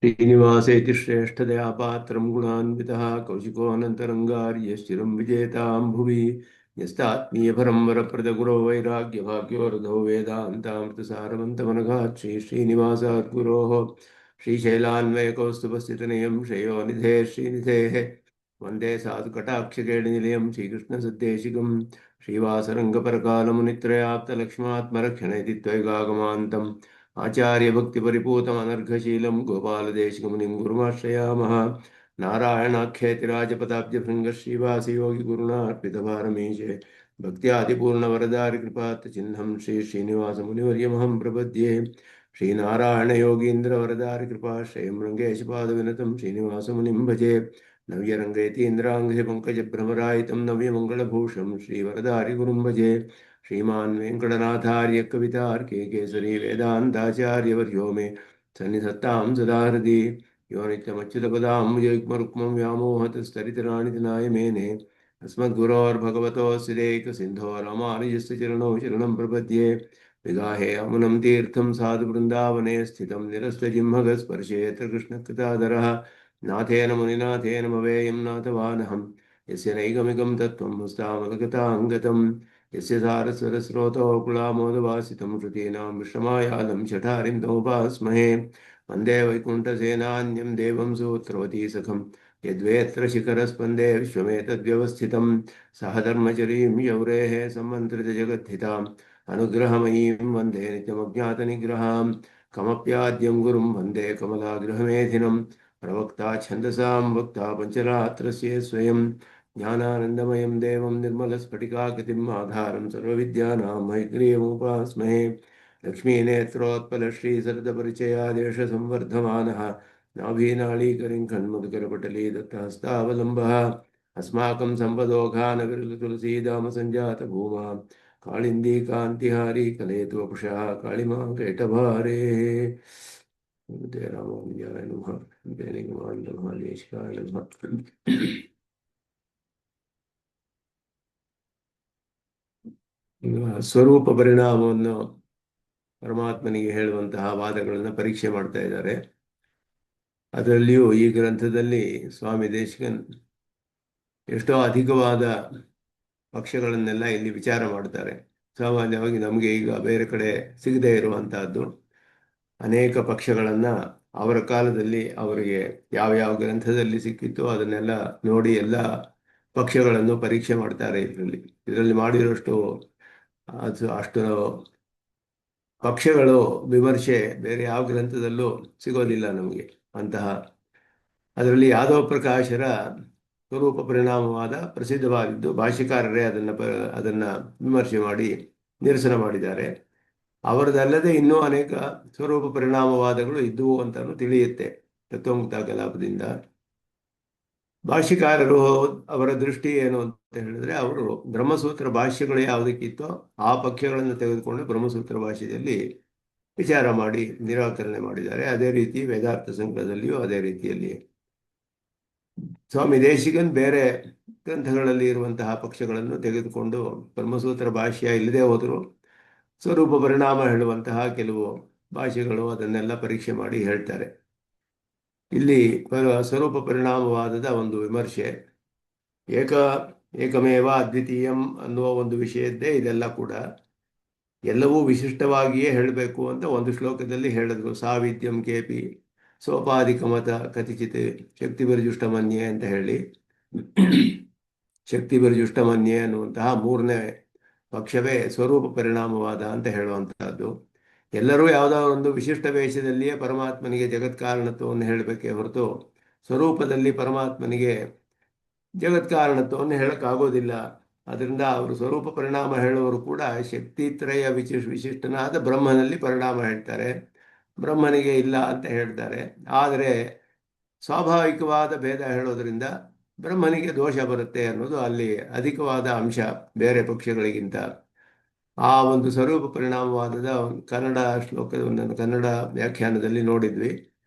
श्रीनिवासेति श्रेष्ठदया पात्रं गुणान्वितः कौशिकोऽनन्तरङ्गार्यश्चिरं विजेतां भुवि यस्तात्मीयपरं वरप्रदगुरो वैराग्यभाग्योरधो वेदान्तामृतसारवन्तमनघात् श्रीनिवासात् गुरोः श्रीशैलान्वयकौस्तुभस्थितनियं श्रेयोनिधे श्रीनिधेः वन्दे साधुकटाक्षकेणिनिलयं श्रीकृष्णसद्देशिकं श्रीवासरङ्गपरकालमुनित्रयाप्तलक्ष्मात्मरक्षणेति त्वैगागमान्तम् आचार्य भक्ति परिपूतम अनर्घशीलम गोपाल देशिकमुनिं गुरुमाश्रयामः नारायणाख्येतिराजपदाब्ज भृंग श्रीवास योगी गुरुणार्पितभारमीशे भक्त्यादिपूर्ण वरदारि कृपात् चिह्नं श्री श्रीनिवास मुनिवर्यमहं प्रपद्ये श्रीनारायण योगीन्द्र वरदारि कृपाश्रयं रङ्गेशपाद विनतं श्रीनिवास मुनिं भजे नव्यरङ्गेतीन्द्राङ्घ्रि पंकज भ्रमरायितं नव्यमङ्गलभूषं श्रीवरदारि गुरुं भजे श्रीमान् वेङ्कटनाथार्य कवितार्के केसरी वेदान्ताचार्यवर्यो मे सन्निधत्तां सदा हृदि यो नित्यमच्युतपदां युग्मरुक्मं व्यामोहतस्तरितराणितनाय मेने अस्मद्गुरोर्भगवतोऽस्य दैकसिन्धो रामानुजस्य चरणौ शरणं प्रपद्ये विगाहे अमुनं तीर्थं साधुवृन्दावने स्थितं निरस्तजिह्मगस्पर्शेऽत्र कृष्णकृतादरः नाथेन मुनिनाथेन मवेयं नाथवानहं यस्य नैगमिकं तत्त्वं हस्तामलगताङ्गतम् यस्य सारस्वरस्रोतो कुलामोदवासितं श्रुतीनां विश्रमायालं शठारिं तमुपास्महे वन्दे वैकुण्ठसेनान्यं देवं सूत्रवती सखं यद्वेत्र शिखरस्पन्दे विश्वमेतद्व्यवस्थितं सह धर्मचरीं यौरेः सम्मन्त्रितजगद्धिताम् अनुग्रहमयीं वन्दे नित्यमज्ञातनिग्रहां कमप्याद्यं गुरुं वन्दे कमलागृहमेधिनं प्रवक्ता छन्दसां वक्ता पञ्चरात्रस्य स्वयं ज्ञानानन्दमयं देवं निर्मलस्फटिकाकृतिम् आधारं सर्वविद्यानां मैत्रीयमुपास्महे लक्ष्मीनेत्रोत्पलश्रीसरदपरिचयादेशसंवर्धमानः नाभीनाळीकरिं खण्मुदकरपटली दत्तहस्तावलम्बः अस्माकं सम्पदोघानविरलतुलसीदामसञ्जातभूमा काळिन्दी कान्तिहारी कलयतु वपुषः काळिमा कैटभारेः वन्दे रामानुजाय नमः वन्दे निगमान्तमहादेशिकाय नमः ಸ್ವರೂಪ ಪರಿಣಾಮವನ್ನು ಪರಮಾತ್ಮನಿಗೆ ಹೇಳುವಂತಹ ವಾದಗಳನ್ನು ಪರೀಕ್ಷೆ ಮಾಡ್ತಾ ಇದ್ದಾರೆ. ಅದರಲ್ಲಿಯೂ ಈ ಗ್ರಂಥದಲ್ಲಿ ಸ್ವಾಮಿ ದೇಶಿಕನ್ ಎಷ್ಟೋ ಅಧಿಕವಾದ ಪಕ್ಷಗಳನ್ನೆಲ್ಲ ಇಲ್ಲಿ ವಿಚಾರ ಮಾಡ್ತಾರೆ. ಸಾಮಾನ್ಯವಾಗಿ ನಮಗೆ ಈಗ ಬೇರೆ ಕಡೆ ಸಿಗದೇ ಇರುವಂತಹದ್ದು ಅನೇಕ ಪಕ್ಷಗಳನ್ನು ಅವರ ಕಾಲದಲ್ಲಿ ಅವರಿಗೆ ಯಾವ ಯಾವ ಗ್ರಂಥದಲ್ಲಿ ಸಿಕ್ಕಿತ್ತು ಅದನ್ನೆಲ್ಲ ನೋಡಿ ಎಲ್ಲ ಪಕ್ಷಗಳನ್ನು ಪರೀಕ್ಷೆ ಮಾಡ್ತಾರೆ. ಇದರಲ್ಲಿ ಮಾಡಿರೋಷ್ಟು ಅಷ್ಟು ಪಕ್ಷಗಳು ವಿಮರ್ಶೆ ಬೇರೆ ಯಾವ ಗ್ರಂಥದಲ್ಲೂ ಸಿಗೋದಿಲ್ಲ ನಮಗೆ ಅಂತಹ. ಅದರಲ್ಲಿ ಯಾದವ ಪ್ರಕಾಶರ ಸ್ವರೂಪ ಪರಿಣಾಮವಾದ ಪ್ರಸಿದ್ಧವಾಗಿದ್ದು ಭಾಷ್ಯಕಾರರೇ ಅದನ್ನು ವಿಮರ್ಶೆ ಮಾಡಿ ನಿರಸನ ಮಾಡಿದ್ದಾರೆ. ಅವರದಲ್ಲದೆ ಇನ್ನೂ ಅನೇಕ ಸ್ವರೂಪ ಪರಿಣಾಮವಾದಗಳು ಇದ್ದುವು ಅಂತಲೂ ತಿಳಿಯುತ್ತೆ ತತ್ವಮುಕ್ತ ಕಲಾಪದಿಂದ. ಭಾಷ್ಯಕಾರರು ಅವರ ದೃಷ್ಟಿ ಏನು ಅಂತ ಹೇಳಿದ್ರೆ, ಅವರು ಬ್ರಹ್ಮಸೂತ್ರ ಭಾಷ್ಯಗಳು ಯಾವುದಕ್ಕಿತ್ತೋ ಆ ಪಕ್ಷಗಳನ್ನು ತೆಗೆದುಕೊಂಡು ಬ್ರಹ್ಮಸೂತ್ರ ಭಾಷ್ಯದಲ್ಲಿ ವಿಚಾರ ಮಾಡಿ ನಿರಾಕರಣೆ ಮಾಡಿದ್ದಾರೆ. ಅದೇ ರೀತಿ ವೇದಾರ್ಥ ಸಂಗ್ರಹದಲ್ಲಿಯೂ ಅದೇ ರೀತಿಯಲ್ಲಿ ಸ್ವಾಮಿ ದೇಶಿಕನ್ ಬೇರೆ ಗ್ರಂಥಗಳಲ್ಲಿ ಇರುವಂತಹ ಪಕ್ಷಗಳನ್ನು ತೆಗೆದುಕೊಂಡು ಬ್ರಹ್ಮಸೂತ್ರ ಭಾಷ್ಯ ಇಲ್ಲದೆ ಹೋದರೂ ಸ್ವರೂಪ ಪರಿಣಾಮ ಹೇಳುವಂತಹ ಕೆಲವು ಭಾಷೆಗಳು ಅದನ್ನೆಲ್ಲ ಪರೀಕ್ಷೆ ಮಾಡಿ ಹೇಳ್ತಾರೆ. ಇಲ್ಲಿ ಸ್ವರೂಪ ಪರಿಣಾಮವಾದದ ಒಂದು ವಿಮರ್ಶೆ ಏಕಮೇವ ಅದ್ವಿತೀಯಂ ಅನ್ನುವ ಒಂದು ವಿಷಯದ್ದೇ ಇದೆಲ್ಲ ಕೂಡ. ಎಲ್ಲವೂ ವಿಶಿಷ್ಟವಾಗಿಯೇ ಹೇಳಬೇಕು ಅಂತ ಒಂದು ಶ್ಲೋಕದಲ್ಲಿ ಹೇಳಿದ್ರು. ಸಾವಿದ್ಯಂ ಕೇಪಿ ಸೋಪಾಧಿಕಮತ ಕಥಿಚಿತ್ ಶಕ್ತಿಭಿರ್ಜುಷ್ಟಮನ್ಯೆ ಅಂತ ಹೇಳಿ, ಶಕ್ತಿಭಿರ್ಜುಷ್ಟಮನ್ಯೆ ಅನ್ನುವಂತಹ ಮೂರನೇ ಪಕ್ಷವೇ ಸ್ವರೂಪ ಪರಿಣಾಮವಾದ ಅಂತ ಹೇಳುವಂತಹದ್ದು. ಎಲ್ಲರೂ ಯಾವುದಾದ್ರು ಒಂದು ವಿಶಿಷ್ಟ ವೇಷದಲ್ಲಿಯೇ ಪರಮಾತ್ಮನಿಗೆ ಜಗತ್ಕಾರಣತ್ವವನ್ನು ಹೇಳಬೇಕೇ ಹೊರತು ಸ್ವರೂಪದಲ್ಲಿ ಪರಮಾತ್ಮನಿಗೆ ಜಗತ್ಕಾರಣತ್ವವನ್ನು ಹೇಳಕ್ಕಾಗೋದಿಲ್ಲ. ಅದರಿಂದ ಅವರು ಸ್ವರೂಪ ಪರಿಣಾಮ ಹೇಳುವವರು ಕೂಡ ಶಕ್ತಿತ್ರಯ ವಿಶಿಷ್ಟನಾದ ಬ್ರಹ್ಮನಲ್ಲಿ ಪರಿಣಾಮ ಹೇಳ್ತಾರೆ, ಬ್ರಹ್ಮನಿಗೆ ಇಲ್ಲ ಅಂತ ಹೇಳ್ತಾರೆ. ಆದರೆ ಸ್ವಾಭಾವಿಕವಾದ ಭೇದ ಹೇಳೋದ್ರಿಂದ ಬ್ರಹ್ಮನಿಗೆ ದೋಷ ಬರುತ್ತೆ ಅನ್ನೋದು ಅಲ್ಲಿ ಅಧಿಕವಾದ ಅಂಶ ಬೇರೆ ಪಕ್ಷಗಳಿಗಿಂತ. ಆ ಒಂದು ಸ್ವರೂಪ ಪರಿಣಾಮವಾದದ ಕನ್ನಡ ಶ್ಲೋಕವನ್ನು ಕನ್ನಡ ವ್ಯಾಖ್ಯಾನದಲ್ಲಿ ನೋಡಿದ್ವಿ.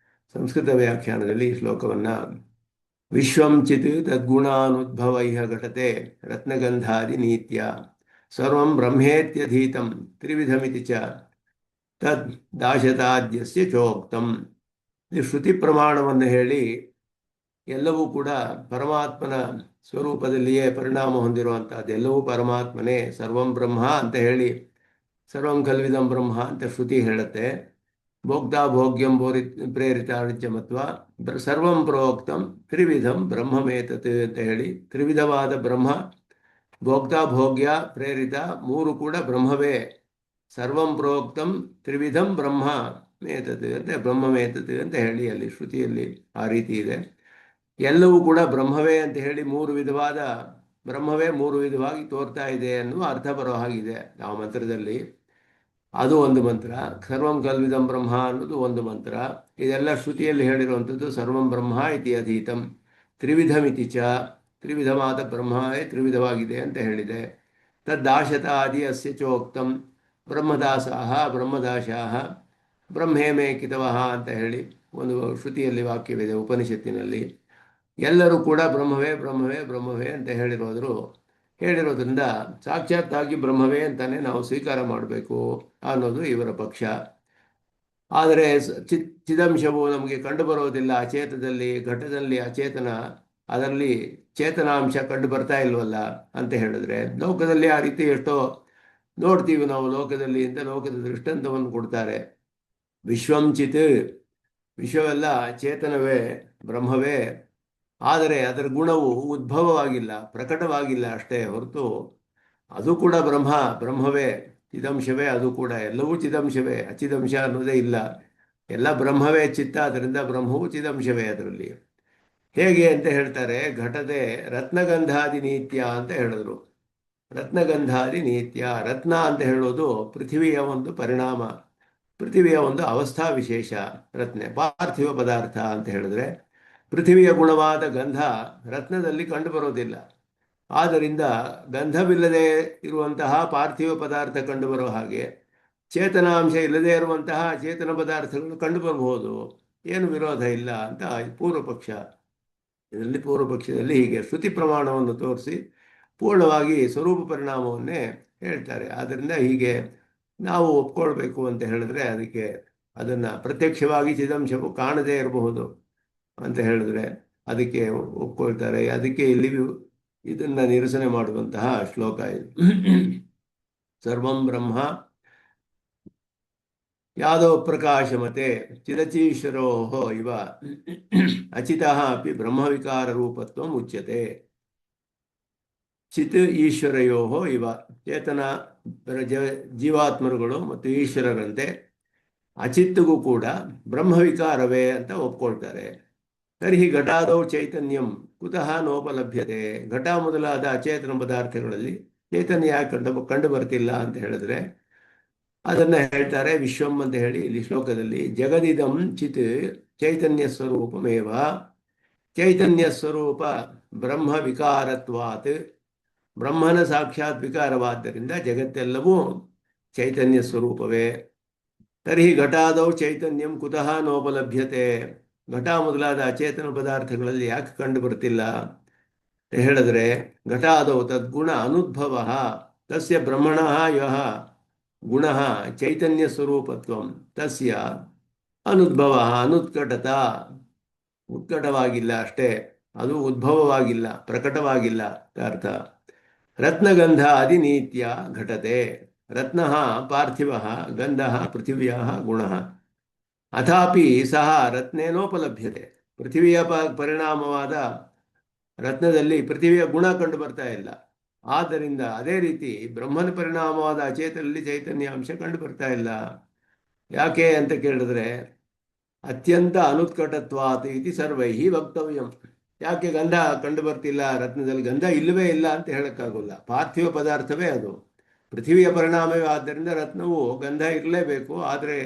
ಸಂಸ್ಕೃತ ವ್ಯಾಖ್ಯಾನದಲ್ಲಿ ಈ ಶ್ಲೋಕವನ್ನು ವಿಶ್ವಂಚಿತ್ ತದ್ಗುಣಾನುದ್ಭವ ಇಹ ಘಟತೆ ರತ್ನಗಂಧಾದಿ ನೀತ್ಯ ಸರ್ವಂ ಬ್ರಹ್ಮೇತ್ಯಧೀತಂ ತ್ರಿವಿಧಮಿತಿ ಚ ತದ್ ದಾಶತಾದ್ಯಸ್ಯ ಚೋಕ್ತಂ. ಈ ಶ್ರುತಿ ಪ್ರಮಾಣವನ್ನು ಹೇಳಿ ಎಲ್ಲವೂ ಕೂಡ ಪರಮಾತ್ಮನ ಸ್ವರೂಪದಲ್ಲಿಯೇ ಪರಿಣಾಮ ಹೊಂದಿರುವಂತಹದ್ದು. ಎಲ್ಲವೂ ಪರಮಾತ್ಮನೇ, ಸರ್ವಂ ಬ್ರಹ್ಮ ಅಂತ ಹೇಳಿ ಸರ್ವಂ ಕಲ್ವಿದಂ ಬ್ರಹ್ಮ ಅಂತ ಶ್ರುತಿ ಹೇಳುತ್ತೆ. ಭೋಕ್ತ ಭೋಗ್ಯಂ ಪ್ರೇರಿತ ಅನಿತ್ಯಮತ್ವ ಸರ್ವಂ ಪ್ರೋಕ್ತಂ ತ್ರಿವಿಧಂ ಬ್ರಹ್ಮಮೇತತ್ ಅಂತ ಹೇಳಿ ತ್ರಿವಿಧವಾದ ಬ್ರಹ್ಮ, ಭೋಕ್ತ ಭೋಗ್ಯ ಪ್ರೇರಿತ ಮೂರು ಕೂಡ ಬ್ರಹ್ಮವೇ. ಸರ್ವಂ ಪ್ರೋಕ್ತಂ ತ್ರಿವಿಧಂ ಬ್ರಹ್ಮ ಮೇತತ್ ಅಂತ ಬ್ರಹ್ಮಮೇತತ್ ಅಂತ ಹೇಳಿ ಅಲ್ಲಿ ಶ್ರುತಿಯಲ್ಲಿ ಆ ರೀತಿ ಇದೆ. ಎಲ್ಲವೂ ಕೂಡ ಬ್ರಹ್ಮವೇ ಅಂತ ಹೇಳಿ ಮೂರು ವಿಧವಾದ ಬ್ರಹ್ಮವೇ ಮೂರು ವಿಧವಾಗಿ ತೋರ್ತಾ ಇದೆ ಅನ್ನುವ ಅರ್ಥ ಬರೋ ಹಾಗಿದೆ ಆ ಮಂತ್ರದಲ್ಲಿ. ಅದು ಒಂದು ಮಂತ್ರ. ಸರ್ವಂ ಕಲ್ವಿದಂ ಬ್ರಹ್ಮ ಅನ್ನೋದು ಒಂದು ಮಂತ್ರ. ಇದೆಲ್ಲ ಶ್ರುತಿಯಲ್ಲಿ ಹೇಳಿರುವಂಥದ್ದು ಸರ್ವಂ ಬ್ರಹ್ಮ ಇತಿ ಅಧೀತಂ ತ್ರಿವಿಧಮಿತಿ ಚ. ತ್ರಿವಿಧವಾದ ಬ್ರಹ್ಮವೇ ತ್ರಿವಿಧವಾಗಿದೆ ಅಂತ ಹೇಳಿದೆ. ತದ್ದಾಶತ ಆದಿ ಅಸ್ಯ ಚೋಕ್ತಂ ಬ್ರಹ್ಮದಾಸಾಹ ಬ್ರಹ್ಮದಾಶಾಹ ಬ್ರಹ್ಮೇಮೇ ಕಿತವಃ ಅಂತ ಹೇಳಿ ಒಂದು ಶ್ರುತಿಯಲ್ಲಿ ವಾಕ್ಯವಿದೆ ಉಪನಿಷತ್ತಿನಲ್ಲಿ. ಎಲ್ಲರೂ ಕೂಡ ಬ್ರಹ್ಮವೇ ಬ್ರಹ್ಮವೇ ಬ್ರಹ್ಮವೇ ಅಂತ ಹೇಳಿರೋದ್ರಿಂದ ಸಾಕ್ಷಾತ್ತಾಗಿ ಬ್ರಹ್ಮವೇ ಅಂತಾನೆ ನಾವು ಸ್ವೀಕಾರ ಮಾಡಬೇಕು ಅನ್ನೋದು ಇವರ ಪಕ್ಷ. ಆದರೆ ಚಿದಂಶವು ನಮಗೆ ಕಂಡು ಬರೋದಿಲ್ಲ. ಅಚೇತದಲ್ಲಿ ಘಟದಲ್ಲಿ ಅಚೇತನ, ಅದರಲ್ಲಿ ಚೇತನಾಂಶ ಕಂಡು ಬರ್ತಾ ಇಲ್ವಲ್ಲ ಅಂತ ಹೇಳಿದ್ರೆ, ಲೋಕದಲ್ಲಿ ಆ ರೀತಿ ಎಷ್ಟೋ ನೋಡ್ತೀವಿ ನಾವು ಲೋಕದಲ್ಲಿ ಅಂತ ಲೋಕದ ದೃಷ್ಟಾಂತವನ್ನು ಕೊಡ್ತಾರೆ. ವಿಶ್ವಂಚಿತ್, ವಿಶ್ವವೆಲ್ಲ ಚೇತನವೇ ಬ್ರಹ್ಮವೇ, ಆದರೆ ಅದರ ಗುಣವು ಉದ್ಭವವಾಗಿಲ್ಲ, ಪ್ರಕಟವಾಗಿಲ್ಲ ಅಷ್ಟೇ ಹೊರತು ಅದು ಕೂಡ ಬ್ರಹ್ಮವೇ, ಚಿದಂಶವೇ. ಅದು ಕೂಡ ಎಲ್ಲವೂ ಚಿದಂಶವೇ, ಅಚಿದಂಶ ಅನ್ನೋದೇ ಇಲ್ಲ. ಎಲ್ಲ ಬ್ರಹ್ಮವೇ ಚಿತ್ತ, ಅದರಿಂದ ಬ್ರಹ್ಮವು ಚಿದಂಶವೇ ಅದರಲ್ಲಿ. ಹೇಗೆ ಅಂತ ಹೇಳ್ತಾರೆ, ಘಟದೆ ರತ್ನಗಂಧಾದಿ ನೀತ್ಯ ಅಂತ ಹೇಳಿದ್ರು. ರತ್ನಗಂಧಾದಿ ನೀತ್ಯ, ರತ್ನ ಅಂತ ಹೇಳೋದು ಪೃಥ್ವಿಯ ಒಂದು ಪರಿಣಾಮ, ಪೃಥ್ವಿಯ ಒಂದು ಅವಸ್ಥಾ ವಿಶೇಷ. ರತ್ನ ಪಾರ್ಥಿವ ಪದಾರ್ಥ ಅಂತ ಹೇಳಿದ್ರೆ ಪೃಥ್ವಿಯ ಗುಣವಾದ ಗಂಧ ರತ್ನದಲ್ಲಿ ಕಂಡುಬರೋದಿಲ್ಲ. ಆದ್ದರಿಂದ ಗಂಧವಿಲ್ಲದೆ ಇರುವಂತಹ ಪಾರ್ಥಿವ ಪದಾರ್ಥ ಕಂಡುಬರೋ ಹಾಗೆ ಚೇತನಾಂಶ ಇಲ್ಲದೆ ಇರುವಂತಹ ಚೇತನ ಪದಾರ್ಥಗಳು ಕಂಡುಬರಬಹುದು, ಏನು ವಿರೋಧ ಇಲ್ಲ ಅಂತ ಪೂರ್ವ ಪಕ್ಷ. ಇದರಲ್ಲಿ ಪೂರ್ವ ಪಕ್ಷದಲ್ಲಿ ಹೀಗೆ ಶ್ರುತಿ ಪ್ರಮಾಣವನ್ನು ತೋರಿಸಿ ಪೂರ್ಣವಾಗಿ ಸ್ವರೂಪ ಪರಿಣಾಮವನ್ನೇ ಹೇಳ್ತಾರೆ. ಆದ್ದರಿಂದ ಹೀಗೆ ನಾವು ಒಪ್ಕೊಳ್ಬೇಕು ಅಂತ ಹೇಳಿದ್ರೆ ಅದಕ್ಕೆ ಅದನ್ನು ಪ್ರತ್ಯಕ್ಷವಾಗಿ ಚಿದಂಶವು ಕಾಣದೇ ಇರಬಹುದು ಅಂತ ಹೇಳಿದ್ರೆ ಅದಕ್ಕೆ ಒಪ್ಕೊಳ್ತಾರೆ. ಅದಕ್ಕೆ ಇಲ್ಲಿ ಇದನ್ನ ನಿರಸನೆ ಮಾಡುವಂತಹ ಶ್ಲೋಕ ಇದು. ಸರ್ವಂ ಬ್ರಹ್ಮ ಯಾದವ ಪ್ರಕಾಶಮತೆ ಚಿರಚೀಶ್ವರೋ ಇವ ಅಚಿತಃ ಅಪಿ ಬ್ರಹ್ಮವಿಕಾರ ರೂಪತ್ವ ಉಚ್ಯತೆ. ಚಿತ್ ಈಶ್ವರಯೋ ಇವ, ಚೇತನ ಜೀವಾತ್ಮರುಗಳು ಮತ್ತು ಈಶ್ವರರಂತೆ ಅಚಿತ್ತಿಗೂ ಕೂಡ ಬ್ರಹ್ಮವಿಕಾರವೇ ಅಂತ ಒಪ್ಕೊಳ್ತಾರೆ. ತರ್ಹಿ ಘಟಾದೌ ಚೈತನ್ಯಂ ಕುತಃ ನೋಪಲಭ್ಯತೆ. ಘಟ ಮೊದಲಾದ ಅಚೇತನ ಪದಾರ್ಥಗಳಲ್ಲಿ ಚೈತನ್ಯ ಯಾಕೆ ಕಂಡು ಬರ್ತಿಲ್ಲ ಅಂತ ಹೇಳಿದ್ರೆ ಅದನ್ನ ಹೇಳ್ತಾರೆ ವಿಶ್ವಂ ಅಂತ ಹೇಳಿ ಇಲ್ಲಿ ಶ್ಲೋಕದಲ್ಲಿ. ಜಗದಿದಂ ಚಿತ್ ಚೈತನ್ಯ ಸ್ವರೂಪಮೇವ, ಚೈತನ್ಯ ಸ್ವರೂಪ ಬ್ರಹ್ಮ ವಿಕಾರತ್ವಾತ್, ಬ್ರಹ್ಮನ ಸಾಕ್ಷಾತ್ ವಿಕಾರವಾದ್ದರಿಂದ ಜಗತ್ತೆಲ್ಲವೂ ಚೈತನ್ಯ ಸ್ವರೂಪವೇ. ತರ್ಹಿ ಘಟಾದೌ ಚೈತನ್ಯಂ ಕುತಃ ನೋಪಲಭ್ಯತೆ. ಘಟ ಮೊದಲಾದ ಅಚೇತನ ಪದಾರ್ಥಗಳಲ್ಲಿ ಯಾಕೆ ಕಂಡು ಬರ್ತಿಲ್ಲ ಹೇಳಿದ್ರೆ ಘಟಾದೌ ತದ್ಗುಣ ಅನುದ್ಭವ ತಸ್ಯ ಬ್ರಹ್ಮಣಃ ಯಃ ಗುಣಃ ಚೈತನ್ಯ ಸ್ವರೂಪತ್ವಂ ತಸ್ಯ ಅನುದ್ಭವ ಅನುತ್ಕಟತ, ಉತ್ಕಟವಾಗಿಲ್ಲ ಅಷ್ಟೇ, ಅದು ಉದ್ಭವವಾಗಿಲ್ಲ, ಪ್ರಕಟವಾಗಿಲ್ಲ ಅರ್ಥ. ರತ್ನಗಂಧ ಅಧಿನೀತ್ಯ ಘಟತೆ. ರತ್ನ ಪಾರ್ಥಿವ, ಗಂಧ ಪೃಥಿವ್ಯಾ ಗುಣ. ಅಥಾಪಿ ಸಹ ರತ್ನೇನೋಪಲಭ್ಯತೆ. ಪೃಥಿವಿಯ ಪರಿಣಾಮವಾದ ರತ್ನದಲ್ಲಿ ಪೃಥಿವಿಯ ಗುಣ ಕಂಡು ಬರ್ತಾ ಇಲ್ಲ. ಆದ್ದರಿಂದ ಅದೇ ರೀತಿ ಬ್ರಹ್ಮನ ಪರಿಣಾಮವಾದ ಅಚೇತನಲ್ಲಿ ಚೈತನ್ಯಾಂಶ ಕಂಡು ಬರ್ತಾ ಇಲ್ಲ. ಯಾಕೆ ಅಂತ ಕೇಳಿದ್ರೆ ಅತ್ಯಂತ ಅನುತ್ಕಟತ್ವಾತ್ ಇತಿ ಸರ್ವೈಹಿ ವಕ್ತವ್ಯಂ. ಯಾಕೆ ಗಂಧ ಕಂಡು ಬರ್ತಿಲ್ಲ ರತ್ನದಲ್ಲಿ? ಗಂಧ ಇಲ್ಲವೇ ಇಲ್ಲ ಅಂತ ಹೇಳಕ್ಕಾಗಲ್ಲ, ಪಾರ್ಥಿವ ಪದಾರ್ಥವೇ ಅದು, ಪೃಥಿವಿಯ ಪರಿಣಾಮವೇ. ಆದ್ದರಿಂದ ರತ್ನವು ಗಂಧ ಇರಲೇಬೇಕು. ಆದರೆ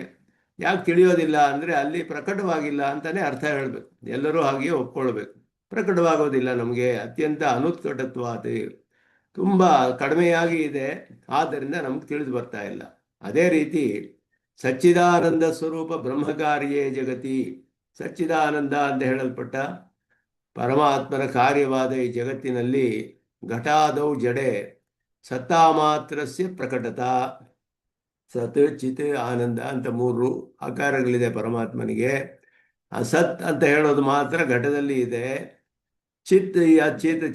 ಯಾಕೆ ತಿಳಿಯೋದಿಲ್ಲ ಅಂದರೆ ಅಲ್ಲಿ ಪ್ರಕಟವಾಗಿಲ್ಲ ಅಂತಾನೆ ಅರ್ಥ ಹೇಳಬೇಕು. ಎಲ್ಲರೂ ಹಾಗೆಯೇ ಒಪ್ಕೊಳ್ಬೇಕು. ಪ್ರಕಟವಾಗೋದಿಲ್ಲ ನಮಗೆ, ಅತ್ಯಂತ ಅನುತ್ಕಟತ್ವಾತ್, ತುಂಬ ಕಡಿಮೆಯಾಗಿ ಇದೆ, ಆದ್ದರಿಂದ ನಮ್ಗೆ ತಿಳಿದು ಬರ್ತಾ ಇಲ್ಲ. ಅದೇ ರೀತಿ ಸಚ್ಚಿದಾನಂದ ಸ್ವರೂಪ ಬ್ರಹ್ಮಕಾರ್ಯೇ ಜಗತಿ. ಸಚ್ಚಿದಾನಂದ ಅಂತ ಹೇಳಲ್ಪಟ್ಟ ಪರಮಾತ್ಮನ ಕಾರ್ಯವಾದ ಈ ಜಗತ್ತಿನಲ್ಲಿ ಘಟಾದೌ ಜಡೆ ಸತ್ತಾ ಮಾತ್ರಸ್ಯ ಪ್ರಕಟತ. ಸತ್ ಚಿತ್ ಆನಂದ ಅಂತ ಮೂರು ಆಕಾರಗಳಿದೆ ಪರಮಾತ್ಮನಿಗೆ. ಆ ಸತ್ ಅಂತ ಹೇಳೋದು ಮಾತ್ರ ಘಟದಲ್ಲಿ ಇದೆ. ಚಿತ್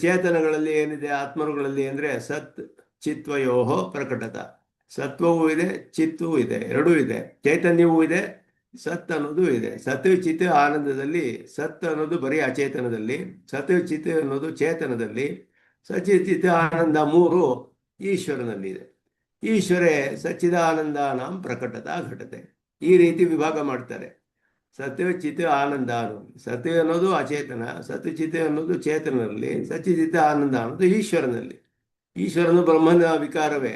ಚೇತನಗಳಲ್ಲಿ ಏನಿದೆ ಆತ್ಮರುಗಳಲ್ಲಿ ಅಂದರೆ ಸತ್ ಚಿತ್ವಯೋಹೋ ಪ್ರಕಟತ. ಸತ್ವವೂ ಇದೆ, ಚಿತ್ತವೂ ಇದೆ, ಎರಡೂ ಇದೆ. ಚೈತನ್ಯವೂ ಇದೆ, ಸತ್ ಅನ್ನೋದು ಇದೆ. ಸತ್ ಚಿತ್ ಆನಂದದಲ್ಲಿ ಸತ್ ಅನ್ನೋದು ಬರೀ ಅಚೇತನದಲ್ಲಿ, ಸತ್ ಚಿತ್ ಅನ್ನೋದು ಚೇತನದಲ್ಲಿ, ಸಚಿತ್ ಆನಂದ ಮೂರು ಈಶ್ವರನಲ್ಲಿದೆ. ಈಶ್ವರೇ ಸಚ್ಚಿದಾನಂದಾನಾಂ ಪ್ರಕಟತ ಘಟತೆ. ಈ ರೀತಿ ವಿಭಾಗ ಮಾಡ್ತಾರೆ. ಸತ್ ಚಿತ್ ಆನಂದ ಅನ್ನೋದು, ಸತ್ ಅನ್ನೋದು ಅಚೇತನ, ಸತ್ ಚಿತ್ ಅನ್ನೋದು ಚೇತನದಲ್ಲಿ, ಸಚ್ಚಿತ್ ಆನಂದ ಅನ್ನೋದು ಈಶ್ವರನಲ್ಲಿ. ಈಶ್ವರನು ಬ್ರಹ್ಮನ ವಿಕಾರವೇ.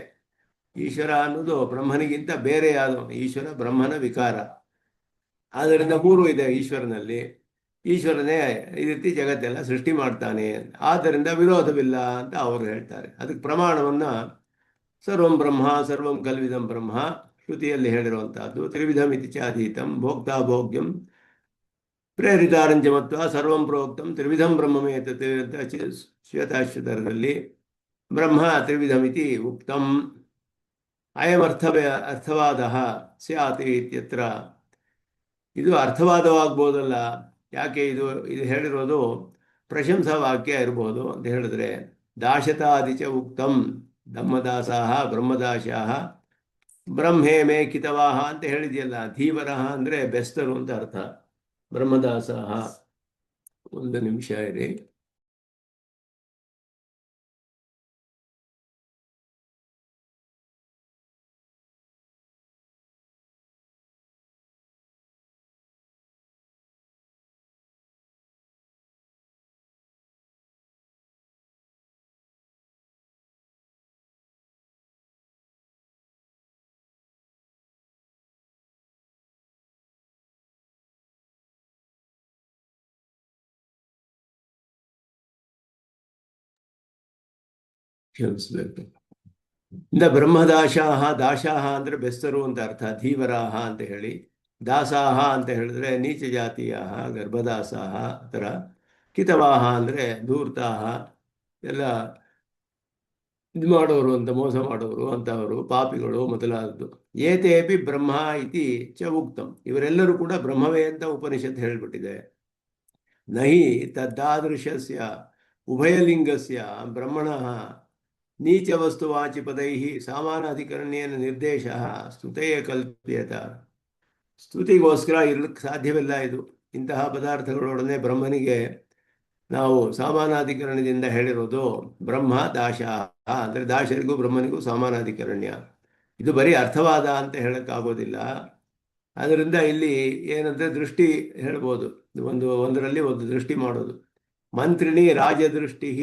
ಈಶ್ವರ ಅನ್ನೋದು ಬ್ರಹ್ಮನಿಗಿಂತ ಬೇರೆ ಯಾವುದು? ಈಶ್ವರ ಬ್ರಹ್ಮನ ವಿಕಾರ. ಆದ್ದರಿಂದ ಮೂರು ಇದೆ ಈಶ್ವರನಲ್ಲಿ. ಈಶ್ವರನೇ ಈ ರೀತಿ ಜಗತ್ತೆಲ್ಲ ಸೃಷ್ಟಿ ಮಾಡ್ತಾನೆ, ಆದ್ದರಿಂದ ವಿರೋಧವಿಲ್ಲ ಅಂತ ಅವರು ಹೇಳ್ತಾರೆ. ಅದಕ್ಕೆ ಪ್ರಮಾಣವನ್ನು ಸರ್ವಂ ಬ್ರಹ್ಮ ಸರ್ವಂ ಕಲ್ವಿದಂ ಬ್ರಹ್ಮ ಶ್ರುತಿಯಲ್ಲಿ ಹೇಳಿರುವಂತಹದ್ದು. ತ್ರಿವಿಧಮಿತಿ ಚಾಧೀತಂ ಭೋಕ್ತಾ ಭೋಗ್ಯಂ ಪ್ರೇರಿತಾರಂಚ ಮತ್ವ ಸರ್ವಂ ಪ್ರೋಕ್ತಂ ತ್ರಿವಿಧಂ ಬ್ರಹ್ಮಮೇತತ್ ಅಂತ ಶ್ವೇತಾಶ್ವತರದಲ್ಲಿ ಬ್ರಹ್ಮ ತ್ರಿವಿಧಮಿತಿ ಉಕ್ತಂ. ಅರ್ಥವಾದ ಸ್ಯಾತ್ ಇತ್ಯತ್ರ. ಇದು ಅರ್ಥವಾದವಾಗ್ಬೋದಲ್ಲ. ಯಾಕೆ ಇದು ಇದು ಹೇಳಿರೋದು ಪ್ರಶಂಸಾ ವಾಕ್ಯ ಇರ್ಬೋದು ಅಂತ ಹೇಳಿದ್ರೆ, ದಾಶತಾದಿಚ ಉಕ್ತಂ ಧಮ್ಮದಾಸಾಹ ಬ್ರಹ್ಮದಾಸಾಹ ಬ್ರಹ್ಮೇ ಮೇ ಕಿತವಾಹ ಅಂತ ಹೇಳಿದೆಯಲ್ಲ. ಧೀವರಹ ಅಂದರೆ ಬೆಸ್ತರು ಅಂತ ಅರ್ಥ. ಬ್ರಹ್ಮದಾಸಾಹ. ಒಂದು ನಿಮಿಷ ಇರಿ. ಕ್ಷಮಿಸ್ಬೇಕು. ಇಂದ ಬ್ರಹ್ಮದಾಶಾಹ, ದಾಶಾಹ ಅಂದರೆ ಬೆಸ್ತರು ಅಂತ ಅರ್ಥ. ಧೀವರಾಹ ಅಂತ ಹೇಳಿ. ದಾಸಾಹ ಅಂತ ಹೇಳಿದ್ರೆ ನೀಚ ಜಾತಿಯ ಗರ್ಭದಾಸಾಹ ಥರ. ಕಿತವಾಹ ಅಂದರೆ ಧೂರ್ತಾಹ, ಎಲ್ಲ ಇದು ಮಾಡೋರು ಅಂತ, ಮೋಸ ಮಾಡೋರು ಅಂತವರು, ಪಾಪಿಗಳು ಮೊದಲಾದದ್ದು. ಏತೇಪಿ ಬ್ರಹ್ಮ ಇತಿ ಚ ಉಕ್ತಂ. ಇವರೆಲ್ಲರೂ ಕೂಡ ಬ್ರಹ್ಮವೇ ಅಂತ ಉಪನಿಷತ್ ಹೇಳಿಬಿಟ್ಟಿದೆ. ನಹಿ ತದ್ದಾದೃಶಸ್ಯ ಉಭಯಲಿಂಗಸ್ಯ ಬ್ರಹ್ಮಣಃ ನೀಚವಸ್ತುವಾಚಿಪದೈಃ ಸಾಮಾನಾಧಿಕರಣ್ಯೇನ ನಿರ್ದೇಶ ಸ್ತುತೆಯ ಕಲ್ಪ್ಯತ. ಸ್ತುತಿಗೋಸ್ಕರ ಇರ್ಲಿಕ್ಕೆ ಸಾಧ್ಯವಿಲ್ಲ ಇದು. ಇಂತಹ ಪದಾರ್ಥಗಳೊಡನೆ ಬ್ರಹ್ಮನಿಗೆ ನಾವು ಸಮಾನಾಧಿಕರಣದಿಂದ ಹೇಳಿರೋದು ಬ್ರಹ್ಮ ದಾಶ ಅಂದರೆ ದಾಶರಿಗೂ ಬ್ರಹ್ಮನಿಗೂ ಸಮಾನಾಧಿಕರಣ್ಯ. ಇದು ಬರೀ ಅರ್ಥವಾದ ಅಂತ ಹೇಳಕ್ಕಾಗೋದಿಲ್ಲ. ಅದರಿಂದ ಇಲ್ಲಿ ಏನಂದ್ರೆ ದೃಷ್ಟಿ ಹೇಳ್ಬೋದು. ಒಂದರಲ್ಲಿ ಒಂದು ದೃಷ್ಟಿ ಮಾಡೋದು. ಮಂತ್ರಿಣಿ ರಾಜದೃಷ್ಟಿ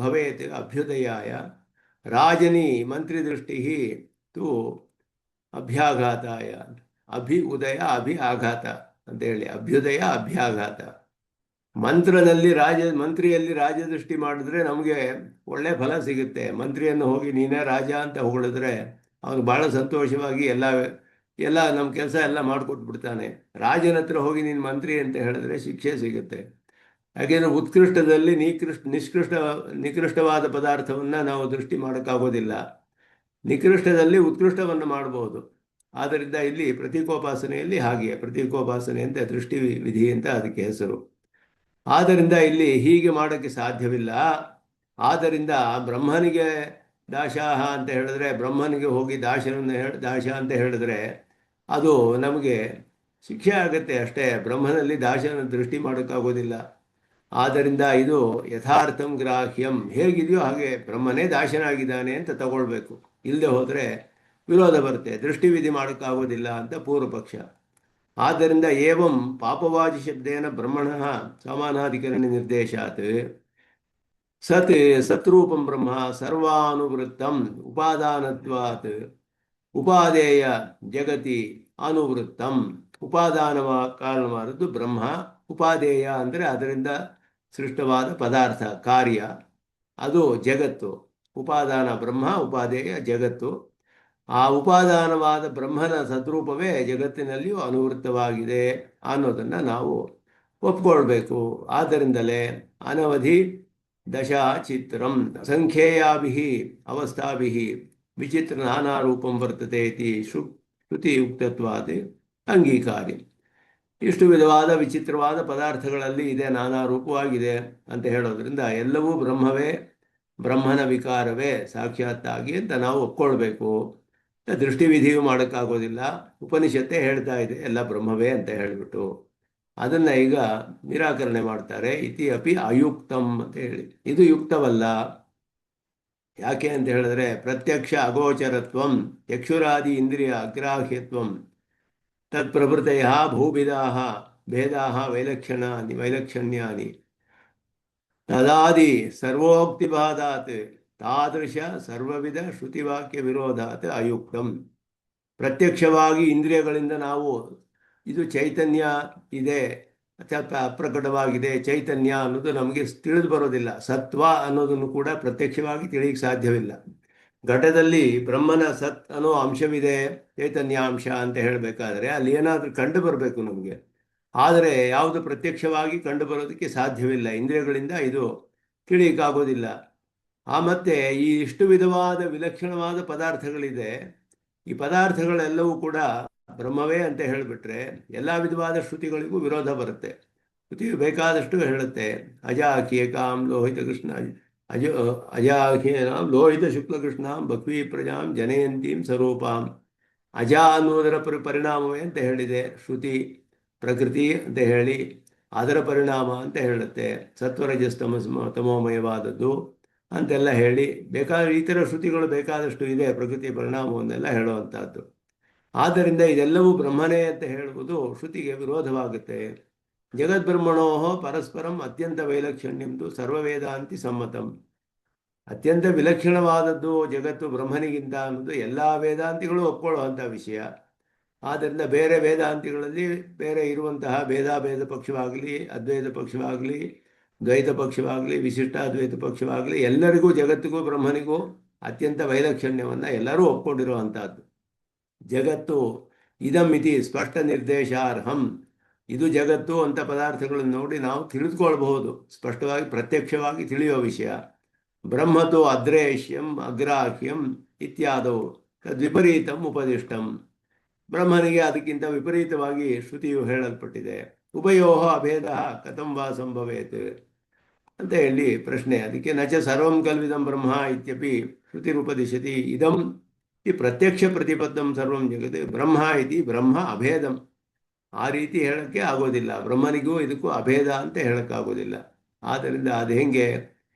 ಭವೇತ್ ಅಭ್ಯುದಯಾಯ, ರಾಜನಿ ಮಂತ್ರಿ ದೃಷ್ಟಿ ತು ಅಭ್ಯಾಘಾತಾಯ. ಉದಯ ಅಭಿ ಆಘಾತ ಅಂತ ಹೇಳಿ, ಅಭ್ಯುದಯ ಅಭ್ಯಾಘಾತ. ಮಂತ್ರಿಯಲ್ಲಿ ರಾಜದೃಷ್ಟಿ ಮಾಡಿದ್ರೆ ನಮಗೆ ಒಳ್ಳೆ ಫಲ ಸಿಗುತ್ತೆ. ಮಂತ್ರಿಯನ್ನು ಹೋಗಿ ನೀನೇ ರಾಜ ಅಂತ ಹೊಗಳಿದ್ರೆ ಅವನು ಬಹಳ ಸಂತೋಷವಾಗಿ ಎಲ್ಲ ಎಲ್ಲ ನಮ್ಮ ಕೆಲಸ ಎಲ್ಲ ಮಾಡಿಕೊಟ್ಬಿಡ್ತಾನೆ. ರಾಜನ ಹತ್ರ ಹೋಗಿ ನೀನು ಮಂತ್ರಿ ಅಂತ ಹೇಳಿದ್ರೆ ಶಿಕ್ಷೆ ಸಿಗುತ್ತೆ. ಯಾಕೆಂದರೆ ಉತ್ಕೃಷ್ಟದಲ್ಲಿ ನಿಕೃಷ್ಟವಾದ ಪದಾರ್ಥವನ್ನು ನಾವು ದೃಷ್ಟಿ ಮಾಡೋಕ್ಕಾಗೋದಿಲ್ಲ. ನಿಕೃಷ್ಟದಲ್ಲಿ ಉತ್ಕೃಷ್ಟವನ್ನು ಮಾಡಬಹುದು. ಆದ್ದರಿಂದ ಇಲ್ಲಿ ಪ್ರತೀಕೋಪಾಸನೆಯಲ್ಲಿ ಹಾಗೆಯೇ, ಪ್ರತೀಕೋಪಾಸನೆ ಅಂತ ದೃಷ್ಟಿ ವಿಧಿ ಅಂತ ಅದಕ್ಕೆ ಹೆಸರು. ಆದ್ದರಿಂದ ಇಲ್ಲಿ ಹೀಗೆ ಮಾಡೋಕ್ಕೆ ಸಾಧ್ಯವಿಲ್ಲ. ಆದ್ದರಿಂದ ಬ್ರಹ್ಮನಿಗೆ ದಾಶಾಹ ಅಂತ ಹೇಳಿದ್ರೆ, ಬ್ರಹ್ಮನಿಗೆ ಹೋಗಿ ದಾಶ ಅಂತ ಹೇಳಿದ್ರೆ ಅದು ನಮಗೆ ಶಿಕ್ಷೆ ಆಗುತ್ತೆ ಅಷ್ಟೇ. ಬ್ರಹ್ಮನಲ್ಲಿ ದಾಶನ ದೃಷ್ಟಿ ಮಾಡೋಕ್ಕಾಗೋದಿಲ್ಲ. ಆದ್ದರಿಂದ ಇದು ಯಥಾರ್ಥಂ ಗ್ರಾಹ್ಯಂ. ಹೇಗಿದೆಯೋ ಹಾಗೆ ಬ್ರಹ್ಮನೇ ದಾಶನಾಗಿದ್ದಾನೆ ಅಂತ ತಗೊಳ್ಬೇಕು. ಇಲ್ಲದೆ ಹೋದರೆ ವಿರೋಧ ಬರುತ್ತೆ, ದೃಷ್ಟಿವಿಧಿ ಮಾಡೋಕ್ಕಾಗೋದಿಲ್ಲ ಅಂತ ಪೂರ್ವ ಪಕ್ಷ. ಆದ್ದರಿಂದ ಏವಂ ಪಾಪವಾಚಿ ಶಬ್ದೇನ ಬ್ರಹ್ಮಣಃ ಸಮಾನಾಧಿಕರಣ ನಿರ್ದೇಶಾತ್ ಸತ್ ಸತ್ರೂಪಂ ಬ್ರಹ್ಮ ಸರ್ವಾನುವೃತ್ತಂ ಉಪಾದಾನತ್ವಾತ್ ಉಪಾದೇಯ ಜಗತಿ ಅನುವೃತ್ತಂ. ಉಪಾದಾನವ ಕಾರಣವಾದದ್ದು ಬ್ರಹ್ಮ. ಉಪಾದೇಯ ಅಂದರೆ ಅದರಿಂದ ಸೃಷ್ಟವಾದ ಪದಾರ್ಥ ಕಾರ್ಯ, ಅದು ಜಗತ್ತು. ಉಪಾದಾನ ಬ್ರಹ್ಮ, ಉಪಾದೇಯ ಜಗತ್ತು. ಆ ಉಪಾದಾನವಾದ ಬ್ರಹ್ಮನ ಸದ್ರೂಪವೇ ಜಗತ್ತಿನಲ್ಲಿಯೂ ಅನುವೃತ್ತವಾಗಿದೆ ಅನ್ನೋದನ್ನು ನಾವು ಒಪ್ಕೊಳ್ಬೇಕು. ಆದ್ದರಿಂದಲೇ ಅನವಧಿ ದಶಾ ಚಿತ್ರಂ ಸಂಖ್ಯೇಯಾಭಿ ಅವಸ್ಥಾಭಿ ವಿಚಿತ್ರ ನಾನಾ ರೂಪಂ ವರ್ತತೆ ಇತಿ ಶ್ರುತಿಯುಕ್ತತ್ವಾದ ಅಂಗೀಕಾರಿ. ಇಷ್ಟು ವಿಧವಾದ ವಿಚಿತ್ರವಾದ ಪದಾರ್ಥಗಳಲ್ಲಿ ಇದೆ, ನಾನಾ ರೂಪವಾಗಿದೆ ಅಂತ ಹೇಳೋದ್ರಿಂದ ಎಲ್ಲವೂ ಬ್ರಹ್ಮವೇ, ಬ್ರಹ್ಮನ ವಿಕಾರವೇ ಸಾಕ್ಷಾತ್ತಾಗಿ ಅಂತ ನಾವು ಒಪ್ಕೊಳ್ಬೇಕು. ದೃಷ್ಟಿವಿಧಿಯೂ ಮಾಡೋಕ್ಕಾಗೋದಿಲ್ಲ, ಉಪನಿಷತ್ತೇ ಹೇಳ್ತಾ ಇದೆ ಎಲ್ಲ ಬ್ರಹ್ಮವೇ ಅಂತ ಹೇಳಿಬಿಟ್ಟು. ಅದನ್ನು ಈಗ ನಿರಾಕರಣೆ ಮಾಡ್ತಾರೆ. ಇತಿ ಅಪಿ ಅಯುಕ್ತಂ ಅಂತ ಹೇಳಿ, ಇದು ಯುಕ್ತವಲ್ಲ. ಯಾಕೆ ಅಂತ ಹೇಳಿದ್ರೆ ಪ್ರತ್ಯಕ್ಷ ಅಗೋಚರತ್ವಂ ಚಕ್ಷುರಾದಿ ಇಂದ್ರಿಯ ಅಗ್ರಾಹ್ಯತ್ವಂ ತತ್ಪ್ರಭೃತಯ ಭೂಭಿದಾಹ ಭೇದಾಹ ವೈಲಕ್ಷಣ್ಯಾನಿ ತದಾದಿ ಸರ್ವೋಕ್ತಿಭಾದಾತ್ ತಾದೃಶ ಸರ್ವವಿಧ ಶ್ರುತಿವಾಕ್ಯ ವಿರೋಧಾತ್ ಅಯುಕ್ತಂ. ಪ್ರತ್ಯಕ್ಷವಾಗಿ ಇಂದ್ರಿಯಗಳಿಂದ ನಾವು ಇದು ಚೈತನ್ಯ ಇದೆ ಅಥವಾ ಅಪ್ರಕಟವಾಗಿದೆ, ಚೈತನ್ಯ ಅನ್ನೋದು ನಮಗೆ ತಿಳಿದು ಬರೋದಿಲ್ಲ. ಸತ್ವ ಅನ್ನೋದನ್ನು ಕೂಡ ಪ್ರತ್ಯಕ್ಷವಾಗಿ ತಿಳಿಯಕ್ಕೆ ಸಾಧ್ಯವಿಲ್ಲ. ಘಟದಲ್ಲಿ ಬ್ರಹ್ಮನ ಸತ್ ಅನ್ನೋ ಅಂಶವಿದೆ, ಚೈತನ್ಯಾಂಶ ಅಂತ ಹೇಳಬೇಕಾದ್ರೆ ಅಲ್ಲಿ ಏನಾದರೂ ಕಂಡು ಬರಬೇಕು ನಮಗೆ. ಆದರೆ ಯಾವುದು ಪ್ರತ್ಯಕ್ಷವಾಗಿ ಕಂಡು ಬರೋದಕ್ಕೆ ಸಾಧ್ಯವಿಲ್ಲ, ಇಂದ್ರಿಯಗಳಿಂದ ಇದು ತಿಳಿಯಕ್ಕಾಗೋದಿಲ್ಲ. ಮತ್ತೆ ಈ ಇಷ್ಟು ವಿಧವಾದ ವಿಲಕ್ಷಣವಾದ ಪದಾರ್ಥಗಳಿದೆ, ಈ ಪದಾರ್ಥಗಳೆಲ್ಲವೂ ಕೂಡ ಬ್ರಹ್ಮವೇ ಅಂತ ಹೇಳಿಬಿಟ್ರೆ ಎಲ್ಲ ವಿಧವಾದ ಶ್ರುತಿಗಳಿಗೂ ವಿರೋಧ ಬರುತ್ತೆ. ಶ್ರುತಿಯು ಬೇಕಾದಷ್ಟು ಹೇಳುತ್ತೆ. ಅಜಾಕೇಕಾಂ ಲೋಹಿತ ಕೃಷ್ಣ ಅಜಾಕೇನಾಂ ಲೋಹಿತ ಶುಕ್ಲಕೃಷ್ಣಾಂ ಬಕ್ವಿ ಪ್ರಜಾಂ ಜನಯಂತೀಂ ಸ್ವರೂಪಾಂ. ಅಜ ಅನ್ನುವುದರ ಪರಿಣಾಮವೇ ಅಂತ ಹೇಳಿದೆ ಶ್ರುತಿ, ಪ್ರಕೃತಿ ಅಂತ ಹೇಳಿ ಅದರ ಪರಿಣಾಮ ಅಂತ ಹೇಳುತ್ತೆ. ತಮೋಮಯವಾದದ್ದು ಅಂತೆಲ್ಲ ಹೇಳಿ ಬೇಕಾದ ಇತರ ಶ್ರುತಿಗಳು ಬೇಕಾದಷ್ಟು ಇದೆ ಪ್ರಕೃತಿಯ ಪರಿಣಾಮವನ್ನೆಲ್ಲ ಹೇಳುವಂಥದ್ದು. ಆದ್ದರಿಂದ ಇದೆಲ್ಲವೂ ಬ್ರಹ್ಮನೇ ಅಂತ ಹೇಳುವುದು ಶ್ರುತಿಗೆ ವಿರೋಧವಾಗುತ್ತೆ. ಜಗದ್ಬ್ರಹ್ಮಣೋ ಪರಸ್ಪರಂ ಅತ್ಯಂತ ವೈಲಕ್ಷಣ್ಯಂದು ಸರ್ವವೇದಾಂತಿ ಸಮ್ಮತಂ. ಅತ್ಯಂತ ವಿಲಕ್ಷಣವಾದದ್ದು ಜಗತ್ತು ಬ್ರಹ್ಮನಿಗಿಂತ ಅನ್ನೋದು ಎಲ್ಲ ವೇದಾಂತಿಗಳು ಒಪ್ಕೊಳ್ಳುವಂಥ ವಿಷಯ. ಆದ್ದರಿಂದ ಬೇರೆ ವೇದಾಂತಿಗಳಲ್ಲಿ ಬೇರೆ ಇರುವಂತಹ ಭೇದಾಭೇದ ಪಕ್ಷವಾಗಲಿ, ಅದ್ವೈತ ಪಕ್ಷವಾಗಲಿ, ದ್ವೈತ ಪಕ್ಷವಾಗಲಿ, ವಿಶಿಷ್ಟಾದ್ವೈತ ಪಕ್ಷವಾಗಲಿ, ಎಲ್ಲರಿಗೂ ಜಗತ್ತಿಗೂ ಬ್ರಹ್ಮನಿಗೂ ಅತ್ಯಂತ ವೈಲಕ್ಷಣ್ಯವನ್ನು ಎಲ್ಲರೂ ಒಪ್ಕೊಂಡಿರುವಂಥದ್ದು. ಜಗತ್ತು ಇದಮಿತಿ ಸ್ಪಷ್ಟ ನಿರ್ದೇಶಾರ್ಹಂ, ಇದು ಜಗತ್ತು ಅಂತ ಪದಾರ್ಥಗಳನ್ನು ನೋಡಿ ನಾವು ತಿಳಿದುಕೊಳ್ಬಹುದು, ಸ್ಪಷ್ಟವಾಗಿ ಪ್ರತ್ಯಕ್ಷವಾಗಿ ತಿಳಿಯುವ ವಿಷಯ. ಬ್ರಹ್ಮತೋ ಅದ್ರೇಶ್ಯಂ ಅಗ್ರಾಹ್ಯಂ ಇತ್ಯಾದವು ತದ್ವಿಪರೀತಂ ಉಪದಿಷ್ಟಂ. ಬ್ರಹ್ಮನಿಗೆ ಅದಕ್ಕಿಂತ ವಿಪರೀತವಾಗಿ ಶ್ರುತಿಯು ಹೇಳಲ್ಪಟ್ಟಿದೆ. ಉಭಯೋಹ ಅಭೇದ ಕಥಂ ವಾ ಸಂಭವೇತ್ ಅಂತ ಹೇಳಿ ಪ್ರಶ್ನೆ. ಅದಕ್ಕೆ ನಚ ಸರ್ವಂ ಕಲ್ವಿದಂ ಬ್ರಹ್ಮ ಇತ್ಯಪಿ ಶ್ರುತಿರುಪದಿಶತಿ ಇದಂ ಈ ಪ್ರತ್ಯಕ್ಷ ಪ್ರತಿಪದ್ದಂ ಸರ್ವಂ ಜಗತ್ ಬ್ರಹ್ಮ ಇತಿ ಬ್ರಹ್ಮ ಅಭೇದಂ. ಆ ರೀತಿ ಹೇಳಕ್ಕೆ ಆಗೋದಿಲ್ಲ, ಬ್ರಹ್ಮನಿಗೂ ಇದಕ್ಕೂ ಅಭೇದ ಅಂತ ಹೇಳಕ್ಕಾಗೋದಿಲ್ಲ. ಆದ್ದರಿಂದ ಅದು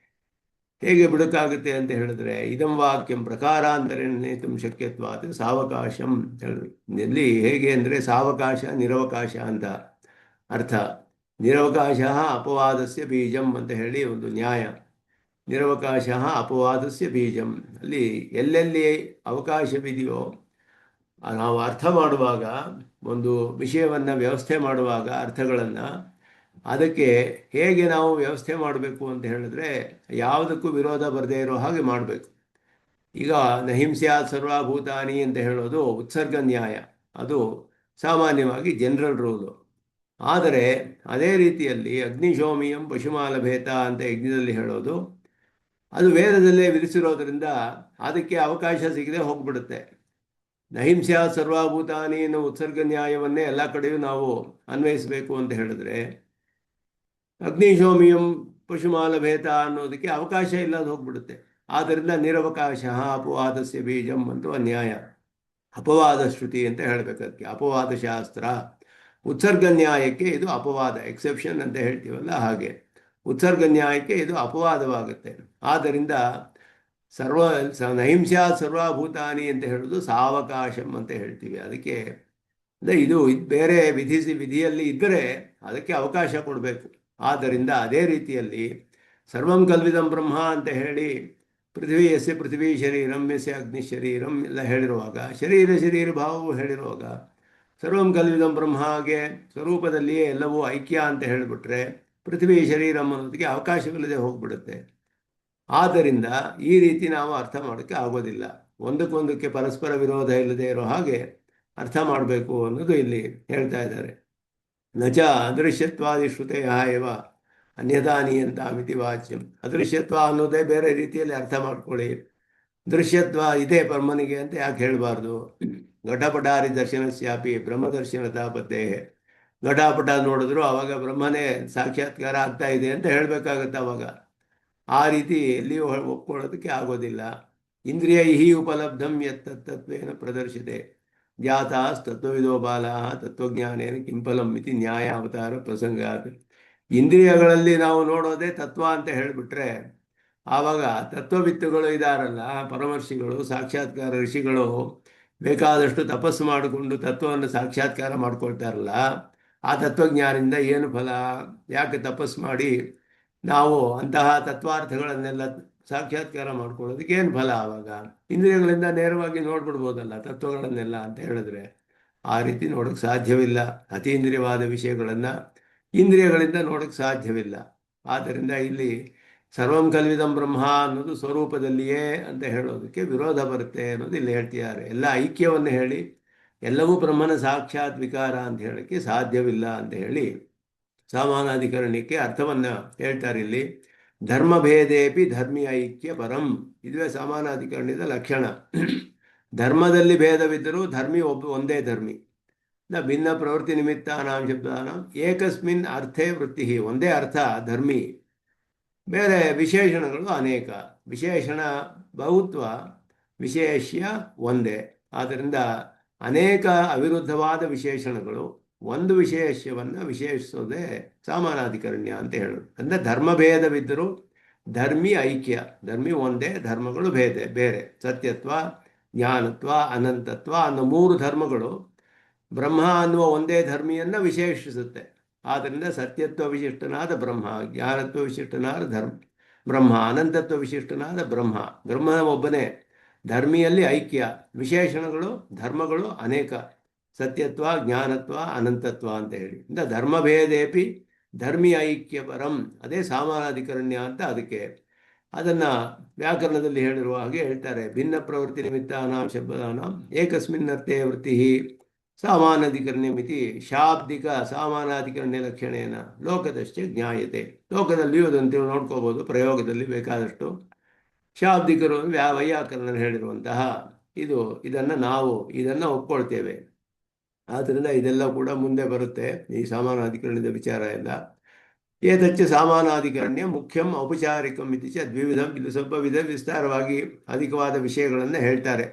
ಹೇಗೆ ಬಿಡಕ್ಕಾಗುತ್ತೆ ಅಂತ ಹೇಳಿದ್ರೆ ಇದಂ ವಾಕ್ಯಂ ಪ್ರಕಾರಾಂತರ ನೇತುಂ ಶಕ್ಯತ್ವಾತ್ ಸಾವಕಾಶಂ ಇಲ್ಲಿ ಹೇಗೆ ಅಂದರೆ ಸಾವಕಾಶ ನಿರವಕಾಶ ಅಂತ ಅರ್ಥ. ನಿರವಕಾಶ ಅಪವಾದಸ್ಯ ಬೀಜಂ ಅಂತ ಹೇಳಿ ಒಂದು ನ್ಯಾಯ. ನಿರವಕಾಶ ಅಪವಾದಸ್ಯ ಬೀಜಂ, ಅಲ್ಲಿ ಎಲ್ಲೆಲ್ಲಿ ಅವಕಾಶವಿದೆಯೋ ನಾವು ಅರ್ಥ ಮಾಡುವಾಗ, ಒಂದು ವಿಷಯವನ್ನು ವ್ಯವಸ್ಥೆ ಮಾಡುವಾಗ ಅರ್ಥಗಳನ್ನು ಅದಕ್ಕೆ ಹೇಗೆ ನಾವು ವ್ಯವಸ್ಥೆ ಮಾಡಬೇಕು ಅಂತ ಹೇಳಿದ್ರೆ ಯಾವುದಕ್ಕೂ ವಿರೋಧ ಬರದೇ ಇರೋ ಹಾಗೆ ಮಾಡಬೇಕು. ಈಗ ನಹಿಂಸ್ಯಾತ್ ಸರ್ವಭೂತಾನಿ ಅಂತ ಹೇಳೋದು ಉತ್ಸರ್ಗ ನ್ಯಾಯ, ಅದು ಸಾಮಾನ್ಯವಾಗಿ ಜನರಲ್ ರೂಲು. ಆದರೆ ಅದೇ ರೀತಿಯಲ್ಲಿ ಅಗ್ನಿಶೋಮಿಯಂ ಪಶುಮಾಲಭೇತ ಅಂತ ಯಜ್ಞದಲ್ಲಿ ಹೇಳೋದು ಅದು ವೇದದಲ್ಲೇ ವಿಧಿಸಿರೋದ್ರಿಂದ ಅದಕ್ಕೆ ಅವಕಾಶ ಸಿಗದೆ ಹೋಗ್ಬಿಡುತ್ತೆ. ನಹಿಂಸ್ಯಾತ್ ಸರ್ವಭೂತಾನಿ ಅನ್ನೋ ಉತ್ಸರ್ಗ ನ್ಯಾಯವನ್ನೇ ಎಲ್ಲ ಕಡೆಯೂ ನಾವು ಅನ್ವಯಿಸಬೇಕು ಅಂತ ಹೇಳಿದ್ರೆ ಅಗ್ನಿಶೋಮಿಯಂ ಪಶುಮಾಲಭೇತ ಅನ್ನೋದಕ್ಕೆ ಅವಕಾಶ ಇಲ್ಲದೆ ಹೋಗ್ಬಿಡುತ್ತೆ. ಆದ್ದರಿಂದ ನಿರವಕಾಶ ಅಪವಾದಸ್ಯ ಬೀಜಂ ಅಂತ ನ್ಯಾಯ, ಅಪವಾದ ಶ್ರುತಿ ಅಂತ ಹೇಳಬೇಕು. ಅದಕ್ಕೆ ಅಪವಾದ ಶಾಸ್ತ್ರ. ಉತ್ಸರ್ಗ ನ್ಯಾಯಕ್ಕೆ ಇದು ಅಪವಾದ, ಎಕ್ಸೆಪ್ಷನ್ ಅಂತ ಹೇಳ್ತೀವಲ್ಲ ಹಾಗೆ ಉತ್ಸರ್ಗ ನ್ಯಾಯಕ್ಕೆ ಇದು ಅಪವಾದವಾಗುತ್ತೆ. ಆದ್ದರಿಂದ ನಹಿಂಸ್ಯಾತ್ ಸರ್ವಭೂತಾನಿ ಅಂತ ಹೇಳೋದು ಸಾವಕಾಶಂ ಅಂತ ಹೇಳ್ತೀವಿ. ಅದಕ್ಕೆ ಇದು ಬೇರೆ ವಿಧಿಯಲ್ಲಿ ಇದ್ದರೆ ಅದಕ್ಕೆ ಅವಕಾಶ ಕೊಡಬೇಕು. ಆದ್ದರಿಂದ ಅದೇ ರೀತಿಯಲ್ಲಿ ಸರ್ವಂ ಕಲ್ವಿದಂ ಬ್ರಹ್ಮ ಅಂತ ಹೇಳಿ ಪೃಥ್ವಿ ಪೃಥ್ವಿ ಶರೀರಂ ಯಸ್ಯ ಅಗ್ನಿ ಶರೀರಂ ಎಲ್ಲ ಹೇಳಿರುವಾಗ, ಶರೀರ ಭಾವವು ಹೇಳಿರುವಾಗ ಸರ್ವಂ ಕಲ್ವಿದಂ ಬ್ರಹ್ಮಗೆ ಸ್ವರೂಪದಲ್ಲಿಯೇ ಎಲ್ಲವೂ ಐಕ್ಯ ಅಂತ ಹೇಳಿಬಿಟ್ರೆ ಪೃಥ್ವಿ ಶರೀರಂ ಅನ್ನೋದಕ್ಕೆ ಅವಕಾಶವಿಲ್ಲದೆ ಹೋಗ್ಬಿಡುತ್ತೆ. ಆದ್ದರಿಂದ ಈ ರೀತಿ ನಾವು ಅರ್ಥ ಮಾಡೋಕ್ಕೆ ಆಗೋದಿಲ್ಲ. ಒಂದಕ್ಕೊಂದಕ್ಕೆ ಪರಸ್ಪರ ವಿರೋಧ ಇಲ್ಲದೆ ಇರೋ ಹಾಗೆ ಅರ್ಥ ಮಾಡಬೇಕು ಅನ್ನೋದು ಇಲ್ಲಿ ಹೇಳ್ತಾ ಇದ್ದಾರೆ. ನಚ ಅದೃಶ್ಯತ್ವಾದಿ ಶ್ರುತೆಯ ಏವ ಅನ್ಯಥಾ ನಿಯಂತಾಮಿತಿ ವಾಚ್ಯಂ. ಅದೃಶ್ಯತ್ವ ಅನ್ನೋದೇ ಬೇರೆ ರೀತಿಯಲ್ಲಿ ಅರ್ಥ ಮಾಡ್ಕೊಳ್ಳಿ. ದೃಶ್ಯತ್ವ ಇದೆ ಬ್ರಹ್ಮನಿಗೆ ಅಂತ ಯಾಕೆ ಹೇಳಬಾರ್ದು? ಘಟಪಟಾರಿ ದರ್ಶನಸ್ಯಾಪಿ ಬ್ರಹ್ಮದರ್ಶನ ತಾಪತೆ. ಘಟಾಪಟ ನೋಡಿದ್ರು ಅವಾಗ ಬ್ರಹ್ಮನೇ ಸಾಕ್ಷಾತ್ಕಾರ ಆಗ್ತಾ ಇದೆ ಅಂತ ಹೇಳಬೇಕಾಗತ್ತೆ ಅವಾಗ. ಆ ರೀತಿ ಎಲ್ಲಿಯೂ ಒಪ್ಕೊಳ್ಳೋದಕ್ಕೆ ಆಗೋದಿಲ್ಲ. ಇಂದ್ರಿಯೈಹಿ ಉಪಲಬ್ಧಂ ಯತ್ತತ್ವೇನ ಪ್ರದರ್ಶಿತೆ ಜಾತಾಸ್ತತ್ವವಿದೋ ಬಾಲಃ ತತ್ವಜ್ಞಾನೇನ ಕಿಂಫಲಂ ಇತಿ ನ್ಯಾಯ ಅವತಾರ ಪ್ರಸಂಗಾತ್. ಇಂದ್ರಿಯಗಳಲ್ಲಿ ನಾವು ನೋಡೋದೇ ತತ್ವ ಅಂತ ಹೇಳಿಬಿಟ್ರೆ ಆವಾಗ ತತ್ವವಿತ್ತುಗಳು ಇದಾರಲ್ಲ, ಪರಮರ್ಷಿಗಳು, ಸಾಕ್ಷಾತ್ಕಾರ ಋಷಿಗಳು ಬೇಕಾದಷ್ಟು ತಪಸ್ಸು ಮಾಡಿಕೊಂಡು ತತ್ವವನ್ನು ಸಾಕ್ಷಾತ್ಕಾರ ಮಾಡ್ಕೊಳ್ತಾರಲ್ಲ, ಆ ತತ್ವಜ್ಞಾನದಿಂದ ಏನು ಫಲ? ಯಾಕೆ ತಪಸ್ಸು ಮಾಡಿ ನಾವು ಅಂತಹ ತತ್ವಾರ್ಥಗಳನ್ನೆಲ್ಲ ಸಾಕ್ಷಾತ್ಕಾರ ಮಾಡ್ಕೊಳ್ಳೋದಕ್ಕೆ ಏನು ಫಲ? ಆವಾಗ ಇಂದ್ರಿಯಗಳಿಂದ ನೇರವಾಗಿ ನೋಡ್ಬಿಡ್ಬೋದಲ್ಲ ತತ್ವಗಳನ್ನೆಲ್ಲ ಅಂತ ಹೇಳಿದ್ರೆ. ಆ ರೀತಿ ನೋಡೋಕ್ಕೆ ಸಾಧ್ಯವಿಲ್ಲ. ಅತೀಂದ್ರಿಯವಾದ ವಿಷಯಗಳನ್ನು ಇಂದ್ರಿಯಗಳಿಂದ ನೋಡೋಕ್ಕೆ ಸಾಧ್ಯವಿಲ್ಲ. ಆದ್ದರಿಂದ ಇಲ್ಲಿ ಸರ್ವಂ ಕಲ್ವಿದಂ ಬ್ರಹ್ಮ ಅನ್ನೋದು ಸ್ವರೂಪದಲ್ಲಿಯೇ ಅಂತ ಹೇಳೋದಕ್ಕೆ ವಿರೋಧ ಬರುತ್ತೆ ಅನ್ನೋದು ಇಲ್ಲಿ ಹೇಳ್ತಿದ್ದಾರೆ. ಎಲ್ಲ ಐಕ್ಯವನ್ನು ಹೇಳಿ ಎಲ್ಲವೂ ಬ್ರಹ್ಮನ ಸಾಕ್ಷಾತ್ ವಿಕಾರ ಅಂತ ಹೇಳೋಕ್ಕೆ ಸಾಧ್ಯವಿಲ್ಲ ಅಂತ ಹೇಳಿ ಸಾಮಾನಾಧಿಕರಣಕ್ಕೆ ಅರ್ಥವನ್ನು ಹೇಳ್ತಾರೆ. ಇಲ್ಲಿ ಧರ್ಮಭೇದೇಪಿ ಧರ್ಮಿ ಐಕ್ಯ ಪರಂ, ಇದುವೇ ಸಾಮಾನಾಧಿಕರಣದ ಲಕ್ಷಣ. ಧರ್ಮದಲ್ಲಿ ಭೇದವಿದ್ದರೂ ಧರ್ಮಿ ಒಂದೇ ಧರ್ಮಿ. ನ ಭಿನ್ನ ಪ್ರವೃತ್ತಿ ನಿಮಿತ್ತಾನಾಂ ಶಬ್ದಾನಾಂ ಏಕಸ್ಮಿನ್ ಅರ್ಥೇ ವೃತ್ತಿ, ಒಂದೇ ಅರ್ಥ ಧರ್ಮಿ, ಬೇರೆ ವಿಶೇಷಣಗಳು ಅನೇಕ. ವಿಶೇಷಣ ಬಹುತ್ವ, ವಿಶೇಷ್ಯ ಒಂದೇ. ಆದ್ದರಿಂದ ಅನೇಕ ಅವಿರುದ್ಧವಾದ ವಿಶೇಷಣಗಳು ಒಂದು ವಿಶೇಷವನ್ನು ವಿಶೇಷಿಸೋದೇ ಸಾಮಾನಾಧಿಕರಣ್ಯ ಅಂತ ಹೇಳೋದು. ಅಂದರೆ ಧರ್ಮಭೇದವಿದ್ದರೂ ಧರ್ಮಿ ಐಕ್ಯ, ಧರ್ಮಿ ಒಂದೇ, ಧರ್ಮಗಳು ಬೇರೆ. ಸತ್ಯತ್ವ, ಜ್ಞಾನತ್ವ, ಅನಂತತ್ವ ಅನ್ನೋ ಮೂರು ಧರ್ಮಗಳು ಬ್ರಹ್ಮ ಅನ್ನುವ ಒಂದೇ ಧರ್ಮಿಯನ್ನು ವಿಶೇಷಿಸುತ್ತೆ. ಆದ್ದರಿಂದ ಸತ್ಯತ್ವ ವಿಶಿಷ್ಟನಾದ ಬ್ರಹ್ಮ, ಜ್ಞಾನತ್ವ ವಿಶಿಷ್ಟನಾದ ಬ್ರಹ್ಮ, ಅನಂತತ್ವ ವಿಶಿಷ್ಟನಾದ ಬ್ರಹ್ಮನ ಒಬ್ಬನೇ. ಧರ್ಮಿಯಲ್ಲಿ ಐಕ್ಯ, ವಿಶೇಷಣಗಳು ಧರ್ಮಗಳು ಅನೇಕ, ಸತ್ಯತ್ವ, ಜ್ಞಾನತ್ವ, ಅನಂತತ್ವ ಅಂತ ಹೇಳಿ. ಧರ್ಮಭೇದೇಪಿ ಧರ್ಮಿ ಐಕ್ಯ ಪರಂ, ಅದೇ ಸಾಮಾನಾಧಿಕರಣ್ಯ ಅಂತ. ಅದಕ್ಕೆ ಅದನ್ನು ವ್ಯಾಕರಣದಲ್ಲಿ ಹೇಳಿರುವ ಹಾಗೆ ಹೇಳ್ತಾರೆ. ಭಿನ್ನ ಪ್ರವೃತ್ತಿ ನಿಮಿತ್ತಾನಾಂ ಶಬ್ದಾನಾಂ ಏಕಸ್ಮಿನ್ನರ್ಥೇ ವೃತ್ತಿ ಸಾಮಾನಾಧಿಕರಣ್ಯ ಮಿತಿ ಶಾಬ್ದಿಕ ಸಾಮಾನಾಧಿಕರಣ್ಯ ಲಕ್ಷಣೇನ ಲೋಕದಷ್ಟೇ ಜ್ಞಾಯತೆ. ಲೋಕದಲ್ಲಿಯೂ ಅದಂತೆ ನೋಡ್ಕೋಬೋದು, ಪ್ರಯೋಗದಲ್ಲಿ ಬೇಕಾದಷ್ಟು. ಶಾಬ್ದಿಕರು ವೈಯಾಕರಣರು ಹೇಳಿರುವಂತಹ ಇದನ್ನು ಒಪ್ಕೊಳ್ತೇವೆ. ಆದ್ದರಿಂದ ಇದೆಲ್ಲ ಕೂಡ ಮುಂದೆ ಬರುತ್ತೆ ಈ ಸಾಮಾನಾಧಿಕರಣದ ವಿಚಾರ ಎಲ್ಲ. ಏತಚ್ಚ ಸಾಮಾನಾಧಿಕರಣ್ಯ ಮುಖ್ಯಂ ಔಪಚಾರಿಕಂ ಇತಿ ಚ ದ್ವಿವಿಧಂ. ಇದು ಸ್ವಲ್ಪ ವಿಸ್ತಾರವಾಗಿ ಅಧಿಕವಾದ ವಿಷಯಗಳನ್ನು ಹೇಳ್ತಾರೆ.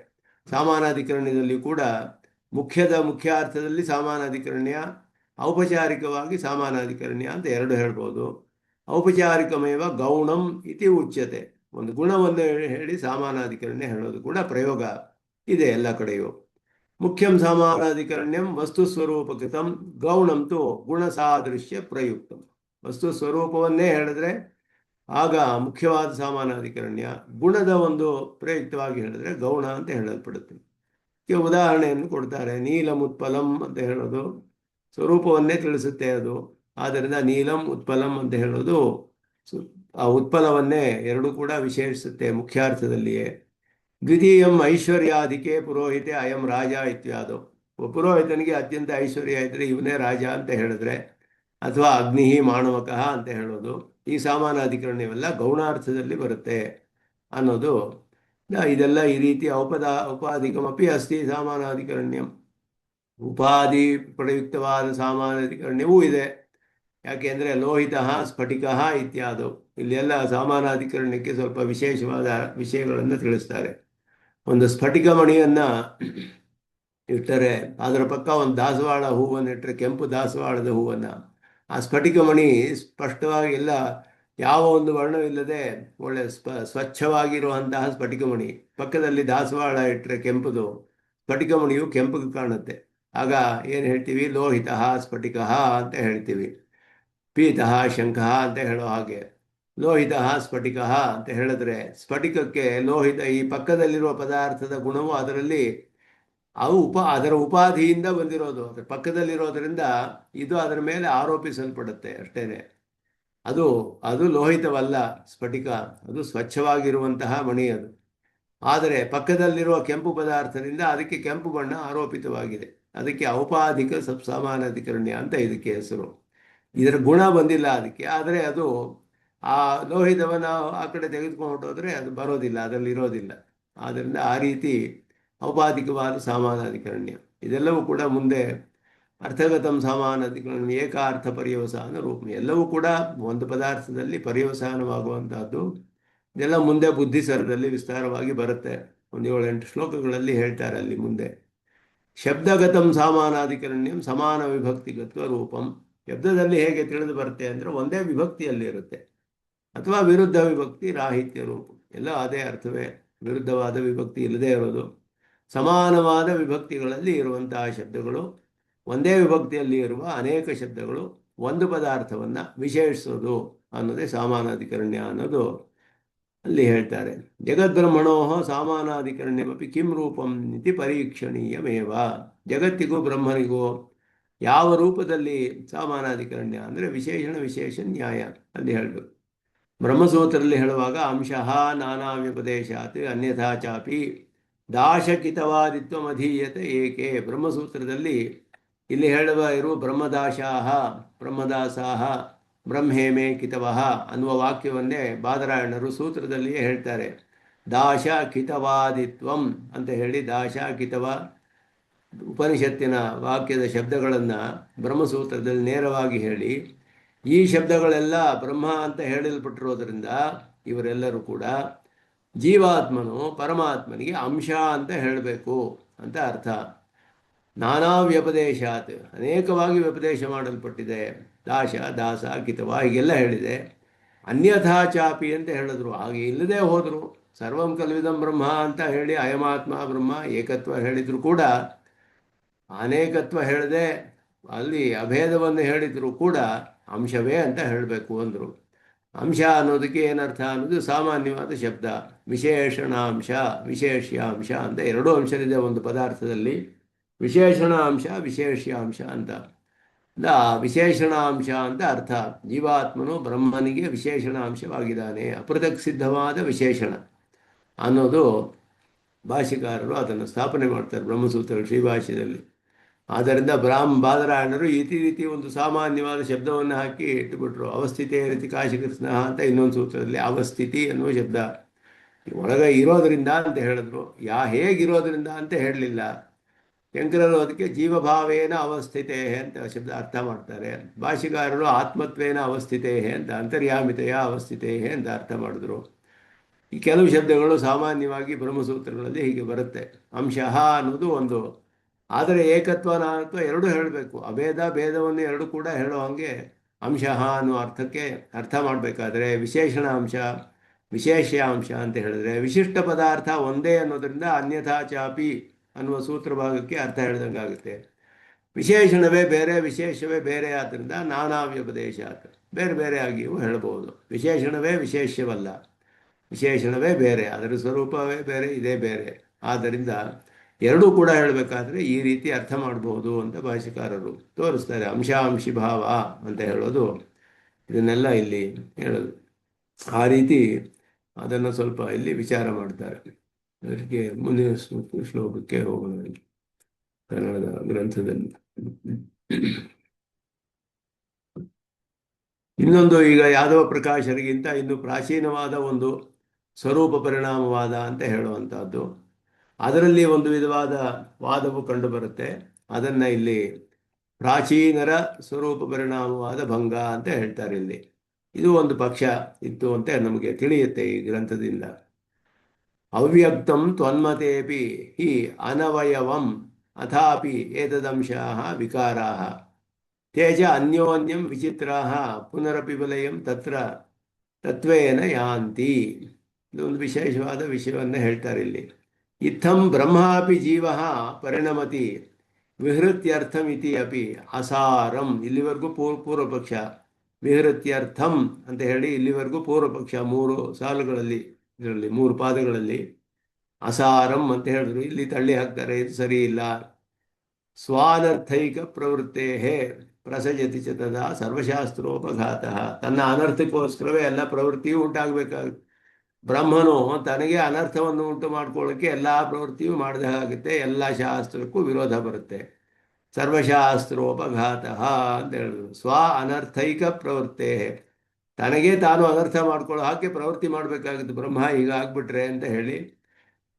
ಸಾಮಾನಾಧಿಕರಣ್ಯದಲ್ಲಿ ಕೂಡ ಮುಖ್ಯಾರ್ಥದಲ್ಲಿ ಸಾಮಾನಾಧಿಕರಣ್ಯ, ಔಪಚಾರಿಕವಾಗಿ ಸಾಮಾನಾಧಿಕರಣ್ಯ ಅಂತ ಎರಡು ಹೇಳ್ಬೋದು. ಔಪಚಾರಿಕಮೇವ ಗೌಣಂ ಇತಿ ಉಚ್ಯತೆ, ಒಂದು ಗುಣವನ್ನು ಹೇಳಿ ಸಾಮಾನಾಧಿಕರಣ್ಯ ಹೇಳೋದು ಕೂಡ ಪ್ರಯೋಗ ಇದೆ ಎಲ್ಲ ಕಡೆಯೂ. ಮುಖ್ಯಂ ಸಾಮಾನಾಧಿಕರಣ್ಯಂ ವಸ್ತು ಸ್ವರೂಪಕೃತಂ, ಗೌಣಂತು ಗುಣ ಸಾದೃಶ್ಯ ಪ್ರಯುಕ್ತಂ. ವಸ್ತು ಸ್ವರೂಪವನ್ನೇ ಹೇಳಿದ್ರೆ ಆಗ ಮುಖ್ಯವಾದ ಸಾಮಾನಾಧಿಕರಣ್ಯ, ಗುಣದ ಒಂದು ಪ್ರಯುಕ್ತವಾಗಿ ಹೇಳಿದ್ರೆ ಗೌಣ ಅಂತ ಹೇಳಲ್ಪಡುತ್ತೆ. ಉದಾಹರಣೆಯನ್ನು ಕೊಡ್ತಾರೆ. ನೀಲಂ ಉತ್ಪಲಂ ಅಂತ ಹೇಳೋದು ಸ್ವರೂಪವನ್ನೇ ತಿಳಿಸುತ್ತೆ ಅದು. ಆದ್ದರಿಂದ ನೀಲಂ ಉತ್ಪಲಂ ಅಂತ ಹೇಳೋದು ಆ ಉತ್ಪಲವನ್ನೇ ಎರಡೂ ಕೂಡ ವಿಶೇಷಿಸುತ್ತೆ ಮುಖ್ಯಾರ್ಥದಲ್ಲಿಯೇ. ದ್ವಿತೀಯಂ ಐಶ್ವರ್ಯಾಧಿಕೆ ಪುರೋಹಿತೆ ಅಯಂ ರಾಜ ಇತ್ಯಾದು. ಪುರೋಹಿತನಿಗೆ ಅತ್ಯಂತ ಐಶ್ವರ್ಯ ಇದ್ದರೆ ಇವನೇ ರಾಜ ಅಂತ ಹೇಳಿದ್ರೆ, ಅಥವಾ ಅಗ್ನಿ ಮಾಣವಕಃ ಅಂತ ಹೇಳೋದು, ಈ ಸಾಮಾನಾಧಿಕರಣ್ಯವೆಲ್ಲ ಗೌಣಾರ್ಥದಲ್ಲಿ ಬರುತ್ತೆ ಅನ್ನೋದು. ಇದೆಲ್ಲ ಈ ರೀತಿ ಉಪಾಧಿಕಮಪಿ ಅಸ್ತಿ ಸಾಮಾನಾಧಿಕರಣ್ಯಂ. ಉಪಾಧಿ ಪ್ರಯುಕ್ತವಾದ ಸಾಮಾನಾಧಿಕರಣ್ಯವೂ ಇದೆ. ಯಾಕೆಂದರೆ ಲೋಹಿತ ಸ್ಫಟಿಕ ಇತ್ಯಾದು, ಇಲ್ಲೆಲ್ಲ ಸಾಮಾನಾಧಿಕರಣ್ಯಕ್ಕೆ ಸ್ವಲ್ಪ ವಿಶೇಷವಾದ ವಿಷಯಗಳನ್ನು ತಿಳಿಸ್ತಾರೆ. ಒಂದು ಸ್ಫಟಿಕ ಮಣಿಯನ್ನು ಇಟ್ಟರೆ ಅದರ ಪಕ್ಕ ಒಂದು ದಾಸವಾಳ ಹೂವನ್ನು ಇಟ್ಟರೆ, ಕೆಂಪು ದಾಸವಾಳದ ಹೂವನ್ನು, ಆ ಸ್ಫಟಿಕ ಮಣಿ ಸ್ಪಷ್ಟವಾಗಿ ಎಲ್ಲ ಯಾವ ಒಂದು ವರ್ಣವಿಲ್ಲದೆ ಒಳ್ಳೆ ಸ್ವಚ್ಛವಾಗಿರುವಂತಹ ಸ್ಫಟಿಕ ಮಣಿ. ಪಕ್ಕದಲ್ಲಿ ದಾಸವಾಳ ಇಟ್ಟರೆ ಕೆಂಪುದು, ಸ್ಫಟಿಕ ಮಣಿಯು ಕೆಂಪಗೆ ಕಾಣುತ್ತೆ. ಆಗ ಏನು ಹೇಳ್ತೀವಿ? ಲೋಹಿತ ಸ್ಫಟಿಕ ಅಂತ ಹೇಳ್ತೀವಿ. ಪೀತಃ ಶಂಖಃ ಅಂತ ಹೇಳೋ ಹಾಗೆ ಲೋಹಿತ ಸ್ಫಟಿಕ ಅಂತ ಹೇಳಿದ್ರೆ, ಸ್ಫಟಿಕಕ್ಕೆ ಲೋಹಿತ ಈ ಪಕ್ಕದಲ್ಲಿರುವ ಪದಾರ್ಥದ ಗುಣವು ಅದರಲ್ಲಿ ಅದರ ಉಪಾಧಿಯಿಂದ ಬಂದಿರೋದು, ಅದರ ಪಕ್ಕದಲ್ಲಿರೋದರಿಂದ ಇದು ಅದರ ಮೇಲೆ ಆರೋಪಿಸಲ್ಪಡುತ್ತೆ ಅಷ್ಟೇನೆ. ಅದು ಲೋಹಿತವಲ್ಲ ಸ್ಫಟಿಕ, ಅದು ಸ್ವಚ್ಛವಾಗಿರುವಂತಹ ಮಣಿ ಅದು. ಆದರೆ ಪಕ್ಕದಲ್ಲಿರುವ ಕೆಂಪು ಪದಾರ್ಥದಿಂದ ಅದಕ್ಕೆ ಕೆಂಪು ಬಣ್ಣ ಆರೋಪಿತವಾಗಿದೆ. ಅದಕ್ಕೆ ಔಪಾಧಿಕ ಸಾಮಾನಾಧಿಕರಣ್ಯ ಅಂತ ಇದಕ್ಕೆ ಹೆಸರು. ಇದರ ಗುಣ ಬಂದಿಲ್ಲ ಅದಕ್ಕೆ. ಆದರೆ ಅದು ಆ ಲೋಹಿತವನ್ನು ಆ ಕಡೆ ತೆಗೆದುಕೊಂಡು ಹೊರಟೋದ್ರೆ ಅದು ಬರೋದಿಲ್ಲ, ಅದರಲ್ಲಿ ಇರೋದಿಲ್ಲ. ಆದ್ದರಿಂದ ಆ ರೀತಿ ಔಪಾಧಿಕವಾದ ಸಾಮಾನಾಧಿಕರಣ್ಯ ಇದೆಲ್ಲವೂ ಕೂಡ ಮುಂದೆ ಅರ್ಥಗತಂ ಸಾಮಾನಾಧಿಕರಣ್ಯ ಏಕಾರ್ಥ ಪರ್ಯವಸಾನ ರೂಪ ಎಲ್ಲವೂ ಕೂಡ ಒಂದು ಪದಾರ್ಥದಲ್ಲಿ ಪರ್ಯವಸಾನವಾಗುವಂತಹದ್ದು. ಇದೆಲ್ಲ ಮುಂದೆ ಬುದ್ಧಿಸರದಲ್ಲಿ ವಿಸ್ತಾರವಾಗಿ ಬರುತ್ತೆ. ಒಂದು 7-8 ಶ್ಲೋಕಗಳಲ್ಲಿ ಹೇಳ್ತಾರೆ ಅಲ್ಲಿ ಮುಂದೆ. ಶಬ್ದಗತಂ ಸಾಮಾನಾಧಿಕರಣ್ಯಂ ಸಮಾನ ವಿಭಕ್ತಿಗತ್ವ ರೂಪಂ. ಶಬ್ದದಲ್ಲಿ ಹೇಗೆ ತಿಳಿದು ಬರುತ್ತೆ ಅಂದರೆ ಒಂದೇ ವಿಭಕ್ತಿಯಲ್ಲಿ ಇರುತ್ತೆ, ಅಥವಾ ವಿರುದ್ಧ ವಿಭಕ್ತಿ ರಾಹಿತ್ಯ ರೂಪ, ಎಲ್ಲ ಅದೇ ಅರ್ಥವೇ. ವಿರುದ್ಧವಾದ ವಿಭಕ್ತಿ ಇಲ್ಲದೆ ಇರೋದು, ಸಮಾನವಾದ ವಿಭಕ್ತಿಗಳಲ್ಲಿ ಇರುವಂತಹ ಶಬ್ದಗಳು, ಒಂದೇ ವಿಭಕ್ತಿಯಲ್ಲಿ ಇರುವ ಅನೇಕ ಶಬ್ದಗಳು ಒಂದು ಪದಾರ್ಥವನ್ನು ವಿಶೇಷಿಸೋದು ಅನ್ನೋದೇ ಸಾಮಾನಾಧಿಕರಣ್ಯ ಅನ್ನೋದು ಅಲ್ಲಿ ಹೇಳ್ತಾರೆ. ಜಗದ್ಬ್ರಹ್ಮಣೋ ಸಾಮಾನಾಧಿಕರಣ್ಯಮಪಿ ಕಿಂ ರೂಪಂ ಇತಿ ಪರೀಕ್ಷಣೀಯಮೇವ. ಜಗತ್ತಿಗೂ ಬ್ರಹ್ಮನಿಗೂ ಯಾವ ರೂಪದಲ್ಲಿ ಸಾಮಾನಾಧಿಕರಣ್ಯ ಅಂದರೆ ವಿಶೇಷಣ ವಿಶೇಷ ನ್ಯಾಯ ಅಲ್ಲಿ ಹೇಳಬೇಕು. ಬ್ರಹ್ಮಸೂತ್ರದಲ್ಲಿ ಹೇಳುವಾಗ ಅಂಶಃ ನಾನಾ ವ್ಯಪದೇಶಾತ್ ಅನ್ಯಥಾ ಚಾಪಿ ದಾಶಕಿತವಾದಿತ್ವಮಧೀಯತೆ ಏಕೆ. ಬ್ರಹ್ಮಸೂತ್ರದಲ್ಲಿ ಇಲ್ಲಿ ಇರುವ ಬ್ರಹ್ಮದಾಶಾಹ ಬ್ರಹ್ಮದಾಸಾಹ ಬ್ರಹ್ಮೇಮೆ ಕಿತವಃ ಅನ್ನುವ ವಾಕ್ಯವನ್ನೇ ಬಾದರಾಯಣರು ಸೂತ್ರದಲ್ಲಿಯೇ ಹೇಳ್ತಾರೆ. ದಾಶ ಕಿತವಾದಿತ್ವಂ ಅಂತ ಹೇಳಿ ದಾಶ ಕಿತವ ಉಪನಿಷತ್ತಿನ ವಾಕ್ಯದ ಶಬ್ದಗಳನ್ನು ಬ್ರಹ್ಮಸೂತ್ರದಲ್ಲಿ ನೇರವಾಗಿ ಹೇಳಿ, ಈ ಶಬ್ದಗಳೆಲ್ಲ ಬ್ರಹ್ಮ ಅಂತ ಹೇಳಲ್ಪಟ್ಟಿರೋದ್ರಿಂದ ಇವರೆಲ್ಲರೂ ಕೂಡ ಜೀವಾತ್ಮನು ಪರಮಾತ್ಮನಿಗೆ ಅಂಶ ಅಂತ ಹೇಳಬೇಕು ಅಂತ ಅರ್ಥ. ನಾನಾ ವ್ಯಪದೇಶಾತ್ ಅನೇಕವಾಗಿ ವ್ಯಪದೇಶ ಮಾಡಲ್ಪಟ್ಟಿದೆ. ದಾಶ ದಾಸ ಕಿತವ ಹೀಗೆಲ್ಲ ಹೇಳಿದೆ. ಅನ್ಯಥಾ ಚಾಪಿ ಅಂತ ಹೇಳಿದ್ರು, ಹಾಗೆ ಇಲ್ಲದೆ ಹೋದರು. ಸರ್ವಂ ಕಲ್ವಿದಂ ಬ್ರಹ್ಮ ಅಂತ ಹೇಳಿ ಅಯಮಾತ್ಮ ಬ್ರಹ್ಮ ಏಕತ್ವ ಹೇಳಿದ್ರು ಕೂಡ, ಅನೇಕತ್ವ ಹೇಳದೆ ಅಲ್ಲಿ ಅಭೇದವನ್ನು ಹೇಳಿದ್ರು ಕೂಡ ಅಂಶವೇ ಅಂತ ಹೇಳಬೇಕು ಅಂದರು. ಅಂಶ ಅನ್ನೋದಕ್ಕೆ ಏನರ್ಥ ಅನ್ನೋದು ಸಾಮಾನ್ಯವಾದ ಶಬ್ದ. ವಿಶೇಷಣಾಂಶ ವಿಶೇಷ್ಯಾಂಶ ಅಂತ ಎರಡೂ ಅಂಶವಿದೆ ಒಂದು ಪದಾರ್ಥದಲ್ಲಿ. ವಿಶೇಷಣಾಂಶ ವಿಶೇಷ್ಯಾಂಶ ಅಂತ ವಿಶೇಷಣಾಂಶ ಅಂತ ಅರ್ಥ. ಜೀವಾತ್ಮನು ಬ್ರಹ್ಮನಿಗೆ ವಿಶೇಷಣಾಂಶವಾಗಿದ್ದಾನೆ, ಅಪೃಥಕ್ ಸಿದ್ಧವಾದ ವಿಶೇಷಣ ಅನ್ನೋದು ಭಾಷಿಕಾರರು ಅದನ್ನು ಸ್ಥಾಪನೆ ಮಾಡ್ತಾರೆ ಬ್ರಹ್ಮಸೂತ್ರ ಶ್ರೀಭಾಷ್ಯದಲ್ಲಿ. ಆದ್ದರಿಂದ ಬಾದರಾಯಣರು ಈ ರೀತಿ ಒಂದು ಸಾಮಾನ್ಯವಾದ ಶಬ್ದವನ್ನು ಹಾಕಿ ಇಟ್ಟುಬಿಟ್ರು. ಅವಸ್ಥಿತೇ ರೀತಿ ಕಾಶಿಕೃಷ್ಣ ಅಂತ ಇನ್ನೊಂದು ಸೂತ್ರದಲ್ಲಿ ಅವಸ್ಥಿತಿ ಅನ್ನುವ ಶಬ್ದ ಒಳಗೆ ಇರೋದರಿಂದ ಅಂತ ಹೇಳಿದ್ರು. ಹೇಗಿರೋದ್ರಿಂದ ಅಂತ ಹೇಳಲಿಲ್ಲ. ಶಂಕರರು ಅದಕ್ಕೆ ಜೀವಭಾವೇನ ಅವಸ್ಥಿತೇ ಅಂತ ಶಬ್ದ ಅರ್ಥ ಮಾಡ್ತಾರೆ. ಭಾಷಿಕಾರರು ಆತ್ಮತ್ವೇನ ಅವಸ್ಥಿತೇ ಅಂತ ಅಂತರ್ಯಾಮಿತೆಯ ಅವಸ್ಥಿತೇ ಅಂತ ಅರ್ಥ ಮಾಡಿದ್ರು. ಈ ಕೆಲವು ಶಬ್ದಗಳು ಸಾಮಾನ್ಯವಾಗಿ ಬ್ರಹ್ಮಸೂತ್ರಗಳಲ್ಲಿ ಹೀಗೆ ಬರುತ್ತೆ. ಅಂಶಃ ಅನ್ನೋದು ಒಂದು, ಆದರೆ ಏಕತ್ವ ನಾನತ್ವ ಎರಡೂ ಹೇಳಬೇಕು. ಅಭೇದ ಭೇದವನ್ನು ಎರಡು ಕೂಡ ಹೇಳೋ ಹಾಗೆ ಅಂಶಃ ಅನ್ನೋ ಅರ್ಥಕ್ಕೆ ಅರ್ಥ ಮಾಡಬೇಕಾದ್ರೆ ವಿಶೇಷಣ ಅಂಶ ವಿಶೇಷ್ಯಾಂಶ ಅಂತ ಹೇಳಿದ್ರೆ ವಿಶಿಷ್ಟ ಪದಾರ್ಥ ಒಂದೇ ಅನ್ನೋದರಿಂದ ಅನ್ಯಥಾ ಚಾಪಿ ಅನ್ನುವ ಸೂತ್ರ ಭಾಗಕ್ಕೆ ಅರ್ಥ ಹೇಳ್ದಂಗಾಗುತ್ತೆ. ವಿಶೇಷಣವೇ ಬೇರೆ ವಿಶೇಷವೇ ಬೇರೆ ಆದ್ದರಿಂದ ನಾನಾ ವ್ಯಪದೇಶ ಬೇರೆ ಬೇರೆ ಆಗಿಯೂ ಹೇಳಬಹುದು. ವಿಶೇಷಣವೇ ವಿಶೇಷವಲ್ಲ, ವಿಶೇಷಣವೇ ಬೇರೆ, ಅದರ ಸ್ವರೂಪವೇ ಬೇರೆ, ಇದೇ ಬೇರೆ. ಆದ್ದರಿಂದ ಎರಡೂ ಕೂಡ ಹೇಳಬೇಕಾದ್ರೆ ಈ ರೀತಿ ಅರ್ಥ ಮಾಡಬಹುದು ಅಂತ ಭಾಷಿಕಾರರು ತೋರಿಸ್ತಾರೆ. ಅಂಶಾಂಶಿ ಭಾವ ಅಂತ ಹೇಳೋದು ಇದನ್ನೆಲ್ಲ ಇಲ್ಲಿ ಹೇಳೋದು. ಆ ರೀತಿ ಅದನ್ನು ಸ್ವಲ್ಪ ಇಲ್ಲಿ ವಿಚಾರ ಮಾಡ್ತಾರೆ. ಅದಕ್ಕೆ ಮುಂದಿನ ಶ್ಲೋಕಕ್ಕೆ ಹೋಗೋಣ. ಕನ್ನಡದ ಗ್ರಂಥದಲ್ಲಿ ಇನ್ನೊಂದು, ಈಗ ಯಾದವ ಪ್ರಕಾಶರಿಗಿಂತ ಇನ್ನು ಪ್ರಾಚೀನವಾದ ಒಂದು ಸ್ವರೂಪ ಪರಿಣಾಮವಾದ ಅಂತ ಹೇಳುವಂಥದ್ದು. ಅದರಲ್ಲಿ ಒಂದು ವಿಧವಾದ ವಾದವು ಕಂಡುಬರುತ್ತೆ. ಅದನ್ನು ಇಲ್ಲಿ ಪ್ರಾಚೀನರ ಸ್ವರೂಪ ಪರಿಣಾಮವಾದ ಭಂಗ ಅಂತ ಹೇಳ್ತಾರೆ. ಇಲ್ಲಿ ಇದು ಒಂದು ಪಕ್ಷ ಇತ್ತು ಅಂತ ನಮಗೆ ತಿಳಿಯುತ್ತೆ ಈ ಗ್ರಂಥದಿಂದ. ಅವ್ಯಕ್ತಂ ತ್ವನ್ಮತೇಪಿ ಹಿ ಅನವಯವಂ ಅಥಾಪಿ ಏತದಂಶಾಃ ವಿಕಾರಾಃ ತೇಜ ಅನ್ಯೋನ್ಯಂ ವಿಚಿತ್ರಾಃ ಪುನರಪಿ ವಿಲಯಂ ತತ್ರ ತತ್ವೇನ ಯಾಂತಿ. ಇದೊಂದು ವಿಶೇಷವಾದ ವಿಷಯವನ್ನು ಹೇಳ್ತಾರೆ ಇಲ್ಲಿ. ಇತ್ತಂ ಬ್ರಹ್ಮಾಪಿ ಜೀವ ಪರಿಣಮತಿ ವಿಹೃತ್ಯರ್ಥಮಿತಿ ಅಪಿ ಅಸಾರಂ. ಇಲ್ಲಿವರೆಗೂ ಪೂರ್ವಪಕ್ಷ. ವಿಹೃತ್ಯರ್ಥಂ ಅಂತ ಹೇಳಿ ಇಲ್ಲಿವರೆಗೂ ಪೂರ್ವಪಕ್ಷ 3 ಸಾಲುಗಳಲ್ಲಿ, ಇದರಲ್ಲಿ 3 ಪಾದಗಳಲ್ಲಿ ಅಸಾರಂ ಅಂತ ಹೇಳಿದ್ರು. ಇಲ್ಲಿ ತಳ್ಳಿ ಹಾಕ್ತಾರೆ, ಇದು ಸರಿ ಇಲ್ಲ. ಸ್ವಾನರ್ಥೈಕ ಪ್ರವೃತ್ತೇ ಪ್ರಸಜತಿ ಚ ತದಾ ಸರ್ವಶಾಸ್ತ್ರೋಪಘಾತಃ. ತನ್ನ ಅನರ್ಥಕ್ಕೋಸ್ಕರವೇ ಎಲ್ಲ ಪ್ರವೃತ್ತಿಯೂ ಉಂಟಾಗಬೇಕಾಗುತ್ತೆ. ಬ್ರಹ್ಮನು ತನಗೆ ಅನರ್ಥವನ್ನು ಉಂಟು ಮಾಡ್ಕೊಳ್ಳೋಕ್ಕೆ ಎಲ್ಲ ಪ್ರವೃತ್ತಿಯೂ ಮಾಡಿದ ಆಗುತ್ತೆ, ಎಲ್ಲ ಶಾಸ್ತ್ರಕ್ಕೂ ವಿರೋಧ ಬರುತ್ತೆ. ಸರ್ವಶಾಸ್ತ್ರೋಪಘಾತಃ ಅಂತ ಹೇಳಿದ್ರು. ಸ್ವ ಅನರ್ಥೈಕ ಪ್ರವೃತ್ತೇ, ತನಗೆ ತಾನು ಅನರ್ಥ ಮಾಡ್ಕೊಳ್ಳೋ ಹಾಗೆ ಪ್ರವೃತ್ತಿ ಮಾಡಬೇಕಾಗುತ್ತೆ ಬ್ರಹ್ಮ ಹೀಗಾಗ್ಬಿಟ್ರೆ ಅಂತ ಹೇಳಿ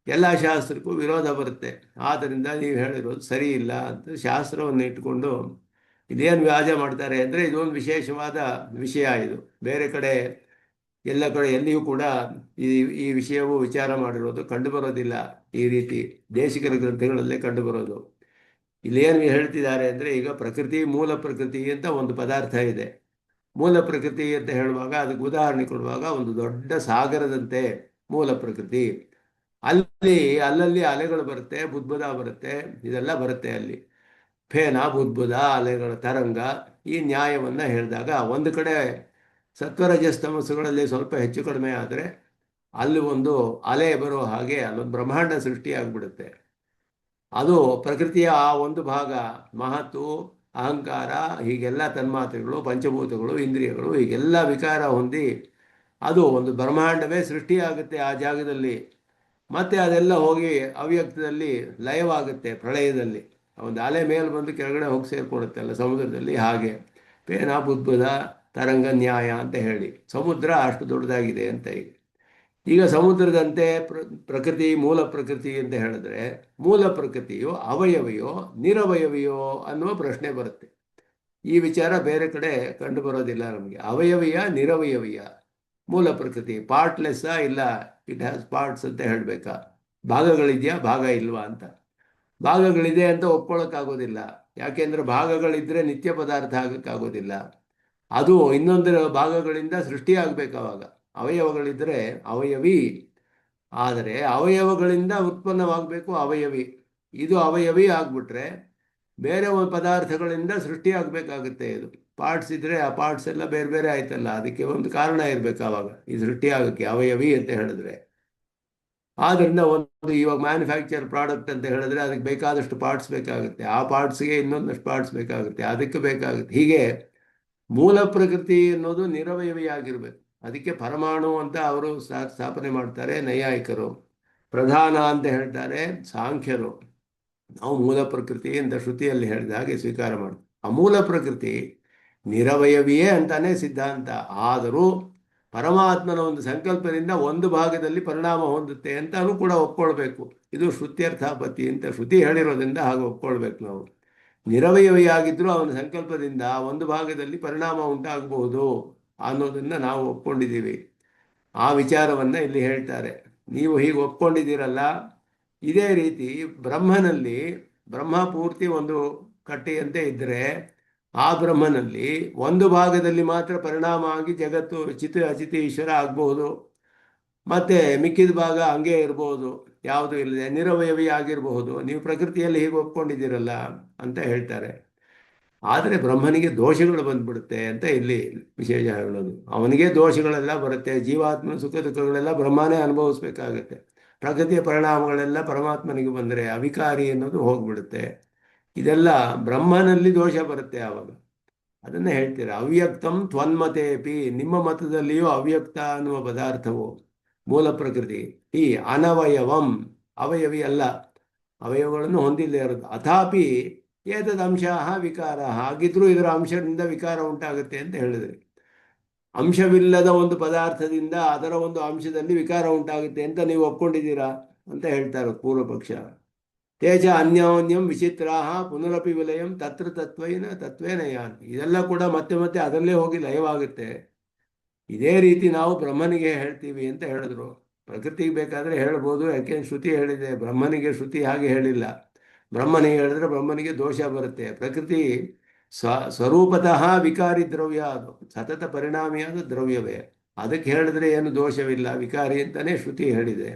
ಎಲ್ಲ ಶಾಸ್ತ್ರಕ್ಕೂ ವಿರೋಧ ಬರುತ್ತೆ. ಆದ್ದರಿಂದ ನೀವು ಹೇಳಿರೋದು ಸರಿ ಇಲ್ಲ ಅಂತ ಶಾಸ್ತ್ರವನ್ನು ಇಟ್ಟುಕೊಂಡು ಇದೇನು ವ್ಯಾಜ ಮಾಡ್ತಾರೆ ಅಂದರೆ ಇದೊಂದು ವಿಶೇಷವಾದ ವಿಷಯ. ಇದು ಬೇರೆ ಕಡೆ ಎಲ್ಲ ಕಡೆ ಎಲ್ಲಿಯೂ ಕೂಡ ಈ ಈ ವಿಷಯವು ವಿಚಾರ ಮಾಡಿರೋದು ಕಂಡುಬರೋದಿಲ್ಲ. ಈ ರೀತಿ ದೇಶಿಕರ ಗ್ರಂಥಗಳಲ್ಲೇ ಕಂಡುಬರೋದು. ಇಲ್ಲೇನು ಹೇಳ್ತಿದ್ದಾರೆ ಅಂದರೆ, ಈಗ ಪ್ರಕೃತಿ, ಮೂಲ ಪ್ರಕೃತಿ ಅಂತ ಒಂದು ಪದಾರ್ಥ ಇದೆ. ಮೂಲ ಪ್ರಕೃತಿ ಅಂತ ಹೇಳುವಾಗ ಅದಕ್ಕೆ ಉದಾಹರಣೆ ಕೊಡುವಾಗ ಒಂದು ದೊಡ್ಡ ಸಾಗರದಂತೆ ಮೂಲ ಪ್ರಕೃತಿ. ಅಲ್ಲಿ ಅಲ್ಲಲ್ಲಿ ಅಲೆಗಳು ಬರುತ್ತೆ, ಬುದ್ಬುದ ಬರುತ್ತೆ, ಇದೆಲ್ಲ ಬರುತ್ತೆ ಅಲ್ಲಿ. ಫೇನ, ಬುದ್ಬುದ, ಅಲೆಗಳ ತರಂಗ, ಈ ನ್ಯಾಯವನ್ನು ಹೇಳಿದಾಗ ಒಂದು ಕಡೆ ಸತ್ವರಜಸ್ತಮಸ್ಸುಗಳಲ್ಲಿ ಸ್ವಲ್ಪ ಹೆಚ್ಚು ಕಡಿಮೆ ಆದರೆ ಅಲ್ಲಿ ಒಂದು ಅಲೆ ಬರೋ ಹಾಗೆ ಅಲ್ಲೊಂದು ಬ್ರಹ್ಮಾಂಡ ಸೃಷ್ಟಿಯಾಗ್ಬಿಡುತ್ತೆ. ಅದು ಪ್ರಕೃತಿಯ ಆ ಒಂದು ಭಾಗ, ಮಹತ್ತು, ಅಹಂಕಾರ, ಹೀಗೆಲ್ಲ ತನ್ಮಾತ್ರೆಗಳು, ಪಂಚಭೂತಗಳು, ಇಂದ್ರಿಯಗಳು, ಹೀಗೆಲ್ಲ ವಿಕಾರ ಹೊಂದಿ ಅದು ಒಂದು ಬ್ರಹ್ಮಾಂಡವೇ ಸೃಷ್ಟಿಯಾಗುತ್ತೆ ಆ ಜಾಗದಲ್ಲಿ. ಮತ್ತೆ ಅದೆಲ್ಲ ಹೋಗಿ ಅವ್ಯಕ್ತದಲ್ಲಿ ಲಯವಾಗುತ್ತೆ ಪ್ರಳಯದಲ್ಲಿ. ಒಂದು ಅಲೆ ಮೇಲೆ ಬಂದು ಕೆಳಗಡೆ ಹೋಗಿ ಸೇರ್ಕೊಡುತ್ತೆ ಅಲ್ಲ ಸಮುದ್ರದಲ್ಲಿ. ಹಾಗೆ ಪೇನ, ಬುದ್ಬುದ, ತರಂಗ, ನ್ಯಾಯ ಅಂತ ಹೇಳಿ ಸಮುದ್ರ ಅಷ್ಟು ದೊಡ್ಡದಾಗಿದೆ ಅಂತ. ಈಗ ಸಮುದ್ರದಂತೆ ಪ್ರಕೃತಿ, ಮೂಲ ಪ್ರಕೃತಿ ಅಂತ ಹೇಳಿದ್ರೆ ಮೂಲ ಪ್ರಕೃತಿಯು ಅವಯವಯೋ ನಿರವಯವಿಯೋ ಅನ್ನುವ ಪ್ರಶ್ನೆ ಬರುತ್ತೆ. ಈ ವಿಚಾರ ಬೇರೆ ಕಡೆ ಕಂಡು ಬರೋದಿಲ್ಲ ನಮಗೆ. ಅವಯವೀಯ, ನಿರವಯವೀಯ ಮೂಲ ಪ್ರಕೃತಿ. ಪಾರ್ಟ್ಲೆಸ್ಸಾ ಇಲ್ಲ ಇಟ್ ಹ್ಯಾಸ್ ಪಾರ್ಟ್ಸ್ ಅಂತ ಹೇಳಬೇಕಾ? ಭಾಗಗಳಿದೆಯಾ, ಭಾಗ ಇಲ್ವಾ ಅಂತ. ಭಾಗಗಳಿದೆ ಅಂತ ಒಪ್ಕೊಳ್ಳೋಕ್ಕಾಗೋದಿಲ್ಲ. ಯಾಕೆಂದರೆ ಭಾಗಗಳಿದ್ದರೆ ನಿತ್ಯ ಪದಾರ್ಥ ಆಗೋಕ್ಕಾಗೋದಿಲ್ಲ. ಅದು ಇನ್ನೊಂದರ ಭಾಗಗಳಿಂದ ಸೃಷ್ಟಿಯಾಗಬೇಕು. ಅವಾಗ ಅವಯವಗಳಿದ್ದರೆ ಅವಯವಿ, ಆದರೆ ಅವಯವಗಳಿಂದ ಉತ್ಪನ್ನವಾಗಬೇಕು ಅವಯವಿ. ಇದು ಅವಯವಿ ಆಗಿಬಿಟ್ರೆ ಬೇರೆ ಒಂದು ಪದಾರ್ಥಗಳಿಂದ ಸೃಷ್ಟಿಯಾಗಬೇಕಾಗುತ್ತೆ. ಇದು ಪಾರ್ಟ್ಸ್ ಇದ್ದರೆ ಆ ಪಾರ್ಟ್ಸ್ ಎಲ್ಲ ಬೇರೆ ಬೇರೆ ಆಯ್ತಲ್ಲ, ಅದಕ್ಕೆ ಒಂದು ಕಾರಣ ಇರಬೇಕು ಆವಾಗ ಈ ಸೃಷ್ಟಿಯಾಗಕ್ಕೆ, ಅವಯವಿ ಅಂತ ಹೇಳಿದ್ರೆ. ಆದ್ದರಿಂದ ಒಂದು ಇವಾಗ ಮ್ಯಾನುಫ್ಯಾಕ್ಚರ್ ಪ್ರಾಡಕ್ಟ್ ಅಂತ ಹೇಳಿದ್ರೆ ಅದಕ್ಕೆ ಬೇಕಾದಷ್ಟು ಪಾರ್ಟ್ಸ್ ಬೇಕಾಗುತ್ತೆ, ಆ ಪಾರ್ಟ್ಸ್ಗೆ ಇನ್ನೊಂದಷ್ಟು ಪಾರ್ಟ್ಸ್ ಬೇಕಾಗುತ್ತೆ, ಅದಕ್ಕೆ ಬೇಕಾಗುತ್ತೆ. ಹೀಗೆ ಮೂಲ ಪ್ರಕೃತಿ ಅನ್ನೋದು ನಿರವಯವಿಯಾಗಿರ್ಬೇಕು. ಅದಕ್ಕೆ ಪರಮಾಣು ಅಂತ ಅವರು ಸ್ಥಾಪನೆ ಮಾಡ್ತಾರೆ ನೈಯಾಯಿಕರು, ಪ್ರಧಾನ ಅಂತ ಹೇಳ್ತಾರೆ ಸಾಂಖ್ಯರು. ನಾವು ಮೂಲ ಪ್ರಕೃತಿ ಅಂತ ಶ್ರುತಿಯಲ್ಲಿ ಹೇಳಿದ ಹಾಗೆ ಸ್ವೀಕಾರ ಮಾಡ್ತೀವಿ. ಆ ಮೂಲ ಪ್ರಕೃತಿ ನಿರವಯವಿಯೇ ಅಂತಾನೆ ಸಿದ್ಧಾಂತ. ಆದರೂ ಪರಮಾತ್ಮನ ಒಂದು ಸಂಕಲ್ಪದಿಂದ ಒಂದು ಭಾಗದಲ್ಲಿ ಪರಿಣಾಮ ಹೊಂದುತ್ತೆ ಅಂತಾನು ಕೂಡ ಒಪ್ಕೊಳ್ಬೇಕು. ಇದು ಶ್ರುತ್ಯರ್ಥಾಪತ್ತಿ ಅಂತ ಶ್ರುತಿ ಹೇಳಿರೋದ್ರಿಂದ ಹಾಗೆ ಒಪ್ಕೊಳ್ಬೇಕು ನಾವು. ನಿರವಯವಿಯಾಗಿದ್ದರೂ ಅವನ ಸಂಕಲ್ಪದಿಂದ ಒಂದು ಭಾಗದಲ್ಲಿ ಪರಿಣಾಮ ಉಂಟಾಗಬಹುದು ಅನ್ನೋದನ್ನು ನಾವು ಒಪ್ಕೊಂಡಿದ್ದೀವಿ. ಆ ವಿಚಾರವನ್ನು ಇಲ್ಲಿ ಹೇಳ್ತಾರೆ. ನೀವು ಹೀಗೆ ಒಪ್ಕೊಂಡಿದ್ದೀರಲ್ಲ, ಇದೇ ರೀತಿ ಬ್ರಹ್ಮನಲ್ಲಿ, ಬ್ರಹ್ಮ ಪೂರ್ತಿ ಒಂದು ಕಟ್ಟೆಯಂತೆ ಇದ್ದರೆ ಆ ಬ್ರಹ್ಮನಲ್ಲಿ ಒಂದು ಭಾಗದಲ್ಲಿ ಮಾತ್ರ ಪರಿಣಾಮ ಆಗಿ ಜಗತ್ತು ಚಿತ್ ಅಚಿತ್ ಈಶ್ವರ ಆಗಬಹುದು, ಮತ್ತು ಮಿಕ್ಕಿದ ಭಾಗ ಹಂಗೆ ಇರ್ಬೋದು, ಯಾವುದು ಇಲ್ಲದೆ ನಿರವಯವಿ ಆಗಿರಬಹುದು. ನೀವು ಪ್ರಕೃತಿಯಲ್ಲಿ ಹೀಗೆ ಒಪ್ಕೊಂಡಿದ್ದೀರಲ್ಲ ಅಂತ ಹೇಳ್ತಾರೆ. ಆದರೆ ಬ್ರಹ್ಮನಿಗೆ ದೋಷಗಳು ಬಂದ್ಬಿಡುತ್ತೆ ಅಂತ ಇಲ್ಲಿ ವಿಶೇಷ ಹೇಳೋದು. ಅವನಿಗೆ ದೋಷಗಳೆಲ್ಲ ಬರುತ್ತೆ. ಜೀವಾತ್ಮನ ಸುಖ ದುಃಖಗಳೆಲ್ಲ ಬ್ರಹ್ಮನೇ ಅನುಭವಿಸ್ಬೇಕಾಗತ್ತೆ. ಪ್ರಕೃತಿಯ ಪರಿಣಾಮಗಳೆಲ್ಲ ಪರಮಾತ್ಮನಿಗೆ ಬಂದರೆ ಅವಿಕಾರಿ ಅನ್ನೋದು ಹೋಗ್ಬಿಡುತ್ತೆ. ಇದೆಲ್ಲ ಬ್ರಹ್ಮನಲ್ಲಿ ದೋಷ ಬರುತ್ತೆ ಆವಾಗ. ಅದನ್ನು ಹೇಳ್ತೀರ. ಅವ್ಯಕ್ತಂ ತ್ವನ್ಮತೇಪಿ, ನಿಮ್ಮ ಮತದಲ್ಲಿಯೂ ಅವ್ಯಕ್ತ ಅನ್ನುವ ಪದಾರ್ಥವು ಮೂಲ ಪ್ರಕೃತಿ ಈ ಅನವಯವಂ, ಅವಯವಿ ಅಲ್ಲ, ಅವಯವಗಳನ್ನು ಹೊಂದಿಲ್ಲದೆ ಇರೋದು. ಅಥಾಪಿ ಏತದ್ ಅಂಶ ವಿಕಾರ, ಹಾಗಿದ್ರೂ ಇದರ ಅಂಶದಿಂದ ವಿಕಾರ ಉಂಟಾಗುತ್ತೆ ಅಂತ ಹೇಳಿದ್ರಿ. ಅಂಶವಿಲ್ಲದ ಒಂದು ಪದಾರ್ಥದಿಂದ ಅದರ ಒಂದು ಅಂಶದಲ್ಲಿ ವಿಕಾರ ಉಂಟಾಗುತ್ತೆ ಅಂತ ನೀವು ಒಪ್ಕೊಂಡಿದ್ದೀರಾ ಅಂತ ಹೇಳ್ತಾರೆ ಪೂರ್ವ ಪಕ್ಷ. ತೇಜ ಅನ್ಯೋನ್ಯಂ ವಿಚಿತ್ರಾ ಪುನರಪಿ ವಿಲಯಂ ತತ್ರ ತತ್ವೇನ ಯಾನ್. ಇದೆಲ್ಲ ಕೂಡ ಮತ್ತೆ ಮತ್ತೆ ಅದರಲ್ಲೇ ಹೋಗಿ ಲಯವಾಗುತ್ತೆ. ಇದೇ ರೀತಿ ನಾವು ಬ್ರಹ್ಮನಿಗೆ ಹೇಳ್ತೀವಿ ಅಂತ ಹೇಳಿದ್ರು. ಪ್ರಕೃತಿಗೆ ಬೇಕಾದರೆ ಹೇಳ್ಬೋದು, ಯಾಕೆಂದ್ರೆ ಶ್ರುತಿ ಹೇಳಿದೆ. ಬ್ರಹ್ಮನಿಗೆ ಶ್ರುತಿ ಹಾಗೆ ಹೇಳಿಲ್ಲ. ಬ್ರಹ್ಮನಿಗೆ ಹೇಳಿದ್ರೆ ಬ್ರಹ್ಮನಿಗೆ ದೋಷ ಬರುತ್ತೆ. ಪ್ರಕೃತಿ ಸ್ವರೂಪತಃ ವಿಕಾರಿ ದ್ರವ್ಯ, ಅದು ಸತತ ಪರಿಣಾಮಿಯಾದ ದ್ರವ್ಯವೇ. ಅದಕ್ಕೆ ಹೇಳಿದ್ರೆ ಏನು ದೋಷವಿಲ್ಲ, ವಿಕಾರಿ ಅಂತಲೇ ಶ್ರುತಿ ಹೇಳಿದೆ.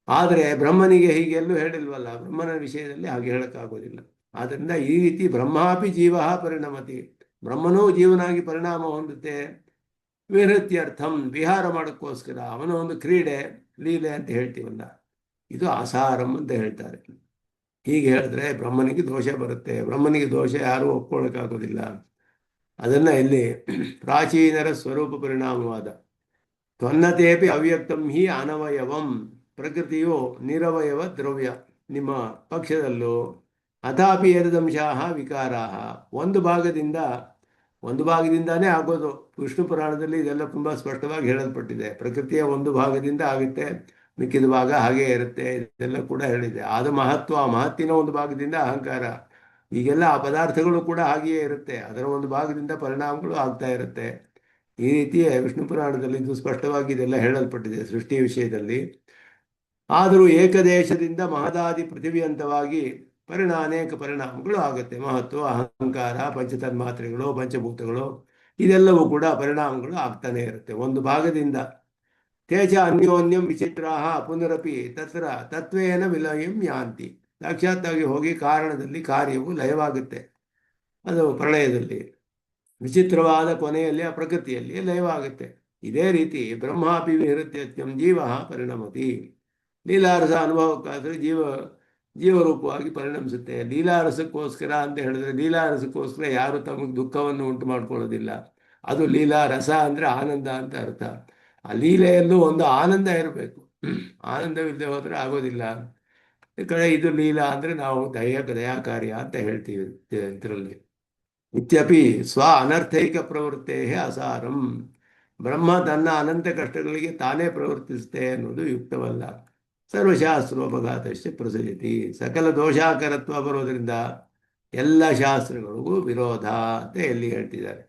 ಆದರೆ ಬ್ರಹ್ಮನಿಗೆ ಹೀಗೆಲ್ಲೂ ಹೇಳಿಲ್ವಲ್ಲ, ಬ್ರಹ್ಮನ ವಿಷಯದಲ್ಲಿ ಹಾಗೆ ಹೇಳೋಕ್ಕಾಗೋದಿಲ್ಲ. ಆದ್ದರಿಂದ ಈ ರೀತಿ ಬ್ರಹ್ಮಾಪಿ ಜೀವ ಪರಿಣಮತಿ, ಬ್ರಹ್ಮನೂ ಜೀವನಾಗಿ ಪರಿಣಾಮ ಹೊಂದುತ್ತೆ. ವಿಹೃತ್ಯರ್ಥಂ, ವಿಹಾರ ಮಾಡೋಕ್ಕೋಸ್ಕರ, ಅವನ ಒಂದು ಕ್ರೀಡೆ, ಲೀಲೆ ಅಂತ ಹೇಳ್ತೀವಲ್ಲ, ಇದು ಆಸಾರಂ ಅಂತ ಹೇಳ್ತಾರೆ. ಹೀಗೆ ಹೇಳಿದ್ರೆ ಬ್ರಹ್ಮನಿಗೆ ದೋಷ ಬರುತ್ತೆ. ಬ್ರಹ್ಮನಿಗೆ ದೋಷ ಯಾರೂ ಒಪ್ಕೊಳ್ಳೋಕ್ಕಾಗೋದಿಲ್ಲ. ಅದನ್ನು ಇಲ್ಲಿ ಪ್ರಾಚೀನರ ಸ್ವರೂಪ ಪರಿಣಾಮವಾದ ತ್ವನ್ನತೇಪಿ ಅವ್ಯಕ್ತಂ ಹಿ ಅನವಯವಂ, ಪ್ರಕೃತಿಯು ನಿರವಯವ ದ್ರವ್ಯ ನಿಮ್ಮ ಪಕ್ಷದಲ್ಲೂ. ಅಥಾಪಿ ಯದಂಶಾಹ ವಿಕಾರಾಹ, ಒಂದು ಭಾಗದಿಂದಾನೇ ಆಗೋದು. ವಿಷ್ಣು ಪುರಾಣದಲ್ಲಿ ಇದೆಲ್ಲ ತುಂಬ ಸ್ಪಷ್ಟವಾಗಿ ಹೇಳಲ್ಪಟ್ಟಿದೆ. ಪ್ರಕೃತಿಯ ಒಂದು ಭಾಗದಿಂದ ಆಗುತ್ತೆ, ಮಿಕ್ಕಿದ ಭಾಗ ಹಾಗೇ ಇರುತ್ತೆ. ಇದೆಲ್ಲ ಕೂಡ ಹೇಳಿದೆ. ಅದು ಮಹತ್ವ, ಮಹತ್ತಿನ ಒಂದು ಭಾಗದಿಂದ ಅಹಂಕಾರ. ಈಗೆಲ್ಲ ಆ ಪದಾರ್ಥಗಳು ಕೂಡ ಹಾಗೆಯೇ ಇರುತ್ತೆ, ಅದರ ಒಂದು ಭಾಗದಿಂದ ಪರಿಣಾಮಗಳು ಆಗ್ತಾ ಇರುತ್ತೆ. ಈ ರೀತಿಯೇ ವಿಷ್ಣು ಪುರಾಣದಲ್ಲಿ ಇದು ಸ್ಪಷ್ಟವಾಗಿ ಇದೆಲ್ಲ ಹೇಳಲ್ಪಟ್ಟಿದೆ ಸೃಷ್ಟಿ ವಿಷಯದಲ್ಲಿ. ಆದರೂ ಏಕದೇಶದಿಂದ ಮಹದಾದಿ ಪೃಥಿವಿಯಂತವಾಗಿ ಅನೇಕ ಪರಿಣಾಮಗಳು ಆಗುತ್ತೆ. ಮಹತ್ವ, ಅಹಂಕಾರ, ಪಂಚತನ್ಮಾತ್ರೆಗಳು, ಪಂಚಭೂತಗಳು, ಇದೆಲ್ಲವೂ ಕೂಡ ಪರಿಣಾಮಗಳು ಆಗ್ತಾನೆ ಇರುತ್ತೆ ಒಂದು ಭಾಗದಿಂದ. ತೇಜ ಅನ್ಯೋನ್ಯಂ ವಿಚಿತ್ರಾಹ ಪುನರಪಿ ತತ್ರ ತತ್ವೇನ ವಿಲಯಂ ಯಾಂತಿ. ಸಾಕ್ಷಾತ್ತಾಗಿ ಹೋಗಿ ಕಾರಣದಲ್ಲಿ ಕಾರ್ಯವು ಲಯವಾಗುತ್ತೆ. ಅದು ಪ್ರಳಯದಲ್ಲಿ, ವಿಚಿತ್ರವಾದ ಕೊನೆಯಲ್ಲಿ ಆ ಪ್ರಕೃತಿಯಲ್ಲಿ ಲಯವಾಗುತ್ತೆ. ಇದೇ ರೀತಿ ಬ್ರಹ್ಮಾಪಿ ವಿಹೃತ್ಯತ್ಯಂ ಜೀವ ಪರಿಣಮತಿ. ಲೀಲಾರಸ ಅನುಭವಕ್ಕಾದರೆ ಜೀವರೂಪವಾಗಿ ಪರಿಣಮಿಸುತ್ತೆ. ಲೀಲಾರಸಕ್ಕೋಸ್ಕರ ಅಂತ ಹೇಳಿದ್ರೆ, ಲೀಲಾರಸಕ್ಕೋಸ್ಕರ ಯಾರು ತಮಗೆ ದುಃಖವನ್ನು ಉಂಟು ಮಾಡ್ಕೊಳ್ಳೋದಿಲ್ಲ. ಅದು ಲೀಲಾರಸ ಅಂದರೆ ಆನಂದ ಅಂತ ಅರ್ಥ. ಆ ಲೀಲೆಯಲ್ಲೂ ಒಂದು ಆನಂದ ಇರಬೇಕು. ಆನಂದವಿಲ್ಲದೆ ಹೋದರೆ ಆಗೋದಿಲ್ಲ. ಈ ಕಡೆ ಇದು ಲೀಲಾ ಅಂದರೆ ನಾವು ದಯಾ ಕಾರ್ಯ ಅಂತ ಹೇಳ್ತೀವಿ ಇದರಲ್ಲಿ. ಇತ್ಯಪಿ ಸ್ವ ಅನರ್ಥೈಕ ಪ್ರವೃತ್ತೇ ಅಸಾರಂ. ಬ್ರಹ್ಮ ತನ್ನ ಅನಂತ ಕಷ್ಟಗಳಿಗೆ ತಾನೇ ಪ್ರವರ್ತಿಸುತ್ತೆ ಅನ್ನೋದು ಯುಕ್ತವಲ್ಲ. ಸರ್ವಶಾಸ್ತ್ರೋಪಘಾತಶ್ಚ ಪ್ರಸಜತಿ. ಸಕಲ ದೋಷಾಕರತ್ವ ಬರೋದರಿಂದ ಎಲ್ಲ ಶಾಸ್ತ್ರಗಳಿಗೂ ವಿರೋಧ ಅಂತ ಎಲ್ಲಿ ಹೇಳ್ತಿದ್ದಾರೆ.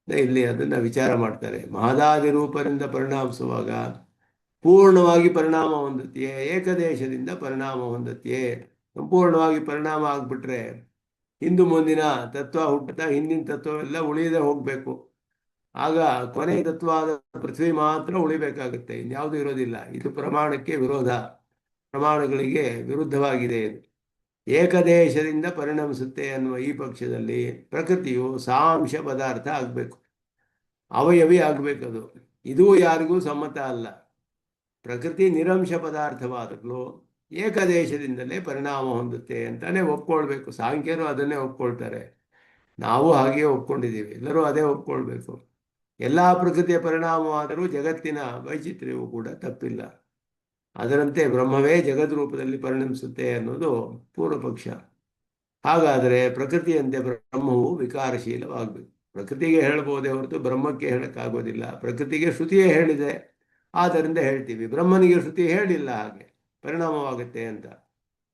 ಇಲ್ಲಿ ಅದನ್ನು ವಿಚಾರ ಮಾಡ್ತಾರೆ. ಮಹದಾದಿ ರೂಪದಿಂದ ಪರಿಣಾಮಿಸುವಾಗ ಪೂರ್ಣವಾಗಿ ಪರಿಣಾಮ ಹೊಂದುತ್ತೆಯೇ, ಏಕದೇಶದಿಂದ ಪರಿಣಾಮ ಹೊಂದುತ್ತೆಯೇ. ಸಂಪೂರ್ಣವಾಗಿ ಪರಿಣಾಮ ಆಗಿಬಿಟ್ರೆ ಹಿಂದು ಮುಂದಿನ ತತ್ವ ಹುಟ್ಟುತ್ತಾ ಹಿಂದಿನ ತತ್ವವೆಲ್ಲ ಉಳಿಯದೆ ಹೋಗಬೇಕು. ಆಗ ಕೊನೆ ತತ್ವವಾದ ಪೃಥ್ವಿ ಮಾತ್ರ ಉಳಿಬೇಕಾಗುತ್ತೆ, ಇನ್ಯಾವುದೂ ಇರೋದಿಲ್ಲ. ಇದು ಪ್ರಮಾಣಕ್ಕೆ ವಿರೋಧ, ಪ್ರಮಾಣಗಳಿಗೆ ವಿರುದ್ಧವಾಗಿದೆ ಇದು. ಏಕದೇಶದಿಂದ ಪರಿಣಮಿಸುತ್ತೆ ಅನ್ನುವ ಈ ಪಕ್ಷದಲ್ಲಿ ಪ್ರಕೃತಿಯು ಸಾಂಶ ಪದಾರ್ಥ ಆಗಬೇಕು, ಅವಯವಿ ಆಗಬೇಕದು. ಇದು ಯಾರಿಗೂ ಸಮ್ಮತ ಅಲ್ಲ. ಪ್ರಕೃತಿ ನಿರಂಶ ಪದಾರ್ಥವಾದಗಳು ಏಕದೇಶದಿಂದಲೇ ಪರಿಣಾಮ ಹೊಂದುತ್ತೆ ಅಂತಾನೆ ಒಪ್ಕೊಳ್ಬೇಕು. ಸಾಂಖ್ಯರು ಅದನ್ನೇ ಒಪ್ಕೊಳ್ತಾರೆ, ನಾವು ಹಾಗೆಯೇ ಒಪ್ಕೊಂಡಿದ್ದೀವಿ, ಎಲ್ಲರೂ ಅದೇ ಒಪ್ಕೊಳ್ಬೇಕು. ಎಲ್ಲ ಪ್ರಕೃತಿಯ ಪರಿಣಾಮವಾದರೂ ಜಗತ್ತಿನ ವೈಚಿತ್ರ್ಯವೂ ಕೂಡ ತಪ್ಪಿಲ್ಲ. ಅದರಂತೆ ಬ್ರಹ್ಮವೇ ಜಗದ್ರೂಪದಲ್ಲಿ ಪರಿಣಮಿಸುತ್ತೆ ಅನ್ನೋದು ಪೂರ್ವ ಪಕ್ಷ. ಹಾಗಾದರೆ ಪ್ರಕೃತಿಯಂತೆ ಬ್ರಹ್ಮವು ವಿಕಾರಶೀಲವಾಗಬೇಕು. ಪ್ರಕೃತಿಗೆ ಹೇಳ್ಬೋದೇ ಹೊರತು ಬ್ರಹ್ಮಕ್ಕೆ ಹೇಳಕ್ಕಾಗೋದಿಲ್ಲ. ಪ್ರಕೃತಿಗೆ ಶ್ರುತಿಯೇ ಹೇಳಿದೆ, ಆದ್ದರಿಂದ ಹೇಳ್ತೀವಿ. ಬ್ರಹ್ಮನಿಗೆ ಶ್ರುತಿ ಹೇಳಿಲ್ಲ ಹಾಗೆ ಪರಿಣಾಮವಾಗುತ್ತೆ ಅಂತ.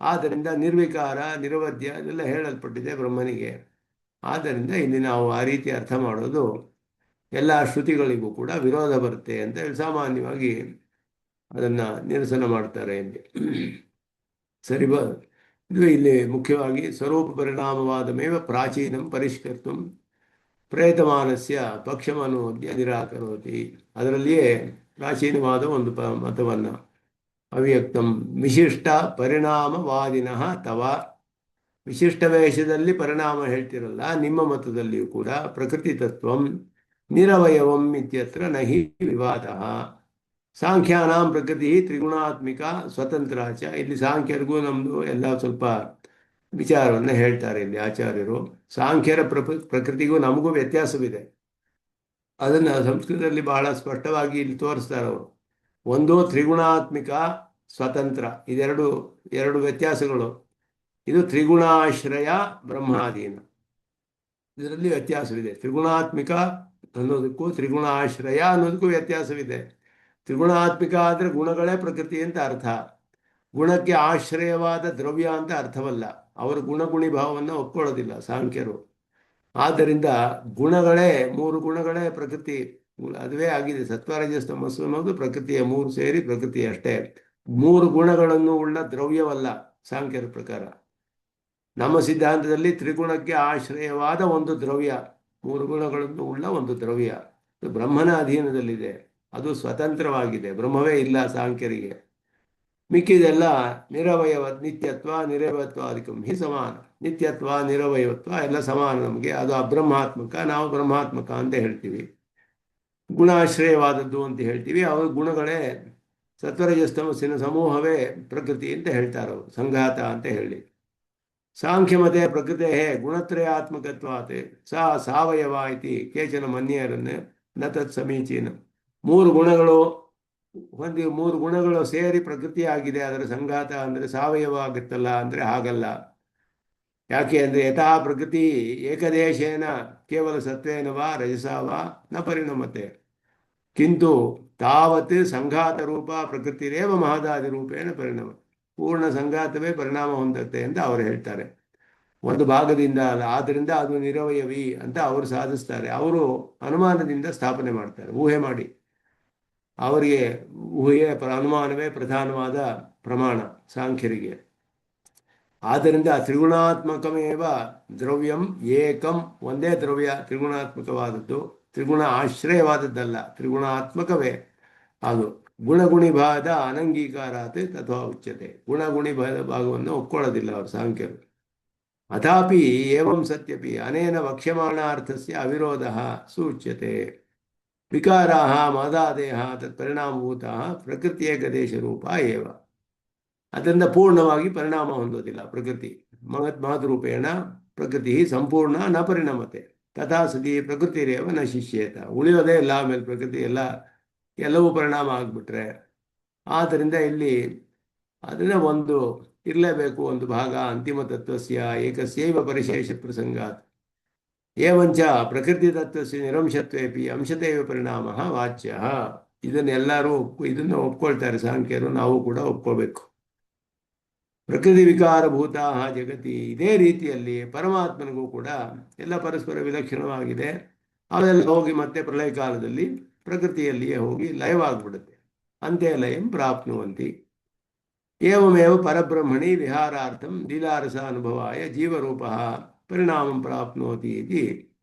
ಆದ್ದರಿಂದ ನಿರ್ವಿಕಾರ, ನಿರವಧ್ಯ ಇದೆಲ್ಲ ಹೇಳಲ್ಪಟ್ಟಿದೆ ಬ್ರಹ್ಮನಿಗೆ. ಆದ್ದರಿಂದ ಇಲ್ಲಿ ನಾವು ಆ ರೀತಿ ಅರ್ಥ ಮಾಡೋದು ಎಲ್ಲ ಶ್ರುತಿಗಳಿಗೂ ಕೂಡ ವಿರೋಧ ಬರುತ್ತೆ ಅಂತ ಹೇಳಿ ಸಾಮಾನ್ಯವಾಗಿ ಅದನ್ನು ನಿರಸನ ಮಾಡ್ತಾರೆ ಇಲ್ಲಿ. ಸರಿ ಇದು ಇಲ್ಲಿ ಮುಖ್ಯವಾಗಿ ಸ್ವರೂಪ ಪರಿಣಾಮವಾದ ಮೇವ ಪ್ರಾಚೀನಂ ಪರಿಷ್ಕರ್ತು ಪ್ರಯತಮಾನಸ್ಯ ಪಕ್ಷಮನೋಜ್ಞ ನಿರಾಕರೋತಿ. ಅದರಲ್ಲಿಯೇ ಪ್ರಾಚೀನವಾದ ಒಂದು ಮತವನ್ನು ಅವ್ಯಕ್ತಂ ವಿಶಿಷ್ಟ ಪರಿಣಾಮವಾದಿನಃ ತವ. ವಿಶಿಷ್ಟ ವೇಷದಲ್ಲಿ ಪರಿಣಾಮ ಹೇಳ್ತಿರಲ್ಲ ನಿಮ್ಮ ಮತದಲ್ಲಿಯೂ ಕೂಡ ಪ್ರಕೃತಿ ತತ್ವಂ ನಿರವಯವಂ ಇತ್ಯತ್ರ ನಹಿ ವಿವಾದ. ಸಾಂಖ್ಯಾನಾಂ ಪ್ರಕೃತಿ ತ್ರಿಗುಣಾತ್ಮಿಕ ಸ್ವತಂತ್ರಾಚ. ಇಲ್ಲಿ ಸಾಂಖ್ಯರಿಗೂ ನಮ್ಮದು ಎಲ್ಲ ಸ್ವಲ್ಪ ವಿಚಾರವನ್ನು ಹೇಳ್ತಾರೆ ಇಲ್ಲಿ ಆಚಾರ್ಯರು. ಸಾಂಖ್ಯರ ಪ್ರಕೃತಿಗೂ ನಮಗೂ ವ್ಯತ್ಯಾಸವಿದೆ. ಅದನ್ನು ಸಂಸ್ಕೃತದಲ್ಲಿ ಬಹಳ ಸ್ಪಷ್ಟವಾಗಿ ಇಲ್ಲಿ ತೋರಿಸ್ತಾರೆ ಅವರು. ಒಂದು ತ್ರಿಗುಣಾತ್ಮಿಕ, ಸ್ವತಂತ್ರ, ಎರಡು ವ್ಯತ್ಯಾಸಗಳು. ಇದು ತ್ರಿಗುಣಾಶ್ರಯ ಬ್ರಹ್ಮಾಧೀನ, ಇದರಲ್ಲಿ ವ್ಯತ್ಯಾಸವಿದೆ. ತ್ರಿಗುಣಾತ್ಮಿಕ ಅನ್ನೋದಕ್ಕೂ ತ್ರಿಗುಣಾಶ್ರಯ ಅನ್ನೋದಕ್ಕೂ ವ್ಯತ್ಯಾಸವಿದೆ. ತ್ರಿಗುಣಾತ್ಮಿಕ ಆದರೆ ಗುಣಗಳೇ ಪ್ರಕೃತಿ ಅಂತ ಅರ್ಥ, ಗುಣಕ್ಕೆ ಆಶ್ರಯವಾದ ದ್ರವ್ಯ ಅಂತ ಅರ್ಥವಲ್ಲ. ಅವರು ಗುಣಗುಣಿ ಭಾವವನ್ನು ಒಪ್ಕೊಳ್ಳೋದಿಲ್ಲ ಸಾಂಖ್ಯರು. ಆದ್ದರಿಂದ ಗುಣಗಳೇ, ಮೂರು ಗುಣಗಳೇ ಪ್ರಕೃತಿ, ಅದುವೇ ಆಗಿದೆ. ಸತ್ವರಜಸ್ ತಮಸ್ಸು ಅನ್ನೋದು ಪ್ರಕೃತಿಯ ಮೂರು ಸೇರಿ ಪ್ರಕೃತಿ ಅಷ್ಟೇ. ಮೂರು ಗುಣಗಳನ್ನು ಉಳ್ಳ ದ್ರವ್ಯವಲ್ಲ ಸಾಂಖ್ಯರ ಪ್ರಕಾರ. ನಮ್ಮ ಸಿದ್ಧಾಂತದಲ್ಲಿ ತ್ರಿಗುಣಕ್ಕೆ ಆಶ್ರಯವಾದ ಒಂದು ದ್ರವ್ಯ, ಮೂರು ಗುಣಗಳನ್ನು ಉಳ್ಳ ಒಂದು ದ್ರವ್ಯ ಬ್ರಹ್ಮನ ಅಧೀನದಲ್ಲಿದೆ, ಅದು ಸ್ವತಂತ್ರವಾಗಿದೆ. ಬ್ರಹ್ಮವೇ ಇಲ್ಲ ಸಾಂಖ್ಯರಿಗೆ. ಮಿಕ್ಕಿದೆಲ್ಲ ನಿರವಯವ, ನಿತ್ಯತ್ವ ನಿರವಯತ್ವಾದಿಕಂ ಹಿ ಸಮಾನ. ನಿತ್ಯತ್ವ ನಿರವಯವತ್ವ ಎಲ್ಲ ಸಮಾನ ನಮಗೆ. ಅದು ಅಬ್ರಹ್ಮಾತ್ಮಕ, ನಾವು ಬ್ರಹ್ಮಾತ್ಮಕ ಅಂತ ಹೇಳ್ತೀವಿ. ಗುಣಾಶ್ರಯವಾದದ್ದು ಅಂತ ಹೇಳ್ತೀವಿ. ಅವರು ಗುಣಗಳೇ ಸತ್ವರಜಸ್ತಮಸ್ಸಿನ ಸಮೂಹವೇ ಪ್ರಕೃತಿ ಅಂತ ಹೇಳ್ತಾರೆ ಅವರು, ಸಂಘಾತ ಅಂತ ಹೇಳಿ. ಸಾಂಖ್ಯಮತೆ ಪ್ರಕೃತೆ ಗುಣತ್ರಯಾತ್ಮಕತ್ವಾತ್ ಸಾ ಸಾವಯವ ಇತಿ ಕೇಚನ ಮನ್ಯರನ್ನೇ ನ ತತ್ ಸಮೀಚೀನ. ಮೂರು ಗುಣಗಳು ಮೂರು ಗುಣಗಳು ಸೇರಿ ಪ್ರಕೃತಿ ಆಗಿದೆ, ಅದರ ಸಂಘಾತ ಅಂದರೆ ಸಾವಯವ ಆಗುತ್ತಲ್ಲ ಅಂದರೆ ಹಾಗಲ್ಲ. ಯಾಕೆ ಅಂದರೆ ಯಥಾ ಪ್ರಕೃತಿ ಏಕದೇಶೇನ ಕೇವಲ ಸತ್ವೇನ ವಾ ರಜಸಾ ವಾ ನ ಪರಿಣಮತೆ. ಕಿಂತು ತಾವತ್ ಸಂಘಾತ ರೂಪ ಪ್ರಕೃತಿರೇವ ಮಹದಾದಿ ರೂಪೇಣ ಪರಿಣಾಮ. ಪೂರ್ಣ ಸಂಘಾತವೇ ಪರಿಣಾಮ ಹೊಂದುತ್ತೆ ಅಂತ ಅವರು ಹೇಳ್ತಾರೆ. ಒಂದು ಭಾಗದಿಂದ ಅಲ್ಲ, ಆದ್ದರಿಂದ ಅದು ನಿರವಯವಿ ಅಂತ ಅವರು ಸಾಧಿಸ್ತಾರೆ. ಅವರು ಅನುಮಾನದಿಂದ ಸ್ಥಾಪನೆ ಮಾಡ್ತಾರೆ, ಊಹೆ ಮಾಡಿ. ಅವರಿಗೆ ಅನುಮಾನವೇ ಪ್ರಧಾನವಾದ ಪ್ರಮಾಣ ಸಾಂಖ್ಯರಿಗೆ. ಆದ್ದರಿಂದ ತ್ರಿಗುಣಾತ್ಮಕಮೇವ ದ್ರವ್ಯಂ ಏಕಂ, ಒಂದೇ ದ್ರವ್ಯ ತ್ರಿಗುಣಾತ್ಮಕವಾದದ್ದು, ತ್ರಿಗುಣ ಆಶ್ರಯವಾದದ್ದಲ್ಲ, ತ್ರಿಗುಣಾತ್ಮಕವೇ ಅದು. ಗುಣಗುಣಿಭಾದ ಅನಂಗೀಕಾರಾತ್ ತಥಾ ಉಚ್ಯತೆ. ಗುಣಗುಣಿ ಭಾಗವನ್ನು ಒಪ್ಕೊಳ್ಳೋದಿಲ್ಲ ಅವರು ಸಾಂಖ್ಯರು. ಅಥಾಪಿ ಏವಂ ಸತ್ಯಪಿ ಅನೇನ ವಕ್ಷ್ಯಮಾಣಾರ್ಥಸ್ಯ ಅವಿರೋಧಃ ಸೂಚ್ಯತೆ. ವಿಕಾರಾಃ ಮಾದಾದೇಹ ತತ್ಪರಿಣಾಮಭೂತಃ ಪ್ರಕೃತಿ ಏಕದೇಶರೂಪ ಏವ. ಅದರಿಂದ ಪೂರ್ಣವಾಗಿ ಪರಿಣಾಮ ಹೊಂದೋದಿಲ್ಲ ಪ್ರಕೃತಿ. ಮಹದ್ರೂಪೇಣ ಪ್ರಕೃತಿ ಸಂಪೂರ್ಣ ನ ಪರಿಣಮತೆ. ತಥಾ ಸತಿ ಪ್ರಕೃತಿರೇವ ನ ಶಿಷ್ಯೇತ. ಉಳಿಯೋದೇ ಇಲ್ಲ ಆಮೇಲೆ ಪ್ರಕೃತಿ ಎಲ್ಲವೂ ಪರಿಣಾಮ ಆಗಿಬಿಟ್ರೆ. ಆದ್ದರಿಂದ ಇಲ್ಲಿ ಅದನ್ನ ಒಂದು ಇರಲೇಬೇಕು, ಒಂದು ಭಾಗ ಅಂತಿಮ ತತ್ವಸ್ಯ ಏಕಸ್ಯೈವ ಪರಿಶೇಷ ಪ್ರಸಂಗಾತ್. ಏವಂಚ ಪ್ರಕೃತಿ ತತ್ವಸ್ಯ ನಿರಂಶತ್ವೇಪಿ ಅಂಶತೈವ ಪರಿಣಾಮ ವಾಚ್ಯ. ಇದನ್ನೆಲ್ಲರೂ ಇದನ್ನು ಒಪ್ಕೊಳ್ತಾರೆ ಸಾಂಖ್ಯರು, ನಾವು ಕೂಡ ಒಪ್ಕೋಬೇಕು. ಪ್ರಕೃತಿ ವಿಕಾರಭೂತ ಜಗತಿ. ಇದೇ ರೀತಿಯಲ್ಲಿ ಪರಮಾತ್ಮನಿಗೂ ಕೂಡ ಎಲ್ಲ ಪರಸ್ಪರ ವಿಲಕ್ಷಣವಾಗಿದೆ. ಅವೆಲ್ಲ ಹೋಗಿ ಮತ್ತೆ ಪ್ರಳಯ ಕಾಲದಲ್ಲಿ ಪ್ರಕೃತಿಯಲ್ಲಿಯೇ ಹೋಗಿ ಲಯವಾಗ್ಬಿಡುತ್ತೆ. ಅಂತೆ ಲಯಂ ಪ್ರಾಪ್ನುವಂತಿ. ಏವಮೇವ ಪರಬ್ರಹ್ಮಣಿ ವಿಹಾರಾರ್ಥಂ ಲೀಲಾರಸ ಅನುಭವಾಯ ಜೀವರೂಪ ಪರಿಣಾಮಂ ಪ್ರಾಪ್ನೋತಿ ಇತಿ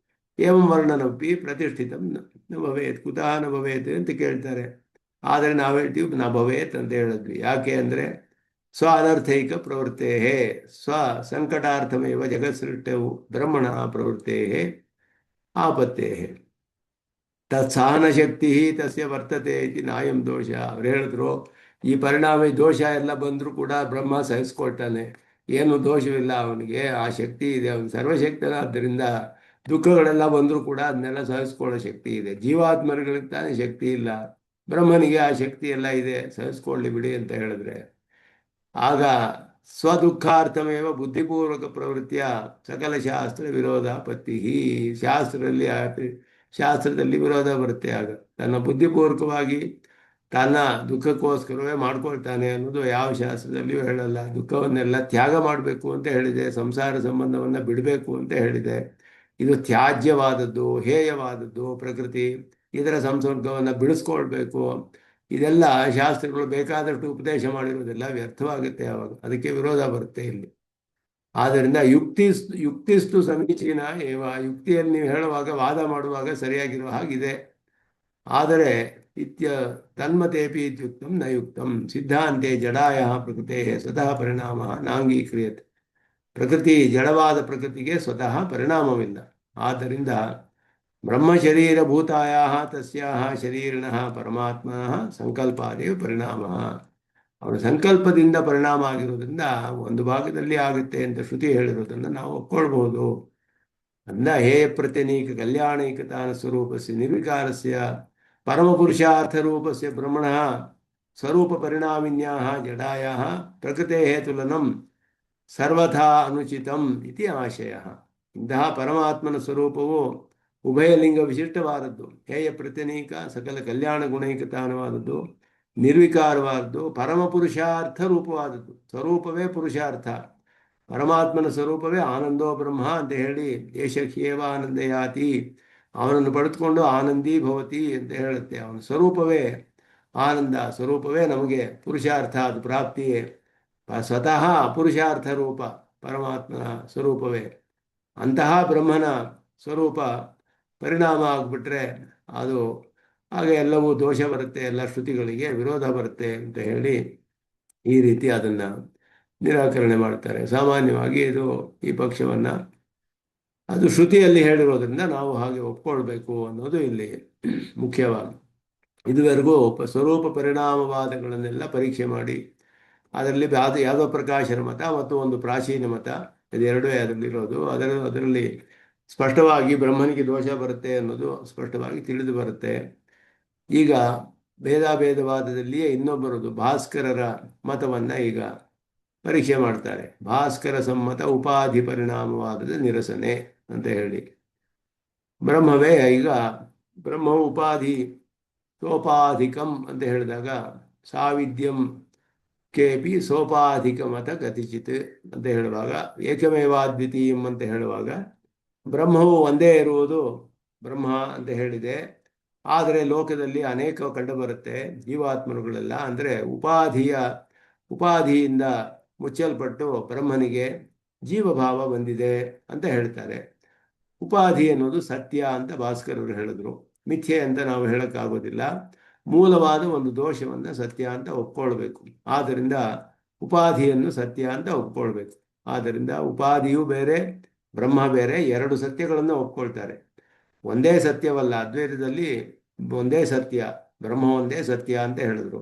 ಏವಂ ವರ್ಣನಪಿ ಪ್ರತಿಷ್ಠಿತಂ ನ ಭವೇತ್. ಕುತಃ ನ ಭವೇತ್ ಅಂತ ಕೇಳ್ತಾರೆ. ಆದರೆ ನಾವು ಹೇಳ್ತೀವಿ ನ ಭವೇತ್ ಅಂತ ಹೇಳಿದ್ವಿ. ಯಾಕೆ ಅಂದರೆ ಸ್ವ ಅನರ್ಥೈಕ ಪ್ರವೃತ್ತೇ ಸ್ವ ಸಂಕಟಾರ್ಥಮೇವ ಜಗತ್ಸೃಷ್ಟವು ಬ್ರಹ್ಮಣ ಪ್ರವೃತ್ತೇ ಆಪತ್ತೇ ತತ್ಸಹನಶಕ್ತಿ ತಸ್ಯ ವರ್ತತೆ ಇತಿ ನಾಯಂ ದೋಷ. ಅವ್ರು ಹೇಳಿದ್ರು ಈ ಪರಿಣಾಮ ದೋಷ ಎಲ್ಲ ಬಂದರೂ ಕೂಡ ಬ್ರಹ್ಮ ಸಹಿಸ್ಕೊಳ್ತಾನೆ, ಏನು ದೋಷವಿಲ್ಲ ಅವನಿಗೆ, ಆ ಶಕ್ತಿ ಇದೆ, ಅವನು ಸರ್ವಶಕ್ತನಾದ್ದರಿಂದ ದುಃಖಗಳೆಲ್ಲ ಬಂದರೂ ಕೂಡ ಅದನ್ನೆಲ್ಲ ಸಹಿಸ್ಕೊಳ್ಳೋ ಶಕ್ತಿ ಇದೆ. ಜೀವಾತ್ಮರಿಗೆ ತಾನೇ ಶಕ್ತಿ ಇಲ್ಲ, ಬ್ರಹ್ಮನಿಗೆ ಆ ಶಕ್ತಿ ಎಲ್ಲ ಇದೆ, ಸಹಿಸ್ಕೊಳ್ಳಿ ಬಿಡಿ ಅಂತ ಹೇಳಿದ್ರೆ ಆಗ ಸ್ವದುಃಖಾರ್ಥಮೇವ ಬುದ್ಧಿಪೂರ್ವಕ ಪ್ರವೃತ್ತಿಯ ಸಕಲ ಶಾಸ್ತ್ರ ವಿರೋಧ ಪತ್ತಿ. ಶಾಸ್ತ್ರದಲ್ಲಿ ವಿರೋಧ ಬರುತ್ತೆ. ಆಗ ತನ್ನ ಬುದ್ಧಿಪೂರ್ವಕವಾಗಿ ತನ್ನ ದುಃಖಕ್ಕೋಸ್ಕರವೇ ಮಾಡ್ಕೊಳ್ತಾನೆ ಅನ್ನೋದು ಯಾವ ಶಾಸ್ತ್ರದಲ್ಲಿಯೂ ಹೇಳಲ್ಲ. ದುಃಖವನ್ನೆಲ್ಲ ತ್ಯಾಗ ಮಾಡಬೇಕು ಅಂತ ಹೇಳಿದೆ, ಸಂಸಾರ ಸಂಬಂಧವನ್ನು ಬಿಡಬೇಕು ಅಂತ ಹೇಳಿದೆ. ಇದು ತ್ಯಾಜ್ಯವಾದದ್ದು, ಹೇಯವಾದದ್ದು ಪ್ರಕೃತಿ, ಇದರ ಸಂಸರ್ಗವನ್ನು ಬಿಡಿಸ್ಕೊಳ್ಬೇಕು. ಇದೆಲ್ಲ ಶಾಸ್ತ್ರಗಳು ಬೇಕಾದಷ್ಟು ಉಪದೇಶ ಮಾಡಿರೋದೆಲ್ಲ ವ್ಯರ್ಥವಾಗುತ್ತೆ. ಆವಾಗ ಅದಕ್ಕೆ ವಿರೋಧ ಬರುತ್ತೆ ಇಲ್ಲಿ. ಆದ್ದರಿಂದ ಯುಕ್ತಿಸ್ತು ಸಮೀಚೀನ ಏವ. ಯುಕ್ತಿಯಲ್ಲಿ ನೀವು ಹೇಳುವಾಗ, ವಾದ ಮಾಡುವಾಗ ಸರಿಯಾಗಿರುವ ಹಾಗಿದೆ. ಆದರೆ ತನ್ಮತೇಪಿ ಇತ್ಯುಕ್ತಂ ನ ಯುಕ್ತಂ. ಸಿದ್ಧಾಂತೆ ಜಡಾಯ ಪ್ರಕೃತೆ ಸ್ವತಃ ಪರಿಣಾಮ ನಾಂಗೀಕ್ರಿಯತೆ. ಪ್ರಕೃತಿ, ಜಡವಾದ ಪ್ರಕೃತಿಗೆ ಸ್ವತಃ ಪರಿಣಾಮವಿಲ್ಲ. ಆದ್ದರಿಂದ ಬ್ರಹ್ಮಶರೀರಭೂತಾಯ ತಸ್ಯಾಹ ಶರೀರಿಣಃ ಪರಮಾತ್ಮನಃ ಸಂಕಲ್ಪಾದೇವ ಪರಿಣಾಮ. ಅವನ ಸಂಕಲ್ಪದಿಂದ ಪರಿಣಾಮ ಆಗಿರೋದ್ರಿಂದ ಒಂದು ಭಾಗದಲ್ಲಿ ಆಗುತ್ತೆ ಅಂತ ಶ್ರುತಿ ಹೇಳಿರೋದನ್ನು ನಾವು ಒಪ್ಕೊಳ್ಬಹುದು. ಅಂದ ಹೇಯ ಪ್ರತ್ಯನೀಕ ಕಲ್ಯಾಣೈಕತಾನ ಸ್ವರೂಪಸ್ಯ ನಿರ್ವಿಕಾರಸ್ಯ ಪರಮಪುರುಷಾರ್ಥರೂಪಸ್ಯ ಬ್ರಹ್ಮಣಃ ಸ್ವರೂಪ ಪರಿಣಾಮಿನ್ಯಾಹ ಜಡಾಯಾಹ ಪ್ರಕೃತೇಃ ತುಲನಂ ಸರ್ವಥಾ ಅನುಚಿತಂ ಇತಿ ಆಶಯ. ಇಂತಹ ಪರಮಾತ್ಮನ ಸ್ವರೂಪವು ಉಭಯಲಿಂಗ ವಿಶಿಷ್ಟವಾದದ್ದು, ಹೇಯ ಪ್ರತ್ಯನೀಕ ಸಕಲ ಕಲ್ಯಾಣ ಗುಣೈಕತಾನವಾದದ್ದು, ನಿರ್ವಿಕಾರವಾದದ್ದು, ಪರಮ ಪುರುಷಾರ್ಥ ರೂಪವಾದದ್ದು. ಸ್ವರೂಪವೇ ಪುರುಷಾರ್ಥ. ಪರಮಾತ್ಮನ ಸ್ವರೂಪವೇ ಆನಂದೋ ಬ್ರಹ್ಮ ಅಂತ ಹೇಳಿ ಏಷಹ್ಯೇವ ಆನಂದಯಾತಿ, ಅವನನ್ನು ಪಡೆದುಕೊಂಡು ಆನಂದಿ ಭವತಿ ಅಂತ ಹೇಳುತ್ತೆ. ಅವನ ಸ್ವರೂಪವೇ ಆನಂದ, ಸ್ವರೂಪವೇ ನಮಗೆ ಪುರುಷಾರ್ಥ, ಅದು ಪ್ರಾಪ್ತಿಯೇ. ಸ್ವತಃ ಪುರುಷಾರ್ಥ ರೂಪ ಪರಮಾತ್ಮನ ಸ್ವರೂಪವೇ. ಅಂತಹ ಬ್ರಹ್ಮನ ಸ್ವರೂಪ ಪರಿಣಾಮ ಆಗಿಬಿಟ್ರೆ ಅದು ಆಗ ಎಲ್ಲವೂ ದೋಷ ಬರುತ್ತೆ, ಎಲ್ಲ ಶ್ರುತಿಗಳಿಗೆ ವಿರೋಧ ಬರುತ್ತೆ ಅಂತ ಹೇಳಿ ಈ ರೀತಿ ಅದನ್ನು ನಿರಾಕರಣೆ ಮಾಡ್ತಾರೆ. ಸಾಮಾನ್ಯವಾಗಿ ಈ ಪಕ್ಷವನ್ನು ಅದು ಶ್ರುತಿಯಲ್ಲಿ ಹೇಳಿರೋದ್ರಿಂದ ನಾವು ಹಾಗೆ ಒಪ್ಕೊಳ್ಬೇಕು ಅನ್ನೋದು ಇಲ್ಲಿ ಮುಖ್ಯವಾಗಿ. ಇದುವರೆಗೂ ಸ್ವರೂಪ ಪರಿಣಾಮವಾದಗಳನ್ನೆಲ್ಲ ಪರೀಕ್ಷೆ ಮಾಡಿ ಅದರಲ್ಲಿ ಯಾವುದೋ ಪ್ರಕಾಶನ ಮತ ಮತ್ತು ಒಂದು ಪ್ರಾಚೀನ ಮತ, ಇದೆರಡೂ ಅದರಲ್ಲಿರೋದು. ಅದರಲ್ಲಿ ಸ್ಪಷ್ಟವಾಗಿ ಬ್ರಹ್ಮನಿಗೆ ದೋಷ ಬರುತ್ತೆ ಅನ್ನೋದು ಸ್ಪಷ್ಟವಾಗಿ ತಿಳಿದು ಬರುತ್ತೆ. ಈಗ ಭೇದಾಭೇದವಾದದಲ್ಲಿಯೇ ಇನ್ನೊಬ್ಬರದು ಭಾಸ್ಕರರ ಮತವನ್ನು ಈಗ ಪರೀಕ್ಷೆ ಮಾಡ್ತಾರೆ. ಭಾಸ್ಕರ ಸಮ್ಮತ ಉಪಾಧಿ ಪರಿಣಾಮವಾದದ ನಿರಸನೆ ಅಂತ ಹೇಳಿ, ಬ್ರಹ್ಮವೇ ಈಗ ಬ್ರಹ್ಮವು ಉಪಾಧಿ ಸೋಪಾಧಿಕಂ ಅಂತ ಹೇಳಿದಾಗ ಸಾವಿದ್ಯಂ ಕೇಪಿ ಸೋಪಾಧಿಕಮತ ಗತಿಚಿತ್ ಅಂತ ಹೇಳುವಾಗ, ಏಕಮೇವಾದ್ವಿತೀಯಂ ಅಂತ ಹೇಳುವಾಗ ಬ್ರಹ್ಮವು ಒಂದೇ ಇರುವುದು ಬ್ರಹ್ಮ ಅಂತ ಹೇಳಿದೆ. ಆದರೆ ಲೋಕದಲ್ಲಿ ಅನೇಕ ಕಂಡುಬರುತ್ತೆ ಜೀವಾತ್ಮರುಗಳೆಲ್ಲ. ಅಂದರೆ ಉಪಾಧಿಯಿಂದ ಮುಚ್ಚಲ್ಪಟ್ಟು ಬ್ರಹ್ಮನಿಗೆ ಜೀವಭಾವ ಬಂದಿದೆ ಅಂತ ಹೇಳ್ತಾರೆ. ಉಪಾಧಿ ಅನ್ನೋದು ಸತ್ಯ ಅಂತ ಭಾಸ್ಕರರು ಹೇಳಿದ್ರು. ಮಿಥ್ಯೆ ಅಂತ ನಾವು ಹೇಳಕ್ಕಾಗೋದಿಲ್ಲ. ಮೂಲವಾದ ಒಂದು ದೋಷವನ್ನು ಸತ್ಯ ಅಂತ ಒಪ್ಕೊಳ್ಬೇಕು. ಆದ್ದರಿಂದ ಉಪಾಧಿಯನ್ನು ಸತ್ಯ ಅಂತ ಒಪ್ಕೊಳ್ಬೇಕು. ಆದ್ದರಿಂದ ಉಪಾಧಿಯೂ ಬೇರೆ, ಬ್ರಹ್ಮ ಬೇರೆ, ಎರಡು ಸತ್ಯಗಳನ್ನು ಒಪ್ಕೊಳ್ತಾರೆ. ಒಂದೇ ಸತ್ಯವಲ್ಲ, ಅದ್ವೈತದಲ್ಲಿ ಒಂದೇ ಸತ್ಯ, ಬ್ರಹ್ಮ ಒಂದೇ ಸತ್ಯ ಅಂತ ಹೇಳಿದ್ರು.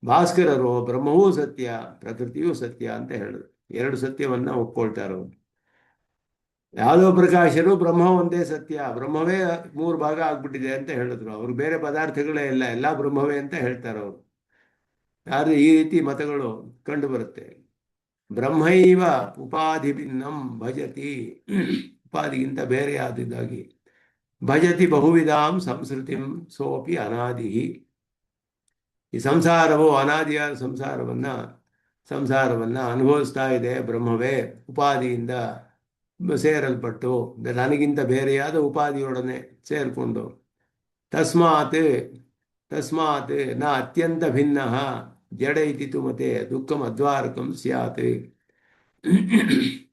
ಭಾಸ್ಕರರು ಬ್ರಹ್ಮವೂ ಸತ್ಯ, ಪ್ರಕೃತಿಯೂ ಸತ್ಯ ಅಂತ ಹೇಳಿದ್ರು. ಎರಡು ಸತ್ಯವನ್ನ ಒಪ್ಕೊಳ್ತಾರೆ. ಯಾದವ ಪ್ರಕಾಶರು ಬ್ರಹ್ಮ ಒಂದೇ ಸತ್ಯ, ಬ್ರಹ್ಮವೇ ಮೂರು ಭಾಗ ಆಗ್ಬಿಟ್ಟಿದೆ ಅಂತ ಹೇಳಿದ್ರು. ಅವ್ರು ಬೇರೆ ಪದಾರ್ಥಗಳೇ ಇಲ್ಲ, ಎಲ್ಲ ಬ್ರಹ್ಮವೇ ಅಂತ ಹೇಳ್ತಾರೆ ಅವರು. ಆದರೆ ಈ ರೀತಿ ಮತಗಳು ಕಂಡು ಬರುತ್ತೆ. ಬ್ರಹ್ಮೈವ ಉಪಾಧಿ ಭಿನ್ನಂ ಭಜತಿ, ಉಪಾಧಿಗಿಂತ ಬೇರೆಯಾದಿದ್ದಾಗಿ ಭಜತಿ ಬಹುವಿಧಾಂ ಸಂಸ್ಕೃತಿಂ ಸೋಪಿ ಅನಾದಿ. ಈ ಸಂಸಾರವು ಅನಾದಿಯಾದ ಸಂಸಾರವನ್ನ ಅನುಭವಿಸ್ತಾ ಇದೆ ಬ್ರಹ್ಮವೇ, ಉಪಾಧಿಯಿಂದ ಸೇರಲ್ಪಟ್ಟು ನನಗಿಂತ ಬೇರೆಯಾದ ಉಪಾಧಿಯೊಡನೆ ಸೇರಿಕೊಂಡು. ತಸ್ಮಾತ್ ನ ಅತ್ಯಂತ ಭಿನ್ನ ಜಡ ಇತಿ ತುಮತೆ ದುಃಖಂ ಅದ್ವಾರಕಂ ಸ್ಯಾತ್.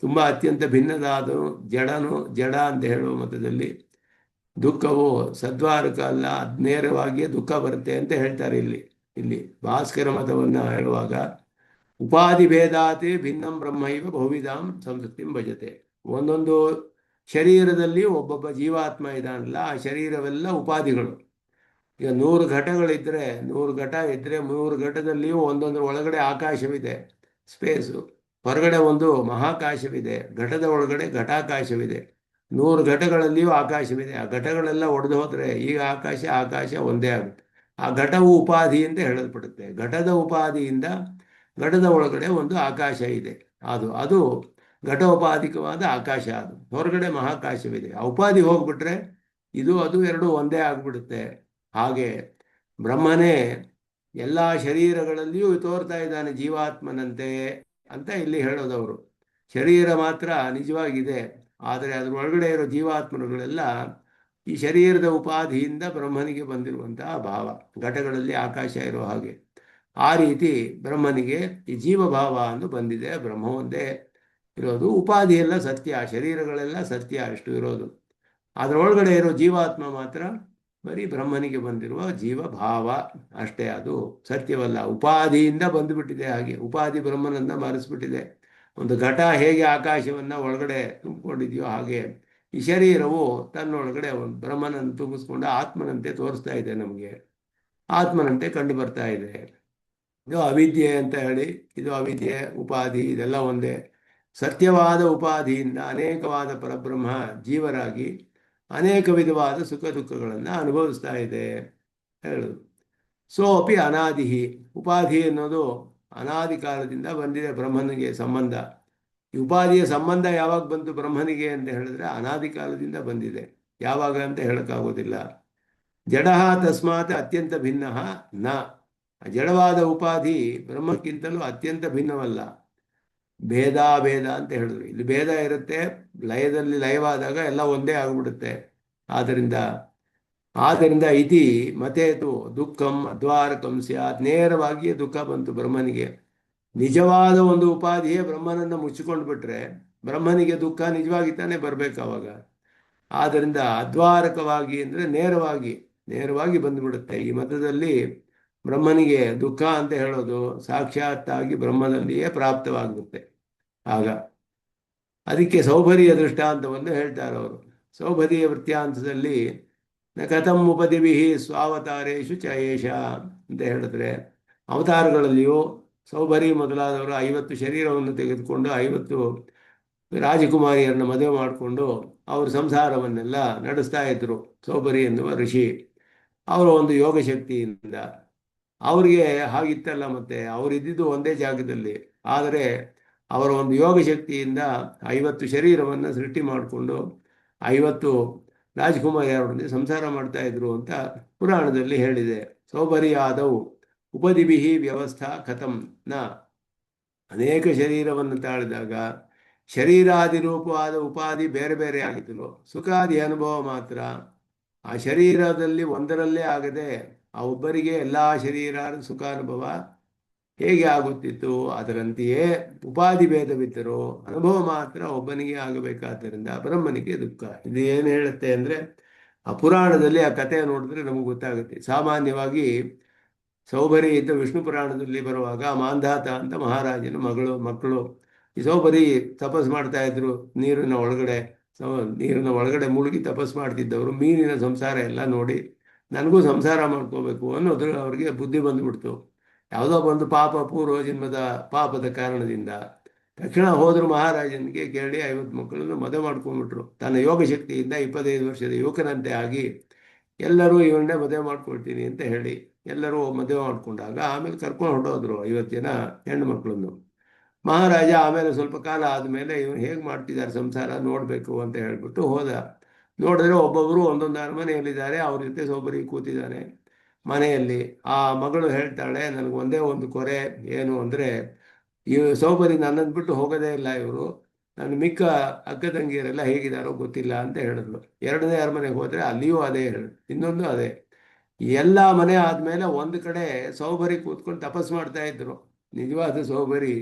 ತುಂಬ ಅತ್ಯಂತ ಭಿನ್ನದಾದನು ಜಡ ಅಂತ ಹೇಳುವ ಮತದಲ್ಲಿ ದುಃಖವು ಸದ್ವಾರಕ ಅಲ್ಲ, ನೇರವಾಗಿಯೇ ದುಃಖ ಬರುತ್ತೆ ಅಂತ ಹೇಳ್ತಾರೆ. ಇಲ್ಲಿ ಭಾಸ್ಕರ ಮತವನ್ನು ಹೇಳುವಾಗ ಉಪಾಧಿ ಭೇದಾತಿ ಭಿನ್ನಂ ಬ್ರಹ್ಮೈವ ಬಹುವಿಧಾಂ ಸಂಸ್ಕೃತಿಂ ಭಜತೆ. ಒಂದೊಂದು ಶರೀರದಲ್ಲಿ ಒಬ್ಬೊಬ್ಬ ಜೀವಾತ್ಮ ಇದಾನಲ್ಲ, ಆ ಶರೀರವೆಲ್ಲ ಉಪಾಧಿಗಳು. ಈಗ 100 ಘಟಗಳಿದ್ರೆ 100 ಘಟ ಇದ್ರೆ 100 ಘಟದಲ್ಲಿಯೂ ಒಂದೊಂದರ ಒಳಗಡೆ ಆಕಾಶವಿದೆ, ಸ್ಪೇಸು. ಹೊರಗಡೆ ಒಂದು ಮಹಾಕಾಶವಿದೆ, ಘಟದ ಒಳಗಡೆ ಘಟಾಕಾಶವಿದೆ. 100 ಘಟಗಳಲ್ಲಿಯೂ ಆಕಾಶವಿದೆ. ಆ ಘಟಗಳೆಲ್ಲ ಒಡೆದು ಹೋದರೆ ಈಗ ಆಕಾಶ ಒಂದೇ ಆಗುತ್ತೆ. ಆ ಘಟವು ಉಪಾಧಿ ಅಂತ ಹೇಳಲ್ಪಡುತ್ತೆ. ಘಟದ ಉಪಾಧಿಯಿಂದ ಘಟದ ಒಳಗಡೆ ಒಂದು ಆಕಾಶ ಇದೆ, ಅದು ಘಟೋಪಾಧಿಕವಾದ ಆಕಾಶ. ಅದು ಹೊರಗಡೆ ಮಹಾಕಾಶವಿದೆ. ಆ ಉಪಾಧಿ ಹೋಗ್ಬಿಟ್ರೆ ಅದು ಎರಡು ಒಂದೇ ಆಗ್ಬಿಡುತ್ತೆ. ಹಾಗೆ ಬ್ರಹ್ಮನೇ ಎಲ್ಲ ಶರೀರಗಳಲ್ಲಿಯೂ ತೋರ್ತಾ ಇದ್ದಾನೆ ಜೀವಾತ್ಮನಂತೆ ಅಂತ ಇಲ್ಲಿ ಹೇಳೋದವರು. ಶರೀರ ಮಾತ್ರ ನಿಜವಾಗಿದೆ, ಆದರೆ ಅದರೊಳಗಡೆ ಇರೋ ಜೀವಾತ್ಮರುಗಳೆಲ್ಲ ಈ ಶರೀರದ ಉಪಾಧಿಯಿಂದ ಬ್ರಹ್ಮನಿಗೆ ಬಂದಿರುವಂತಹ ಭಾವ, ಘಟಗಳಲ್ಲಿ ಆಕಾಶ ಇರೋ ಹಾಗೆ. ಆ ರೀತಿ ಬ್ರಹ್ಮನಿಗೆ ಈ ಜೀವಭಾವ ಅಂದು ಬಂದಿದೆ. ಬ್ರಹ್ಮ ಒಂದೇ ಇರೋದು, ಉಪಾಧಿ ಎಲ್ಲ ಸತ್ಯ, ಶರೀರಗಳೆಲ್ಲ ಸತ್ಯ, ಅಷ್ಟು ಇರೋದು. ಅದರೊಳಗಡೆ ಇರೋ ಜೀವಾತ್ಮ ಮಾತ್ರ ಬರೀ ಬ್ರಹ್ಮನಿಗೆ ಬಂದಿರುವ ಜೀವಭಾವ ಅಷ್ಟೇ, ಅದು ಸತ್ಯವಲ್ಲ. ಉಪಾಧಿಯಿಂದ ಬಂದುಬಿಟ್ಟಿದೆ. ಹಾಗೆ ಉಪಾಧಿ ಬ್ರಹ್ಮನನ್ನ ಮರೆಸ್ಬಿಟ್ಟಿದೆ. ಒಂದು ಘಟ ಹೇಗೆ ಆಕಾಶವನ್ನು ಒಳಗಡೆ ತುಂಬಿಕೊಂಡಿದೆಯೋ ಹಾಗೆ ಈ ಶರೀರವು ತನ್ನೊಳಗಡೆ ಒಂದು ಬ್ರಹ್ಮನನ್ನು ತುಂಬಿಸ್ಕೊಂಡು ಆತ್ಮನಂತೆ ತೋರಿಸ್ತಾ ಇದೆ, ನಮಗೆ ಆತ್ಮನಂತೆ ಕಂಡು ಬರ್ತಾ ಇದೆ. ಇದು ಅವಿದ್ಯೆ ಅಂತ ಹೇಳಿ, ಇದು ಅವಿದ್ಯೆ, ಉಪಾಧಿ ಇದೆಲ್ಲ ಒಂದೇ. ಸತ್ಯವಾದ ಉಪಾಧಿಯಿಂದ ಅನೇಕವಾದ ಪರಬ್ರಹ್ಮ ಜೀವರಾಗಿ ಅನೇಕ ವಿಧವಾದ ಸುಖ ದುಃಖಗಳನ್ನು ಅನುಭವಿಸ್ತಾ ಇದೆ ಹೇಳುದು. ಸೋಪಿ ಅನಾದಿ, ಉಪಾಧಿ ಅನ್ನೋದು ಅನಾದಿ ಕಾಲದಿಂದ ಬಂದಿದೆ ಬ್ರಹ್ಮನಿಗೆ ಸಂಬಂಧ. ಈ ಉಪಾಧಿಯ ಸಂಬಂಧ ಯಾವಾಗ ಬಂತು ಬ್ರಹ್ಮನಿಗೆ ಅಂತ ಹೇಳಿದ್ರೆ ಅನಾದಿ ಕಾಲದಿಂದ ಬಂದಿದೆ. ಯಾವಾಗ ಅಂತ ಹೇಳಕ್ಕಾಗೋದಿಲ್ಲ. ಜಡ ತಸ್ಮಾತ್ ಅತ್ಯಂತ ಭಿನ್ನ ನ, ಜಡವಾದ ಉಪಾಧಿ ಬ್ರಹ್ಮಕ್ಕಿಂತಲೂ ಅತ್ಯಂತ ಭಿನ್ನವಲ್ಲ. ಭೇದ ಅಂತ ಹೇಳಿದ್ರು. ಇಲ್ಲಿ ಭೇದ ಇರುತ್ತೆ, ಲಯದಲ್ಲಿ ಲಯವಾದಾಗ ಎಲ್ಲ ಒಂದೇ ಆಗಿಬಿಡುತ್ತೆ. ಆದ್ದರಿಂದ ಇತಿ ಮತೇತು ದುಃಖಂ ಅದ್ವಾರಕಂ ಸ್ಯಾತ್, ನೇರವಾಗಿಯೇ ದುಃಖ ಬಂತು ಬ್ರಹ್ಮನಿಗೆ. ನಿಜವಾದ ಒಂದು ಉಪಾಧಿಯೇ ಬ್ರಹ್ಮನನ್ನು ಮುಚ್ಚಿಕೊಂಡು ಬಿಟ್ರೆ ಬ್ರಹ್ಮನಿಗೆ ದುಃಖ ನಿಜವಾಗಿ ತಾನೇ ಬರಬೇಕು ಅವಾಗ. ಆದ್ದರಿಂದ ಅದ್ವಾರಕವಾಗಿ ಅಂದರೆ ನೇರವಾಗಿ ಬಂದುಬಿಡುತ್ತೆ. ಈ ಮತದಲ್ಲಿ ಬ್ರಹ್ಮನಿಗೆ ದುಃಖ ಅಂತ ಹೇಳೋದು ಸಾಕ್ಷಾತ್ತಾಗಿ ಬ್ರಹ್ಮನಲ್ಲಿಯೇ ಪ್ರಾಪ್ತವಾಗುತ್ತೆ. ಆಗ ಅದಕ್ಕೆ ಸೌಭರಿಯ ದೃಷ್ಟಾಂತವನ್ನು ಹೇಳ್ತಾರೆ ಅವರು. ಸೌಭರಿಯ ವೃತ್ತಾಂತದಲ್ಲಿ ನ ಕಥಂ ಉಪದಿಭಿ ಸ್ವಾವತಾರೇಶು ಚಯೇಶ ಅಂತ ಹೇಳಿದ್ರೆ, ಅವತಾರಗಳಲ್ಲಿಯೂ ಸೌಭರಿ ಮೊದಲಾದವರು 50 ಶರೀರವನ್ನು ತೆಗೆದುಕೊಂಡು 50 ರಾಜಕುಮಾರಿಯರನ್ನು ಮದುವೆ ಮಾಡಿಕೊಂಡು ಅವರು ಸಂಸಾರವನ್ನೆಲ್ಲ ನಡೆಸ್ತಾ ಇದ್ರು. ಸೌಭರಿ ಎನ್ನುವ ಋಷಿ ಅವರ ಒಂದು ಯೋಗ ಶಕ್ತಿಯಿಂದ ಅವರಿಗೆ ಹಾಗಿತ್ತಲ್ಲ. ಮತ್ತೆ ಅವರಿದ್ದಿದ್ದು ಒಂದೇ ಜಾಗದಲ್ಲಿ, ಆದರೆ ಅವರ ಒಂದು ಯೋಗ ಶಕ್ತಿಯಿಂದ 50 ಶರೀರವನ್ನು ಸೃಷ್ಟಿ ಮಾಡಿಕೊಂಡು 50 ರಾಜಕುಮಾರಿಯರೊಡನೆ ಸಂಸಾರ ಮಾಡ್ತಾ ಇದ್ರು ಅಂತ ಪುರಾಣದಲ್ಲಿ ಹೇಳಿದೆ. ಸೌಭರಿಯಾದವು ಉಪದಿಭಿಹಿ ವ್ಯವಸ್ಥಾ ಕಥಂ ನ. ಅನೇಕ ಶರೀರವನ್ನು ತಾಳಿದಾಗ ಶರೀರಾದಿರೂಪವಾದ ಉಪಾಧಿ ಬೇರೆ ಬೇರೆ ಆಗಿದ್ರು, ಸುಖಾದಿ ಅನುಭವ ಮಾತ್ರ ಆ ಶರೀರದಲ್ಲಿ ಒಂದರಲ್ಲೇ ಆಗದೆ ಆ ಒಬ್ಬರಿಗೆ ಎಲ್ಲ ಶರೀರ ಸುಖಾನುಭವ ಹೇಗೆ ಆಗುತ್ತಿತ್ತು ಅದರಂತೆಯೇ ಉಪಾಧಿ ಭೇದವಿದ್ದರೂ ಅನುಭವ ಮಾತ್ರ ಒಬ್ಬನಿಗೆ ಆಗಬೇಕಾದ್ದರಿಂದ ಬ್ರಹ್ಮನಿಗೆ ದುಃಖ. ಇದು ಏನು ಹೇಳುತ್ತೆ ಅಂದರೆ ಆ ಪುರಾಣದಲ್ಲಿ ಆ ಕಥೆ ನೋಡಿದ್ರೆ ನಮಗೆ ಗೊತ್ತಾಗುತ್ತೆ. ಸಾಮಾನ್ಯವಾಗಿ ಸೌಭರಿ ಇದ್ದ ವಿಷ್ಣು ಪುರಾಣದಲ್ಲಿ ಬರುವಾಗ ಮಾಂಧಾತ ಅಂತ ಮಹಾರಾಜನ ಮಕ್ಕಳು ಈ ಸೌಭರಿ ತಪಸ್ ಮಾಡ್ತಾ ಇದ್ರು ನೀರಿನ ಒಳಗಡೆ ಮುಳುಗಿ ತಪಸ್ ಮಾಡ್ತಿದ್ದವರು ಮೀನಿನ ಸಂಸಾರ ಎಲ್ಲ ನೋಡಿ ನನಗೂ ಸಂಸಾರ ಮಾಡ್ಕೋಬೇಕು ಅನ್ನೋದ್ರ ಅವ್ರಿಗೆ ಬುದ್ಧಿ ಬಂದುಬಿಡ್ತು. ಯಾವುದೋ ಒಂದು ಪಾಪ ಪೂರ್ವ ಜನ್ಮದ ಪಾಪದ ಕಾರಣದಿಂದ ತಕ್ಷಣ ಹೋದ್ರು ಮಹಾರಾಜನಿಗೆ ಕೇಳಿ 50 ಮಕ್ಕಳನ್ನು ಮದುವೆ ಮಾಡ್ಕೊಂಡ್ಬಿಟ್ರು. ತನ್ನ ಯೋಗ ಶಕ್ತಿಯಿಂದ 25 ವರ್ಷದ ಯುವಕನಂತೆ ಆಗಿ ಎಲ್ಲರೂ ಇವನ್ನೇ ಮದುವೆ ಮಾಡ್ಕೊಳ್ತೀನಿ ಅಂತ ಹೇಳಿ ಎಲ್ಲರೂ ಮದುವೆ ಮಾಡ್ಕೊಂಡಾಗ ಆಮೇಲೆ ಕರ್ಕೊಂಡು ಹೊರಟೋದ್ರು 50 ಜನ ಹೆಣ್ಣು ಮಕ್ಕಳನ್ನು. ಮಹಾರಾಜ ಆಮೇಲೆ ಸ್ವಲ್ಪ ಕಾಲ ಆದಮೇಲೆ ಇವನು ಹೇಗೆ ಮಾಡ್ತಿದ್ದಾರೆ ಸಂಸಾರ ನೋಡಬೇಕು ಅಂತ ಹೇಳ್ಬಿಟ್ಟು ಹೋದ. ನೋಡಿದ್ರೆ ಒಬ್ಬೊಬ್ಬರು ಒಂದೊಂದು ಅರಮನೆಯಲ್ಲಿದ್ದಾರೆ, ಅವ್ರ ಜೊತೆ ಸೊಬ್ಬರಿ ಕೂತಿದ್ದಾನೆ ಮನೆಯಲ್ಲಿ. ಆ ಮಗಳು ಹೇಳ್ತಾಳೆ, ನನಗೆ ಒಂದೇ ಒಂದು ಕೊರೆ ಏನು ಅಂದರೆ ಈ ಸೌಬರಿ ನನ್ನನ್ನು ಬಿಟ್ಟು ಹೋಗೋದೇ ಇಲ್ಲ ಇವರು, ನನ್ನ ಮಿಕ್ಕ ಅಕ್ಕ ತಂಗಿಯರೆಲ್ಲ ಹೇಗಿದ್ದಾರೋ ಗೊತ್ತಿಲ್ಲ ಅಂತ ಹೇಳಿದ್ಲು. ಎರಡನೇ ಅರಮನೆಗೆ ಹೋದರೆ ಅಲ್ಲಿಯೂ ಅದೇ ಹೇಳಿದ್ರು, ಇನ್ನೊಂದು ಅದೇ. ಎಲ್ಲ ಮನೆ ಆದಮೇಲೆ ಒಂದು ಕಡೆ ಸೌಬರಿ ಕೂತ್ಕೊಂಡು ತಪಸ್ ಮಾಡ್ತಾ ಇದ್ರು. ನಿಜವಾದ ಸೌಬರಿ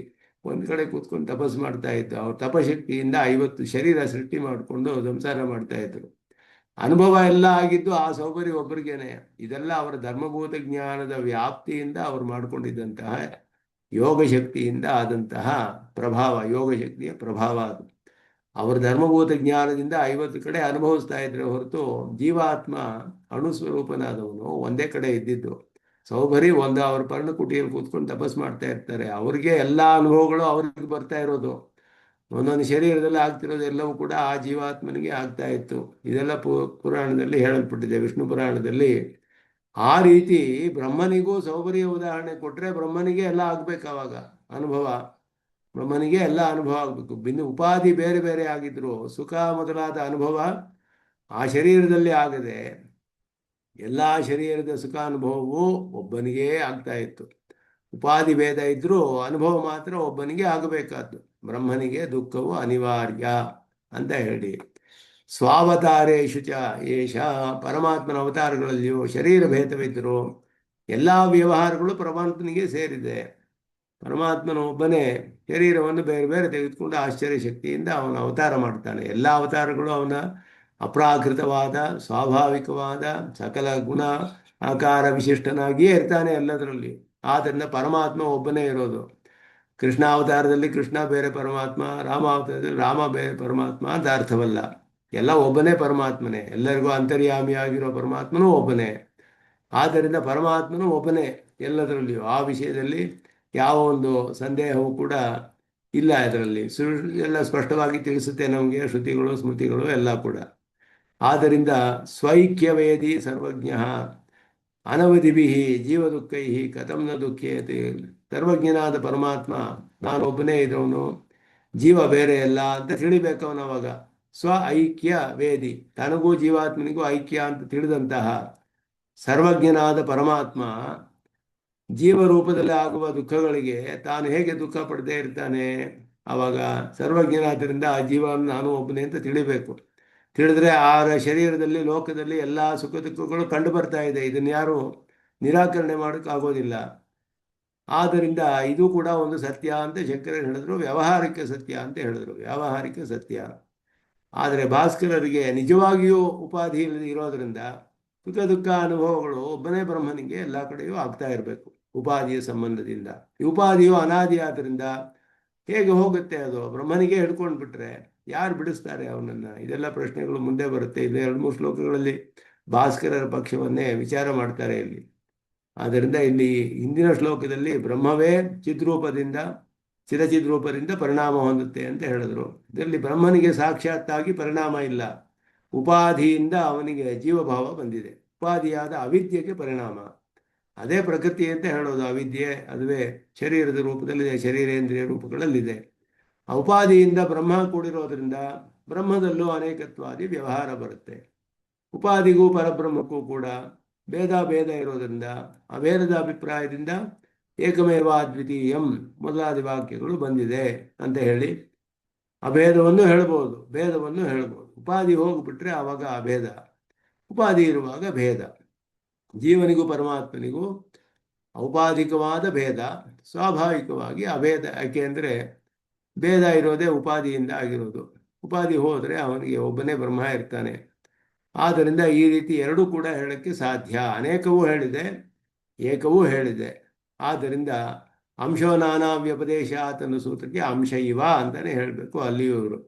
ಒಂದು ಕಡೆ ಕೂತ್ಕೊಂಡು ತಪಸ್ ಮಾಡ್ತಾ ಇದ್ದು. ಅವ್ರ ತಪಶಕ್ತಿಯಿಂದ 50 ಶರೀರ ಸೃಷ್ಟಿ ಮಾಡಿಕೊಂಡು ಸಂಸಾರ ಮಾಡ್ತಾ ಇದ್ರು. ಅನುಭವ ಎಲ್ಲ ಆಗಿದ್ದು ಆ ಸೌಕರ್ಯ ಒಬ್ಬರಿಗೇನೆ. ಇದೆಲ್ಲ ಅವರ ಧರ್ಮಭೂತ ಜ್ಞಾನದ ವ್ಯಾಪ್ತಿಯಿಂದ ಅವ್ರು ಮಾಡಿಕೊಂಡಿದ್ದಂತಹ ಯೋಗ ಶಕ್ತಿಯಿಂದ ಆದಂತಹ ಪ್ರಭಾವ, ಯೋಗ ಶಕ್ತಿಯ ಪ್ರಭಾವ ಅದು. ಅವರ ಧರ್ಮಭೂತ ಜ್ಞಾನದಿಂದ 50 ಕಡೆ ಅನುಭವಿಸ್ತಾ ಇದ್ರೆ ಹೊರತು ಜೀವಾತ್ಮ ಅಣುಸ್ವರೂಪನಾದವನು ಒಂದೇ ಕಡೆ ಇದ್ದಿದ್ದು. ಸೌಭರಿ ಒಂದು ಅವ್ರ ಪರ್ಣಕುಟಿಯಲ್ಲಿ ಕೂತ್ಕೊಂಡು ತಪಸ್ ಮಾಡ್ತಾ ಇರ್ತಾರೆ. ಅವ್ರಿಗೆ ಎಲ್ಲ ಅನುಭವಗಳು ಅವ್ರಿಗೆ ಬರ್ತಾ ಇರೋದು, ಒಂದೊಂದು ಶರೀರದಲ್ಲಿ ಆಗ್ತಿರೋದು ಎಲ್ಲವೂ ಕೂಡ ಆ ಜೀವಾತ್ಮನಿಗೆ ಆಗ್ತಾ ಇತ್ತು. ಇದೆಲ್ಲ ಪುರಾಣದಲ್ಲಿ ಹೇಳಲ್ಪಟ್ಟಿದೆ, ವಿಷ್ಣು ಪುರಾಣದಲ್ಲಿ. ಆ ರೀತಿ ಬ್ರಹ್ಮನಿಗೂ ಸೌಭರಿಯ ಉದಾಹರಣೆ ಕೊಟ್ಟರೆ ಬ್ರಹ್ಮನಿಗೆ ಎಲ್ಲ ಆಗ್ಬೇಕು. ಅವಾಗ ಅನುಭವ ಬ್ರಹ್ಮನಿಗೆ ಎಲ್ಲ ಅನುಭವ ಆಗಬೇಕು. ಭಿನ್ನ ಉಪಾಧಿ ಬೇರೆ ಬೇರೆ ಆಗಿದ್ರು ಸುಖ ಮೊದಲಾದ ಅನುಭವ ಆ ಶರೀರದಲ್ಲಿ ಆಗದೆ ಎಲ್ಲ ಶರೀರದ ಸುಖಾನುಭವವೂ ಒಬ್ಬನಿಗೇ ಆಗ್ತಾ ಇತ್ತು. ಉಪಾಧಿ ಭೇದ ಇದ್ರೂ ಅನುಭವ ಮಾತ್ರ ಒಬ್ಬನಿಗೆ ಆಗಬೇಕಾದ್ದು. ಬ್ರಹ್ಮನಿಗೆ ದುಃಖವು ಅನಿವಾರ್ಯ ಅಂತ ಹೇಳಿ ಸ್ವಾವತಾರೇಶು ಚ ಏಷ, ಪರಮಾತ್ಮನ ಅವತಾರಗಳಲ್ಲಿಯೂ ಶರೀರ ಭೇದವಿದ್ದರೂ ಎಲ್ಲ ವ್ಯವಹಾರಗಳು ಪರಮಾತ್ಮನಿಗೆ ಸೇರಿದೆ. ಪರಮಾತ್ಮನ ಒಬ್ಬನೇ ಶರೀರವನ್ನು ಬೇರೆ ಬೇರೆ ತೆಗೆದುಕೊಂಡು ಆಶ್ಚರ್ಯ ಶಕ್ತಿಯಿಂದ ಅವನ ಅವತಾರ ಮಾಡ್ತಾನೆ. ಎಲ್ಲ ಅವತಾರಗಳು ಅವನ ಅಪ್ರಾಕೃತವಾದ ಸ್ವಾಭಾವಿಕವಾದ ಸಕಲ ಗುಣ ಆಕಾರ ವಿಶಿಷ್ಟನಾಗಿಯೇ ಇರ್ತಾನೆ ಎಲ್ಲದರಲ್ಲಿ. ಆದ್ದರಿಂದ ಪರಮಾತ್ಮ ಒಬ್ಬನೇ ಇರೋದು. ಕೃಷ್ಣ ಅವತಾರದಲ್ಲಿ ಕೃಷ್ಣ ಬೇರೆ ಪರಮಾತ್ಮ, ರಾಮ ಅವತಾರದಲ್ಲಿ ರಾಮ ಬೇರೆ ಪರಮಾತ್ಮ ಅಂತ ಅರ್ಥವಲ್ಲ. ಎಲ್ಲ ಒಬ್ಬನೇ ಪರಮಾತ್ಮನೇ, ಎಲ್ಲರಿಗೂ ಅಂತರ್ಯಾಮಿಯಾಗಿರೋ ಪರಮಾತ್ಮನೂ ಒಬ್ಬನೇ. ಆದ್ದರಿಂದ ಪರಮಾತ್ಮನೂ ಒಬ್ಬನೇ ಎಲ್ಲದರಲ್ಲಿಯೂ. ಆ ವಿಷಯದಲ್ಲಿ ಯಾವ ಒಂದು ಸಂದೇಹವೂ ಕೂಡ ಇಲ್ಲ. ಇದರಲ್ಲಿ ಎಲ್ಲ ಸ್ಪಷ್ಟವಾಗಿ ತಿಳಿಸುತ್ತೆ ನಮಗೆ ಶ್ರುತಿಗಳು ಸ್ಮೃತಿಗಳು ಎಲ್ಲ ಕೂಡ. ಆದ್ದರಿಂದ ಸ್ವೈಕ್ಯವೇದಿ ಸರ್ವಜ್ಞ ಅನವಧಿಭಿ ಜೀವ ದುಃಖೈ ಕಥಂ ನ ದುಃಖೇತಿ. ಸರ್ವಜ್ಞನಾದ ಪರಮಾತ್ಮ ನಾನೊಬ್ಬನೇ ಇದ್ದವನು, ಜೀವ ಬೇರೆ ಅಲ್ಲ ಅಂತ ತಿಳಿಬೇಕು ಅವನವಾಗ. ಸ್ವ ಐಕ್ಯ ವೇದಿ, ತನಗೂ ಜೀವಾತ್ಮನಿಗೂ ಐಕ್ಯ ಅಂತ ತಿಳಿದಂತಹ ಸರ್ವಜ್ಞನಾದ ಪರಮಾತ್ಮ ಜೀವರೂಪದಲ್ಲಿ ಆಗುವ ದುಃಖಗಳಿಗೆ ತಾನು ಹೇಗೆ ದುಃಖ ಪಡದೇ ಇರ್ತಾನೆ? ಆವಾಗ ಸರ್ವಜ್ಞನಾದ್ದರಿಂದ ಆ ಜೀವನ ನಾನು ಒಬ್ಬನೇ ಅಂತ ತಿಳಿಬೇಕು. ತಿಳಿದ್ರೆ ಆ ಶರೀರದಲ್ಲಿ ಲೋಕದಲ್ಲಿ ಎಲ್ಲ ಸುಖ ದುಃಖಗಳು ಕಂಡು ಬರ್ತಾ ಇದೆ. ಇದನ್ನು ಯಾರು ನಿರಾಕರಣೆ ಮಾಡೋಕ್ಕಾಗೋದಿಲ್ಲ. ಆದ್ದರಿಂದ ಇದು ಕೂಡ ಒಂದು ಸತ್ಯ ಅಂತ ಶಂಕರರು ಹೇಳಿದ್ರು. ವ್ಯಾವಹಾರಿಕ ಸತ್ಯ ಅಂತ ಹೇಳಿದ್ರು, ವ್ಯಾವಹಾರಿಕ ಸತ್ಯ. ಆದರೆ ಭಾಸ್ಕರರಿಗೆ ನಿಜವಾಗಿಯೂ ಉಪಾಧಿ ಇರೋದರಿಂದ ಸುಖ ದುಃಖ ಅನುಭವಗಳು ಒಬ್ಬನೇ ಬ್ರಹ್ಮನಿಗೆ ಎಲ್ಲ ಕಡೆಯೂ ಆಗ್ತಾ ಇರಬೇಕು ಉಪಾಧಿಯ ಸಂಬಂಧದಿಂದ. ಈ ಉಪಾಧಿಯು ಅನಾದಿ ಆದ್ದರಿಂದ ಹೇಗೆ ಹೋಗುತ್ತೆ ಅದು? ಬ್ರಹ್ಮನಿಗೆ ಹಿಡ್ಕೊಂಡು ಬಿಟ್ರೆ ಯಾರು ಬಿಡಿಸ್ತಾರೆ ಅವನನ್ನು? ಇದೆಲ್ಲ ಪ್ರಶ್ನೆಗಳು ಮುಂದೆ ಬರುತ್ತೆ. ಇದು 2-3 ಶ್ಲೋಕಗಳಲ್ಲಿ ಭಾಸ್ಕರರ ಪಕ್ಷವನ್ನೇ ವಿಚಾರ ಮಾಡ್ತಾರೆ ಇಲ್ಲಿ. ಆದ್ದರಿಂದ ಇಲ್ಲಿ ಹಿಂದಿನ ಶ್ಲೋಕದಲ್ಲಿ ಬ್ರಹ್ಮವೇ ಚಿದ್ರೂಪದಿಂದ ಚಿರಚಿದ್ರೂಪದಿಂದ ಪರಿಣಾಮ ಹೊಂದುತ್ತೆ ಅಂತ ಹೇಳಿದ್ರು. ಇದರಲ್ಲಿ ಬ್ರಹ್ಮನಿಗೆ ಸಾಕ್ಷಾತ್ತಾಗಿ ಪರಿಣಾಮ ಇಲ್ಲ, ಉಪಾಧಿಯಿಂದ ಅವನಿಗೆ ಜೀವಭಾವ ಬಂದಿದೆ. ಉಪಾಧಿಯಾದ ಅವಿದ್ಯೆಗೆ ಪರಿಣಾಮ, ಅದೇ ಪ್ರಕೃತಿ ಅಂತ ಹೇಳೋದು. ಅವಿದ್ಯೆ ಅದುವೇ ಶರೀರದ ರೂಪದಲ್ಲಿದೆ, ಶರೀರೇಂದ್ರಿಯ ರೂಪಗಳಲ್ಲಿದೆ. ಆ ಉಪಾಧಿಯಿಂದ ಬ್ರಹ್ಮ ಕೂಡಿರೋದ್ರಿಂದ ಬ್ರಹ್ಮದಲ್ಲೂ ಅನೇಕತ್ವಾದಿ ವ್ಯವಹಾರ ಬರುತ್ತೆ. ಉಪಾಧಿಗೂ ಪರಬ್ರಹ್ಮಕ್ಕೂ ಕೂಡ ಭೇದ ಭೇದ ಇರೋದ್ರಿಂದ ಅಭೇದದ ಅಭಿಪ್ರಾಯದಿಂದ ಏಕಮೇವ ಅದ್ವಿತೀಯಂ ಮೊದಲಾದ ವಾಕ್ಯಗಳು ಬಂದಿದೆ ಅಂತ ಹೇಳಿ ಅಭೇದವನ್ನು ಹೇಳ್ಬೋದು, ಭೇದವನ್ನು ಹೇಳ್ಬೋದು. ಉಪಾಧಿ ಹೋಗ್ಬಿಟ್ರೆ ಆವಾಗ ಅಭೇದ, ಉಪಾಧಿ ಇರುವಾಗ ಭೇದ. ಜೀವನಿಗೂ ಪರಮಾತ್ಮನಿಗೂ ಔಪಾಧಿಕವಾದ ಭೇದ, ಸ್ವಾಭಾವಿಕವಾಗಿ ಅಭೇದ. ಯಾಕೆಂದರೆ ಭೇದ ಇರೋದೇ ಉಪಾಧಿಯಿಂದ ಆಗಿರೋದು. ಉಪಾಧಿ ಹೋದರೆ ಅವನಿಗೆ ಒಬ್ಬನೇ ಬ್ರಹ್ಮ ಇರ್ತಾನೆ. ಆದ್ದರಿಂದ ಈ ರೀತಿ ಎರಡೂ ಕೂಡ ಹೇಳಕ್ಕೆ ಸಾಧ್ಯ. ಅನೇಕವೂ ಹೇಳಿದೆ, ಏಕವೂ ಹೇಳಿದೆ. ಆದ್ದರಿಂದ ಅಂಶೋ ನಾನಾ ವ್ಯಪದೇಶ ಅನ್ನೋ ಸೂತ್ರಕ್ಕೆ ಅಂಶ ಇವ ಅಂತಾನೆ ಹೇಳಬೇಕು. ಅಲ್ಲಿಯೂ ಇವರು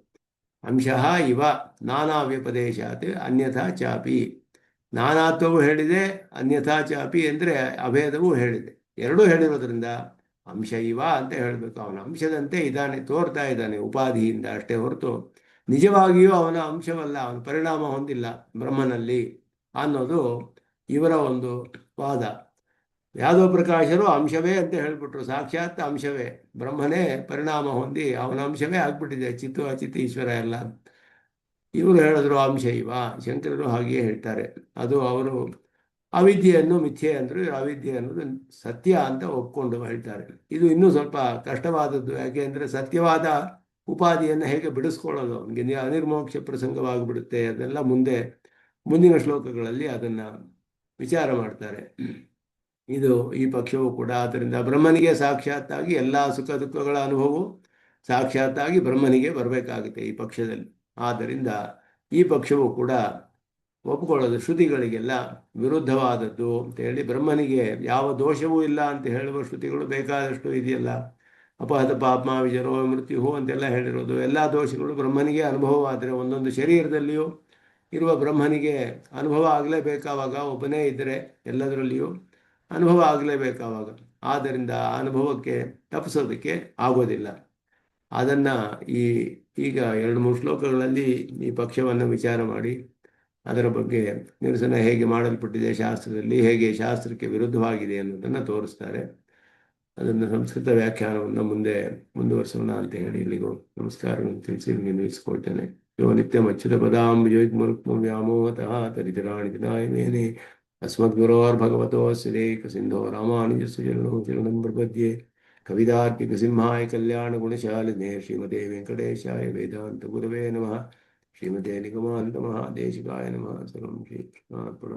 ಅಂಶಃ ಇವ ನಾನಾ ವ್ಯಪದೇಶಾತ್ ಅನ್ಯಥಾ ಚಾಪಿ. ನಾನಾತ್ವವು ಹೇಳಿದೆ, ಅನ್ಯಥಾ ಚಾಪಿ ಅಂದರೆ ಅಭೇದವೂ ಹೇಳಿದೆ. ಎರಡೂ ಹೇಳಿರೋದ್ರಿಂದ ಅಂಶ ಇವ ಅಂತ ಹೇಳಬೇಕು. ಅವನ ಅಂಶದಂತೆ ಇದ್ದಾನೆ, ತೋರ್ತಾ ಇದ್ದಾನೆ ಉಪಾಧಿಯಿಂದ ಅಷ್ಟೇ ಹೊರತು ನಿಜವಾಗಿಯೂ ಅವನ ಅಂಶವಲ್ಲ, ಅವನ ಪರಿಣಾಮ ಹೊಂದಿಲ್ಲ ಬ್ರಹ್ಮನಲ್ಲಿ ಅನ್ನೋದು ಇವರ ಒಂದು ವಾದ. ಯಾದವ ಪ್ರಕಾಶರು ಅಂಶವೇ ಅಂತ ಹೇಳ್ಬಿಟ್ರು, ಸಾಕ್ಷಾತ್ ಅಂಶವೇ ಬ್ರಹ್ಮನೇ ಪರಿಣಾಮ ಹೊಂದಿ ಅವನ ಅಂಶವೇ ಆಗ್ಬಿಟ್ಟಿದೆ, ಚಿತ್ತು ಅಚಿತ್ ಈಶ್ವರ ಎಲ್ಲ. ಇವರು ಹೇಳಿದ್ರು ಅಂಶ ಇವ. ಶಂಕರರು ಹಾಗೆಯೇ ಹೇಳ್ತಾರೆ. ಅದು ಅವರು ಅವಿದ್ಯೆಯನ್ನು ಮಿಥ್ಯೆ ಅಂದರು, ಅವಿದ್ಯೆ ಅನ್ನೋದು ಸತ್ಯ ಅಂತ ಒಪ್ಕೊಂಡು ಹೇಳ್ತಾರೆ. ಇದು ಇನ್ನೂ ಸ್ವಲ್ಪ ಕಷ್ಟವಾದದ್ದು. ಯಾಕೆಂದರೆ ಸತ್ಯವಾದ ಉಪಾಧಿಯನ್ನು ಹೇಗೆ ಬಿಡಿಸ್ಕೊಳ್ಳೋದು, ಅವನಿಗೆ ಅನಿರ್ಮೋಕ್ಷ ಪ್ರಸಂಗವಾಗಿಬಿಡುತ್ತೆ. ಅದೆಲ್ಲ ಮುಂದಿನ ಶ್ಲೋಕಗಳಲ್ಲಿ ಅದನ್ನು ವಿಚಾರ ಮಾಡ್ತಾರೆ. ಇದು ಈ ಪಕ್ಷವೂ ಕೂಡ. ಆದ್ದರಿಂದ ಬ್ರಹ್ಮನಿಗೆ ಸಾಕ್ಷಾತ್ತಾಗಿ ಎಲ್ಲ ಸುಖ ದುಃಖಗಳ ಅನುಭವವು ಸಾಕ್ಷಾತ್ತಾಗಿ ಬ್ರಹ್ಮನಿಗೆ ಬರಬೇಕಾಗುತ್ತೆ ಈ ಪಕ್ಷದಲ್ಲಿ. ಆದ್ದರಿಂದ ಈ ಪಕ್ಷವೂ ಕೂಡ ಒಪ್ಪಿಕೊಳ್ಳೋದು ಶ್ರುತಿಗಳಿಗೆಲ್ಲ ವಿರುದ್ಧವಾದದ್ದು ಅಂತ ಹೇಳಿ, ಬ್ರಹ್ಮನಿಗೆ ಯಾವ ದೋಷವೂ ಇಲ್ಲ ಅಂತ ಹೇಳುವ ಶ್ರುತಿಗಳು ಬೇಕಾದಷ್ಟು ಇದೆಯಲ್ಲ. ಅಪಹತ ಪಾಪ ವಿಜರೋ ಮೃತ್ಯು ಅಂತೆಲ್ಲ ಹೇಳಿರೋದು, ಎಲ್ಲ ದೋಷಗಳು ಬ್ರಹ್ಮನಿಗೆ ಅನುಭವವಾದರೆ ಒಂದೊಂದು ಶರೀರದಲ್ಲಿಯೂ ಇರುವ ಬ್ರಹ್ಮನಿಗೆ ಅನುಭವ ಆಗಲೇಬೇಕಾವಾಗ, ಒಬ್ಬನೇ ಇದ್ದರೆ ಎಲ್ಲದರಲ್ಲಿಯೂ ಅನುಭವ ಆಗಲೇಬೇಕಾವಾಗ. ಆದ್ದರಿಂದ ಆ ಅನುಭವಕ್ಕೆ ತಪ್ಪಿಸೋದಕ್ಕೆ ಆಗೋದಿಲ್ಲ. ಅದನ್ನು ಈಗ 2-3 ಶ್ಲೋಕಗಳಲ್ಲಿ ಈ ಪಕ್ಷವನ್ನು ವಿಚಾರ ಮಾಡಿ ಅದರ ಬಗ್ಗೆ ನಿರಸನ ಹೇಗೆ ಮಾಡಲ್ಪಟ್ಟಿದೆ ಶಾಸ್ತ್ರದಲ್ಲಿ, ಹೇಗೆ ಶಾಸ್ತ್ರಕ್ಕೆ ವಿರುದ್ಧವಾಗಿದೆ ಅನ್ನೋದನ್ನು ತೋರಿಸ್ತಾರೆ. ಅದನ್ನು ಸಂಸ್ಕೃತ ವ್ಯಾಖ್ಯಾನವನ್ನು ಮುಂದುವರಿಸೋಣ ಅಂತ ಹೇಳಿ ಇಲ್ಲಿಗೂ ನಮಸ್ಕಾರಗಳನ್ನು ತಿಳಿಸಿ ನಿಲ್ಲಿಸ್ಕೊಳ್ತೇನೆ. ಯೋ ನಿತ್ಯಂ ಅಚ್ಯುತ ಪದಾಂಬುಜೋಗ್ಮರುಕ್ಮ ವ್ಯಾಮೋಹತಃ ತರಿತರಾಣಿ ದಿನಾಯ ಮೇನೆ अस्मद्गुरोर्भगवतोऽस्य सिन्धो रामानुजस्य चरणं प्रपद्ये। कवितार्किकसिंहाय कल्याणगुणशालिने श्रीमते वेङ्कटेशाय वेदान्तगुरवे नमः। श्रीमते निगमान्तमहादेशिकाय नमः। सर्वं श्रीकृष्णार्पणम्।